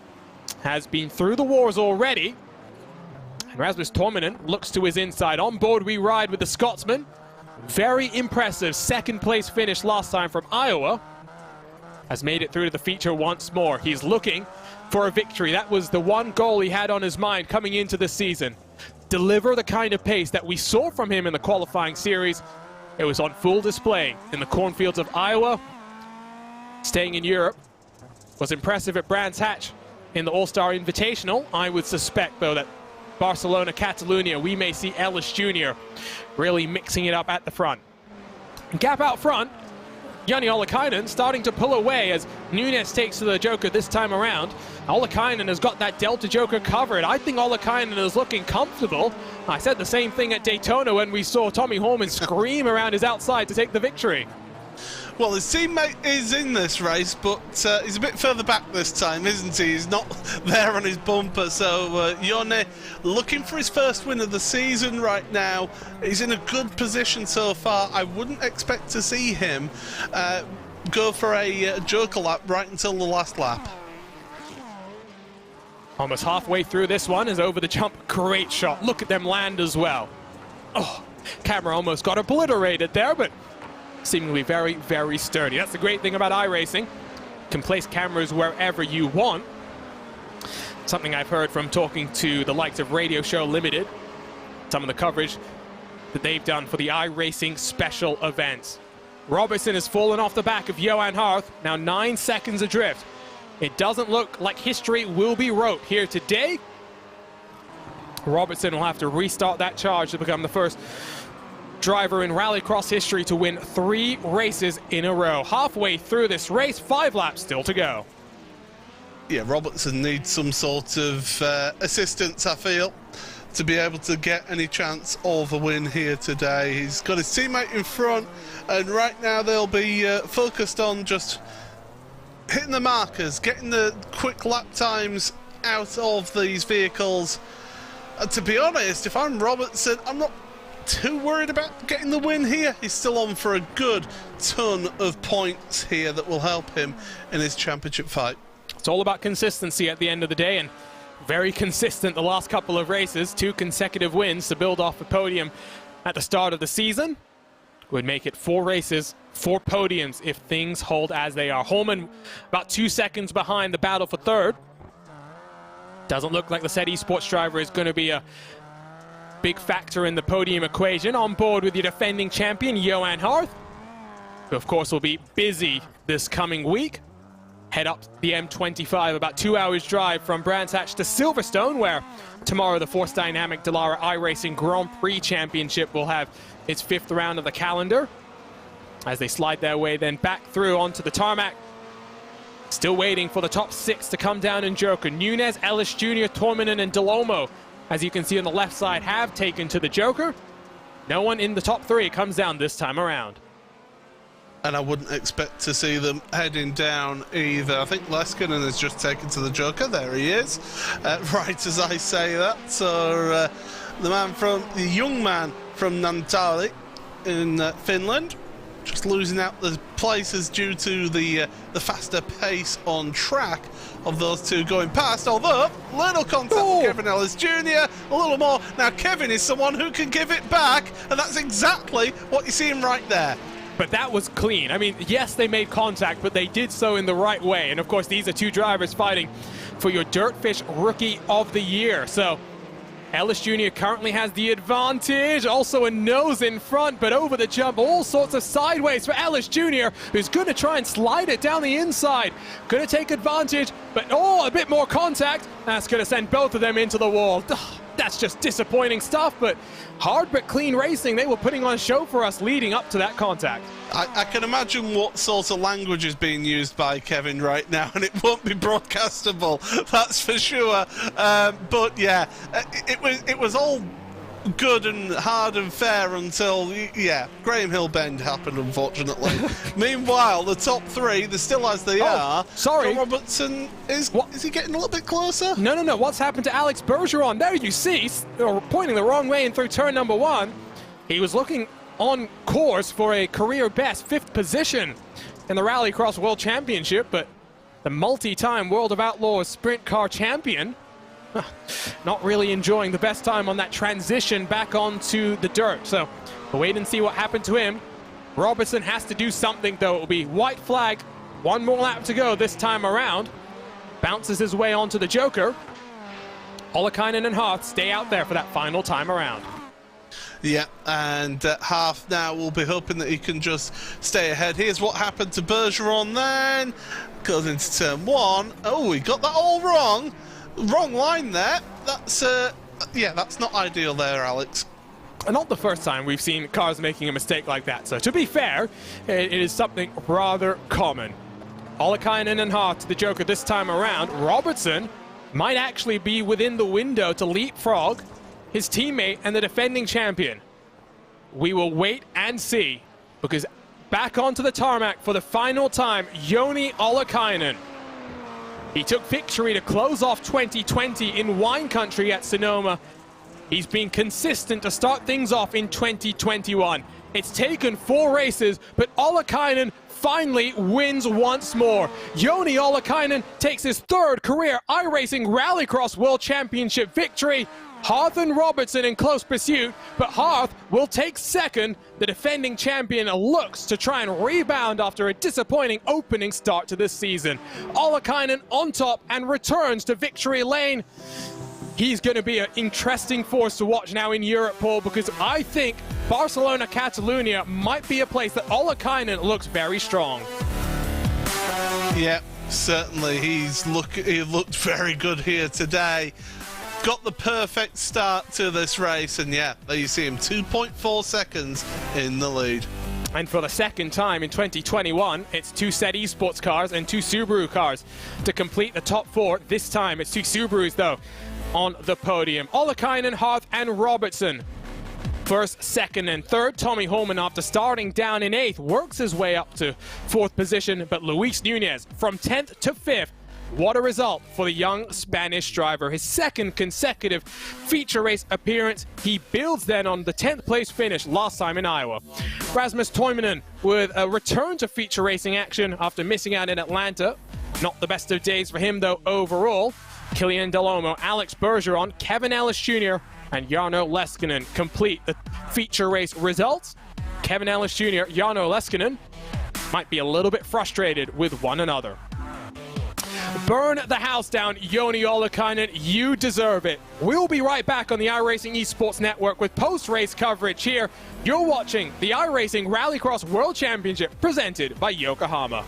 has been through the wars already. And Rasmus Torminen looks to his inside. On board we ride with the Scotsman. Very impressive second place finish last time from Iowa. Has made it through to the feature once more. He's looking for a victory. That was the one goal he had on his mind coming into the season. Deliver the kind of pace that we saw from him in the qualifying series. It was on full display in the cornfields of Iowa. Staying in Europe was impressive at Brands Hatch in the All-Star Invitational. I would suspect, though, that Barcelona, Catalunya, we may see Ellis Jr. really mixing it up at the front. Gap out front, Jani Olakainen starting to pull away as Nunes takes to the Joker this time around. Olakainen has got that Delta Joker covered. I think Olakainen is looking comfortable. I said the same thing at Daytona when we saw Tommy Holman scream around his outside to take the victory. Well, his teammate is in this race, but he's a bit further back this time, isn't he? He's not there on his bumper, so Yone looking for his first win of the season right now. He's in a good position so far. I wouldn't expect to see him go for a Joker lap right until the last lap. Almost halfway through this one is over the jump. Great shot. Look at them land as well. Oh, camera almost got obliterated there, but seemingly very, very sturdy. That's the great thing about iRacing. You can place cameras wherever you want. Something I've heard from talking to the likes of Radio Show Limited, some of the coverage that they've done for the iRacing special events. Robertson has fallen off the back of Johan Harf, now 9 seconds adrift. It doesn't look like history will be wrote here today. Robertson will have to restart that charge to become the first driver in Rallycross history to win 3 races in a row. Halfway through this race, 5 laps still to go. Yeah, Robertson needs some sort of assistance, I feel, to be able to get any chance of a win here today. He's got his teammate in front, and right now they'll be focused on just hitting the markers, getting the quick lap times out of these vehicles. To be honest, if I'm Robertson, I'm not too worried about getting the win here. He's still on for a good ton of points here that will help him in his championship fight. It's all about consistency at the end of the day, and very consistent the last couple of races, 2 consecutive wins to build off the podium at the start of the season. Would make it 4 races, 4 podiums if things hold as they are. Holman about 2 seconds behind the battle for third. Doesn't look like the said esports driver is going to be a big factor in the podium equation. On board with your defending champion, Johan Harth, who of course will be busy this coming week. Head up the M25, about 2 hours drive from Brands Hatch to Silverstone, where tomorrow the Force Dynamic Dallara iRacing Grand Prix Championship will have its 5th round of the calendar, as they slide their way then back through onto the tarmac. Still waiting for the top 6 to come down in Joker. Nunez, Ellis Jr., Torminen, and Delomo, as you can see on the left side, have taken to the Joker. No one in the top 3 comes down this time around. And I wouldn't expect to see them heading down either. I think Leskinen has just taken to the Joker. There he is, right as I say that. So the young man from Naantali in Finland, just losing out the places due to the faster pace on track of those two going past. Although little contact with Kevin Ellis Jr., a little more. Now Kevin is someone who can give it back, and that's exactly what you're seeing right there. But that was clean. I mean, yes, they made contact, but they did so in the right way. And of course, these are 2 drivers fighting for your Dirtfish Rookie of the Year. So Ellis Jr. currently has the advantage. Also a nose in front, but over the jump, all sorts of sideways for Ellis Jr., who's going to try and slide it down the inside. Going to take advantage, but a bit more contact. That's going to send both of them into the wall. That's just disappointing stuff, but hard but clean racing. They were putting on a show for us leading up to that contact. I can imagine what sort of language is being used by Kevin right now, and it won't be broadcastable, that's for sure. But yeah, it was all good and hard and fair until, yeah, Graham Hill Bend happened, unfortunately. Meanwhile, the top 3, they're still as they are. Sorry. John Robertson, is he getting a little bit closer? No. What's happened to Alex Bergeron? There you see, pointing the wrong way in through turn number 1. He was looking on course for a career best 5th position in the Rallycross World Championship, but the multi-time World of Outlaws Sprint Car Champion not really enjoying the best time on that transition back onto the dirt. So we'll wait and see what happened to him. Robertson has to do something, though. It will be white flag. 1 more lap to go this time around. Bounces his way onto the Joker. Ollikainen and Harth stay out there for that final time around. Yeah, and Harth now will be hoping that he can just stay ahead. Here's what happened to Bergeron then. Goes into turn 1. Oh, he got that all wrong. Wrong line there. That's yeah, that's not ideal there, Alex. Not the first time we've seen cars making a mistake like that. So to be fair, it is something rather common. Ollikainen and Harth to the Joker this time around. Robertson might actually be within the window to leapfrog his teammate and the defending champion. We will wait and see, because back onto the tarmac for the final time, Joni Ollikainen. He took victory to close off 2020 in wine country at Sonoma. He's been consistent to start things off in 2021. It's taken 4 races, but Ollikainen finally wins once more. Joni Ollikainen takes his 3rd career iRacing Rallycross World Championship victory. Harth and Robertson in close pursuit, but Harth will take 2nd. The defending champion looks to try and rebound after a disappointing opening start to this season. Ollikainen on top and returns to victory lane. He's going to be an interesting force to watch now in Europe, Paul, because I think Barcelona Catalunya might be a place that Ollikainen looks very strong. Yeah, certainly. He looked very good here today. Got the perfect start to this race, and yeah, there you see him, 2.4 seconds in the lead. And for the 2nd time in 2021, it's 2 SET Esports cars and 2 Subaru cars to complete the top 4. This time it's 2 Subarus, though, on the podium. Ollikainen, Harth, and Robertson. 1st, 2nd, and 3rd. Tommy Holman, after starting down in 8th, works his way up to 4th position, but Luis Nunez from 10th to 5th. What a result for the young Spanish driver. His 2nd consecutive feature race appearance. He builds then on the 10th place finish last time in Iowa. Rasmus Toivonen with a return to feature racing action after missing out in Atlanta. Not the best of days for him, though, overall. Killian Delomo, Alex Bergeron, Kevin Ellis Jr., and Jarno Leskinen complete the feature race results. Kevin Ellis Jr., Jarno Leskinen might be a little bit frustrated with one another. Burn the house down, Joni Ollikainen. You deserve it. We'll be right back on the iRacing Esports Network with post-race coverage here. You're watching the iRacing Rallycross World Championship presented by Yokohama.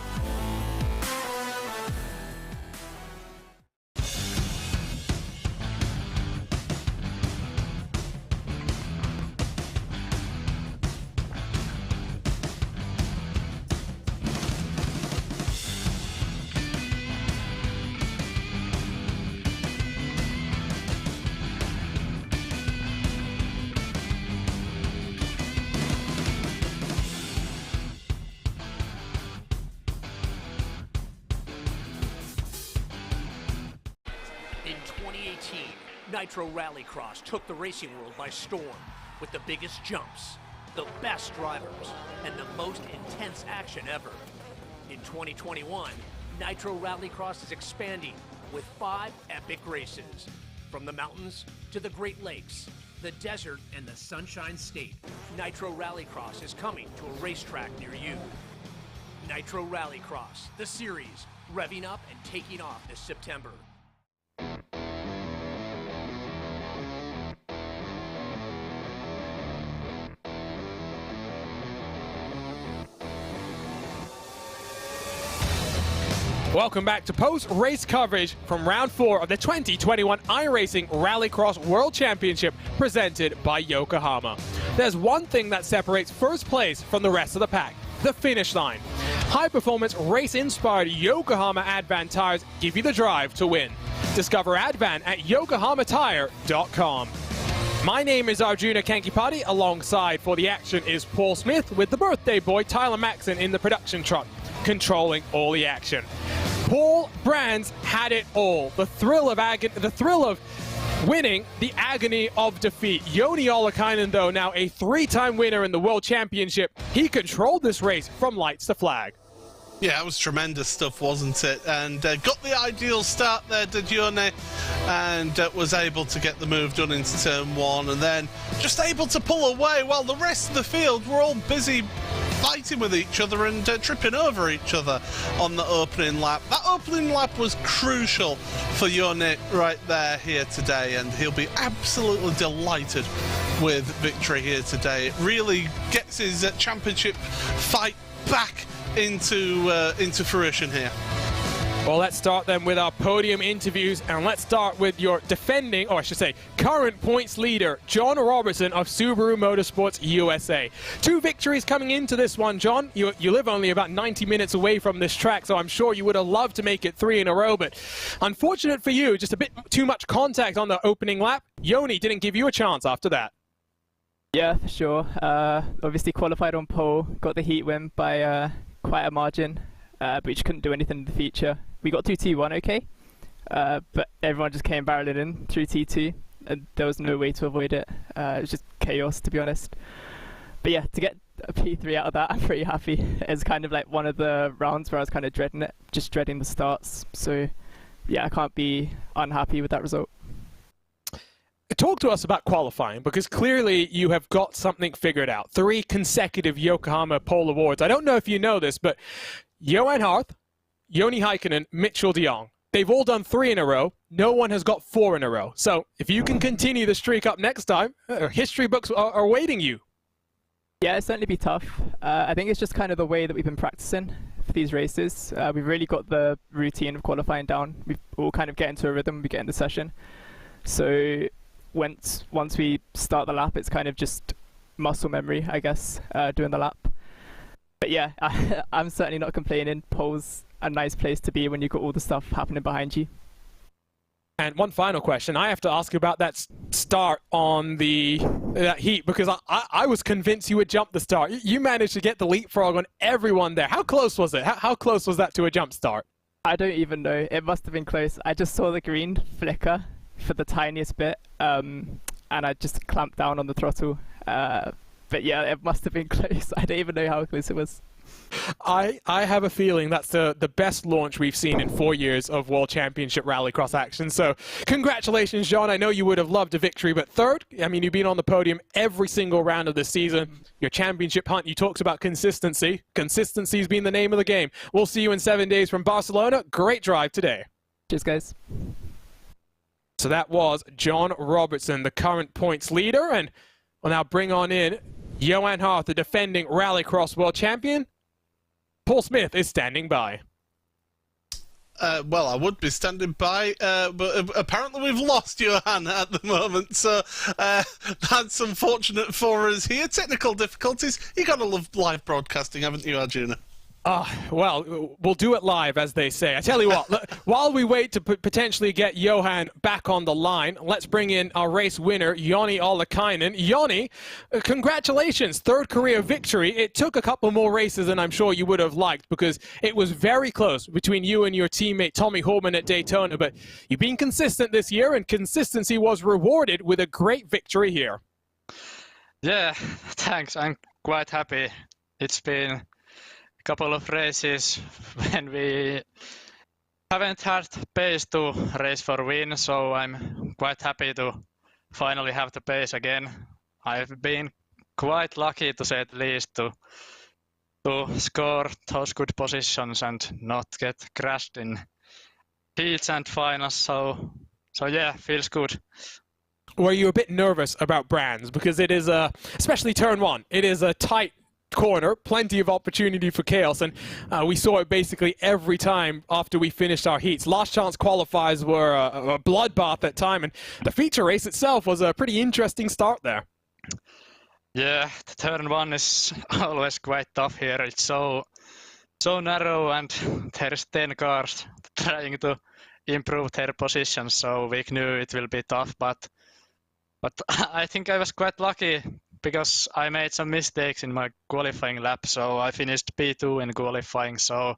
In 2018, Nitro Rallycross took the racing world by storm with the biggest jumps, the best drivers, and the most intense action ever. In 2021, Nitro Rallycross is expanding with 5 epic races. From the mountains to the Great Lakes, the desert, and the Sunshine State, Nitro Rallycross is coming to a racetrack near you. Nitro Rallycross, the series, revving up and taking off this September. Welcome back to post-race coverage from round 4 of the 2021 iRacing Rallycross World Championship presented by Yokohama. There's one thing that separates first place from the rest of the pack: the finish line. High-performance, race-inspired Yokohama Advan tires give you the drive to win. Discover Advan at yokohamatire.com. My name is Arjuna Kankipati. Alongside for the action is Paul Smith with the birthday boy Tyler Maxon in the production truck, controlling all the action. Paul Brands had it all. The thrill of winning, the agony of defeat. Joni Ollikainen, though, now a 3-time winner in the World Championship. He controlled this race from lights to flag. Yeah, it was tremendous stuff, wasn't it? And got the ideal start there, did Joni, and was able to get the move done into turn 1, and then just able to pull away while the rest of the field were all busy fighting with each other and tripping over each other on the opening lap. That opening lap was crucial for Joni right there here today, and he'll be absolutely delighted with victory here today. It really gets his championship fight back into fruition here. Well, let's start then with our podium interviews, and let's start with your defending, or I should say, current points leader, John Robertson of Subaru Motorsports USA. 2 victories coming into this one, John. You live only about 90 minutes away from this track, so I'm sure you would have loved to make it 3 in a row, but unfortunate for you, just a bit too much contact on the opening lap. Joni didn't give you a chance after that. Yeah, for sure. Obviously qualified on pole, got the heat win by quite a margin, but we just couldn't do anything in the feature. We got through T1 okay, but everyone just came barreling in through T2, and there was no way to avoid it. It was just chaos, to be honest. But yeah, to get a P3 out of that, I'm pretty happy. It's kind of like one of the rounds where I was kind of dreading it, just dreading the starts. So yeah, I can't be unhappy with that result. Talk to us about qualifying, because clearly you have got something figured out. 3 consecutive Yokohama pole awards. I don't know if you know this, but Johan Harth, Joni Heikkinen, Mitchell de Jong, they've all done 3 in a row. No one has got 4 in a row. So if you can continue the streak up next time, history books are awaiting you. Yeah, it'll certainly be tough. I think it's just kind of the way that we've been practicing for these races. We've really got the routine of qualifying down. We've all kind of get into a rhythm, we get in the session. So once we start the lap, it's kind of just muscle memory, I guess, doing the lap. But yeah, I'm certainly not complaining. Pole's a nice place to be when you've got all the stuff happening behind you. And one final question. I have to ask you about that start on that heat, because I was convinced you would jump the start. You managed to get the leapfrog on everyone there. How close was it? How close was that to a jump start? I don't even know. It must have been close. I just saw the green flicker for the tiniest bit, and I just clamped down on the throttle. But yeah, it must have been close. I don't even know how close it was. I have a feeling that's the best launch we've seen in 4 years of World Championship Rallycross action. So congratulations, John. I know you would have loved a victory, but third, I mean, you've been on the podium every single round of the season. Your championship hunt, you talked about consistency. Consistency's been the name of the game. We'll see you in 7 days from Barcelona. Great drive today. Cheers, guys. So that was John Robertson, the current points leader. And we'll now bring on in Johan Hart, the defending Rallycross World Champion. Paul Smith is standing by. Well, I would be standing by, but apparently we've lost Johan at the moment, so that's unfortunate for us here. Technical difficulties. You got to love live broadcasting, haven't you, Arjuna? Well, we'll do it live, as they say. I tell you what, while we wait to potentially get Johan back on the line, let's bring in our race winner, Joni Ollikainen. Joni, congratulations, third career victory. It took a couple more races than I'm sure you would have liked, because it was very close between you and your teammate Tommy Holman at Daytona, but you've been consistent this year, and consistency was rewarded with a great victory here. Yeah, thanks. I'm quite happy. It's been couple of races when we haven't had pace to race for win, so I'm quite happy to finally have the pace again. I've been quite lucky, to say the least, to score those good positions and not get crashed in heats and finals, so yeah, feels good. Were you a bit nervous about Brands? Because it is especially turn one, it is a tight corner, plenty of opportunity for chaos, and we saw it basically every time after we finished our heats. Last chance qualifiers were a bloodbath at time, and the feature race itself was a pretty interesting start there. Yeah, the turn one is always quite tough here. It's so narrow, and there's 10 cars trying to improve their position, so we knew it will be tough, but I think I was quite lucky, because I made some mistakes in my qualifying lap, so I finished P2 in qualifying, so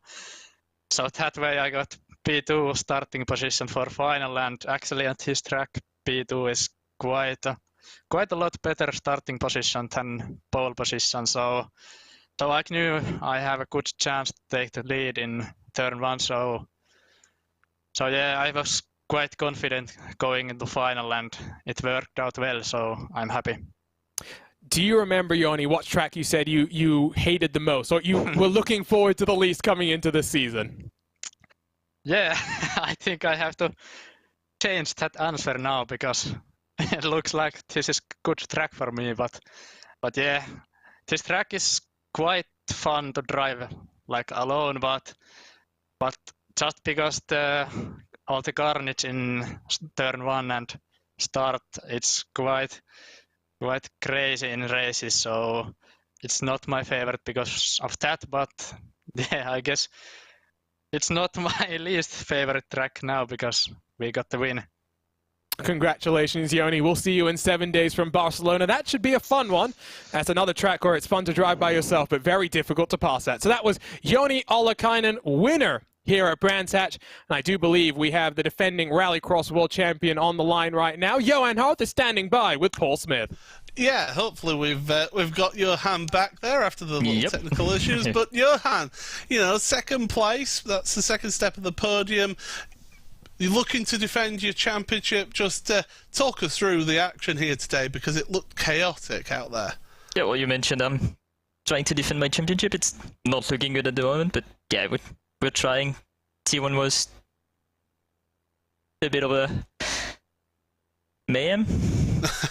that way I got P2 starting position for final, and actually at his track P2 is quite a lot better starting position than pole position, so I knew I have a good chance to take the lead in turn one, so yeah, I was quite confident going into final, and it worked out well, so I'm happy. Do you remember, Joni, what track you said you hated the most, or you were looking forward to the least coming into this season? Yeah, I think I have to change that answer now, because it looks like this is good track for me, but yeah, this track is quite fun to drive like alone, but just because all the carnage in turn one and start, it's quite crazy in races, so it's not my favorite because of that, but yeah, I guess it's not my least favorite track now because we got the win. Congratulations, Joni. We'll see you in 7 days from Barcelona. That should be a fun one. That's another track where it's fun to drive by yourself, but very difficult to pass at. So that was Joni Ollikainen, winner here at Brands Hatch. And I do believe we have the defending Rallycross World Champion on the line right now. Johan Hart is standing by with Paul Smith. Yeah, hopefully we've got Johan back there after the little technical issues. But Johan, you know, second place, that's the second step of the podium. You're looking to defend your championship. Just talk us through the action here today, because it looked chaotic out there. Yeah, well, you mentioned I'm trying to defend my championship. It's not looking good at the moment, but yeah, we're trying. T1 was a bit of a mayhem,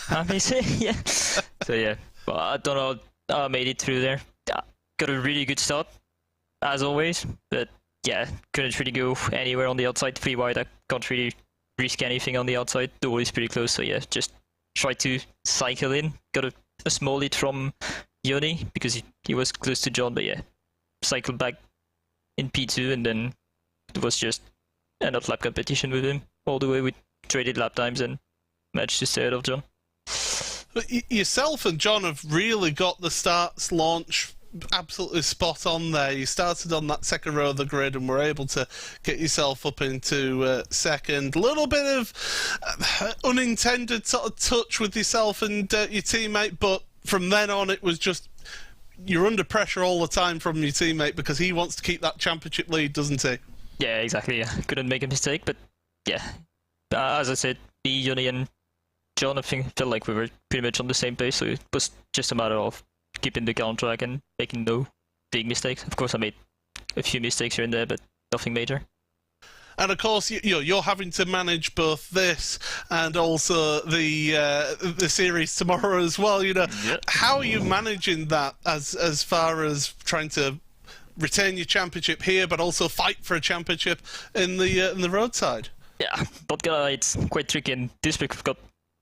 I may say. Yeah. So yeah, well, I don't know. I made it through there. Got a really good start, as always, but yeah, couldn't really go anywhere on the outside. 3 wide, I can't really risk anything on the outside. The wall is pretty close, so yeah, just try to cycle in. Got a small lead from Joni because he was close to John, but yeah, cycled back in P2, and then it was just a not lap competition with him all the way. We traded lap times and managed to stay ahead of John. But yourself and John have really got the starts launch absolutely spot on there. You started on that second row of the grid and were able to get yourself up into second. A little bit of unintended sort of touch with yourself and your teammate, but from then on it was just you're under pressure all the time from your teammate because he wants to keep that championship lead, doesn't he? Yeah, exactly. Yeah. Couldn't make a mistake, but yeah. As I said, me, Johnny, and John, I felt like we were pretty much on the same pace, so it was just a matter of keeping the gun on track and making no big mistakes. Of course, I made a few mistakes here and there, but nothing major. And of course, you're having to manage both this and also the series tomorrow as well. Yep. How are you managing that as far as trying to retain your championship here, but also fight for a championship in the roadside? Yeah, but it's quite tricky. And this week we've got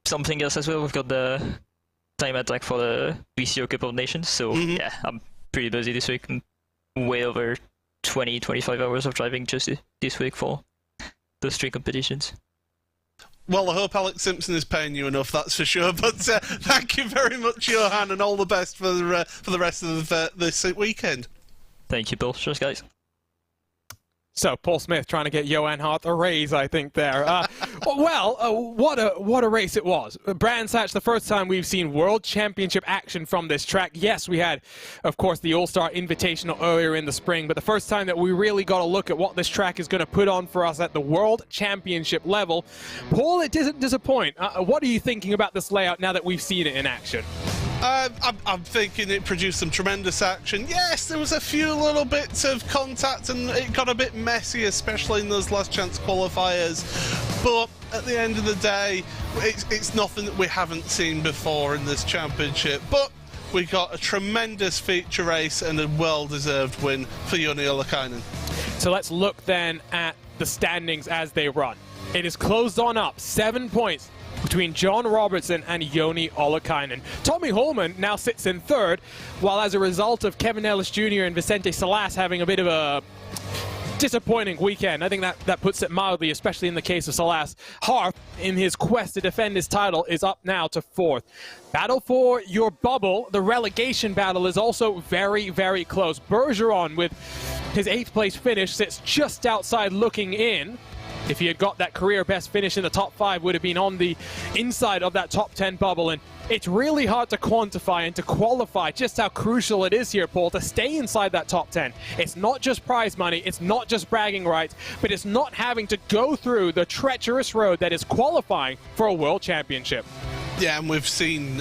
something else as well. We've got the time attack for the VCO Cup of Nations. So yeah, I'm pretty busy this week. And way over 20-25 hours of driving just this week for those 3 competitions. Well, I hope Alex Simpson is paying you enough, that's for sure. But thank you very much, Johan, and all the best for the rest of this weekend. Thank you, Bill. Cheers, guys. So Paul Smith trying to get Johan Hart a raise, I think there. What a race it was. Brands Hatch, the first time we've seen World Championship action from this track. Yes, we had, of course, the All-Star Invitational earlier in the spring, but the first time that we really got a look at what this track is going to put on for us at the World Championship level. Paul, it doesn't disappoint. What are you thinking about this layout now that we've seen it in action? I'm thinking it produced some tremendous action. Yes, there was a few little bits of contact and it got a bit messy, especially in those last chance qualifiers. But at the end of the day, it's nothing that we haven't seen before in this championship. But we got a tremendous feature race and a well-deserved win for Joni Ollikainen. So let's look then at the standings as they run. It is closed on up, 7 points between John Robertson and Joni Ollikainen. Tommy Holman now sits in third, while as a result of Kevin Ellis Jr. and Vicente Salas having a bit of a disappointing weekend, I think that puts it mildly, especially in the case of Salas. Harth, in his quest to defend his title, is up now to fourth. Battle for your bubble, the relegation battle, is also very, very close. Bergeron, with his 8th place finish, sits just outside looking in. If he had got that career best finish in the top 5, would have been on the inside of that top 10 bubble. And it's really hard to quantify and to qualify just how crucial it is here, Paul, to stay inside that top 10. It's not just prize money, it's not just bragging rights, but it's not having to go through the treacherous road that is qualifying for a world championship. Yeah, and we've seen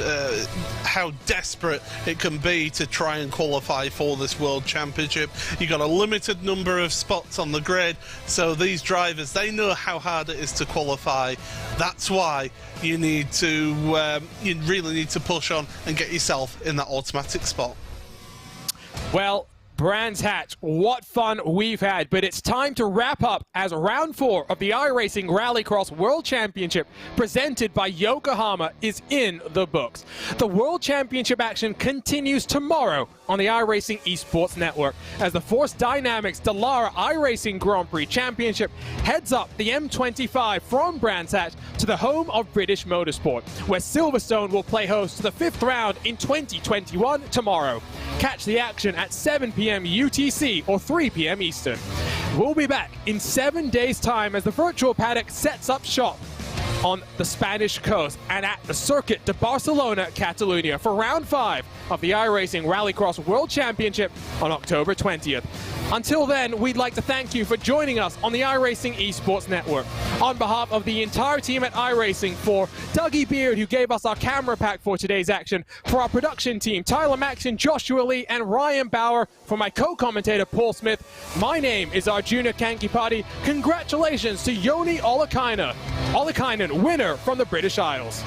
how desperate it can be to try and qualify for this World Championship. You've got a limited number of spots on the grid, so these drivers, they know how hard it is to qualify. That's why you need to, you really need to push on and get yourself in that automatic spot. Well, Brands Hatch, what fun we've had, but it's time to wrap up as round 4 of the iRacing Rallycross World Championship presented by Yokohama is in the books. The World Championship action continues tomorrow on the iRacing Esports Network as the Force Dynamics Dallara iRacing Grand Prix Championship heads up the M25 from Brands Hatch to the home of British Motorsport, where Silverstone will play host to the 5th round in 2021 tomorrow. Catch the action at 7 p.m. UTC or 3 p.m. Eastern. We'll be back in 7 days' time as the virtual paddock sets up shop on the Spanish coast and at the Circuit de Barcelona, Catalunya for round 5 of the iRacing Rallycross World Championship on October 20th. Until then, we'd like to thank you for joining us on the iRacing Esports Network. On behalf of the entire team at iRacing, for Dougie Beard, who gave us our camera pack for today's action, for our production team, Tyler Maxon, Joshua Lee, and Ryan Bauer, for my co-commentator, Paul Smith, my name is Arjuna Kankipati. Congratulations to Joni Ollikainen, winner from the British Isles.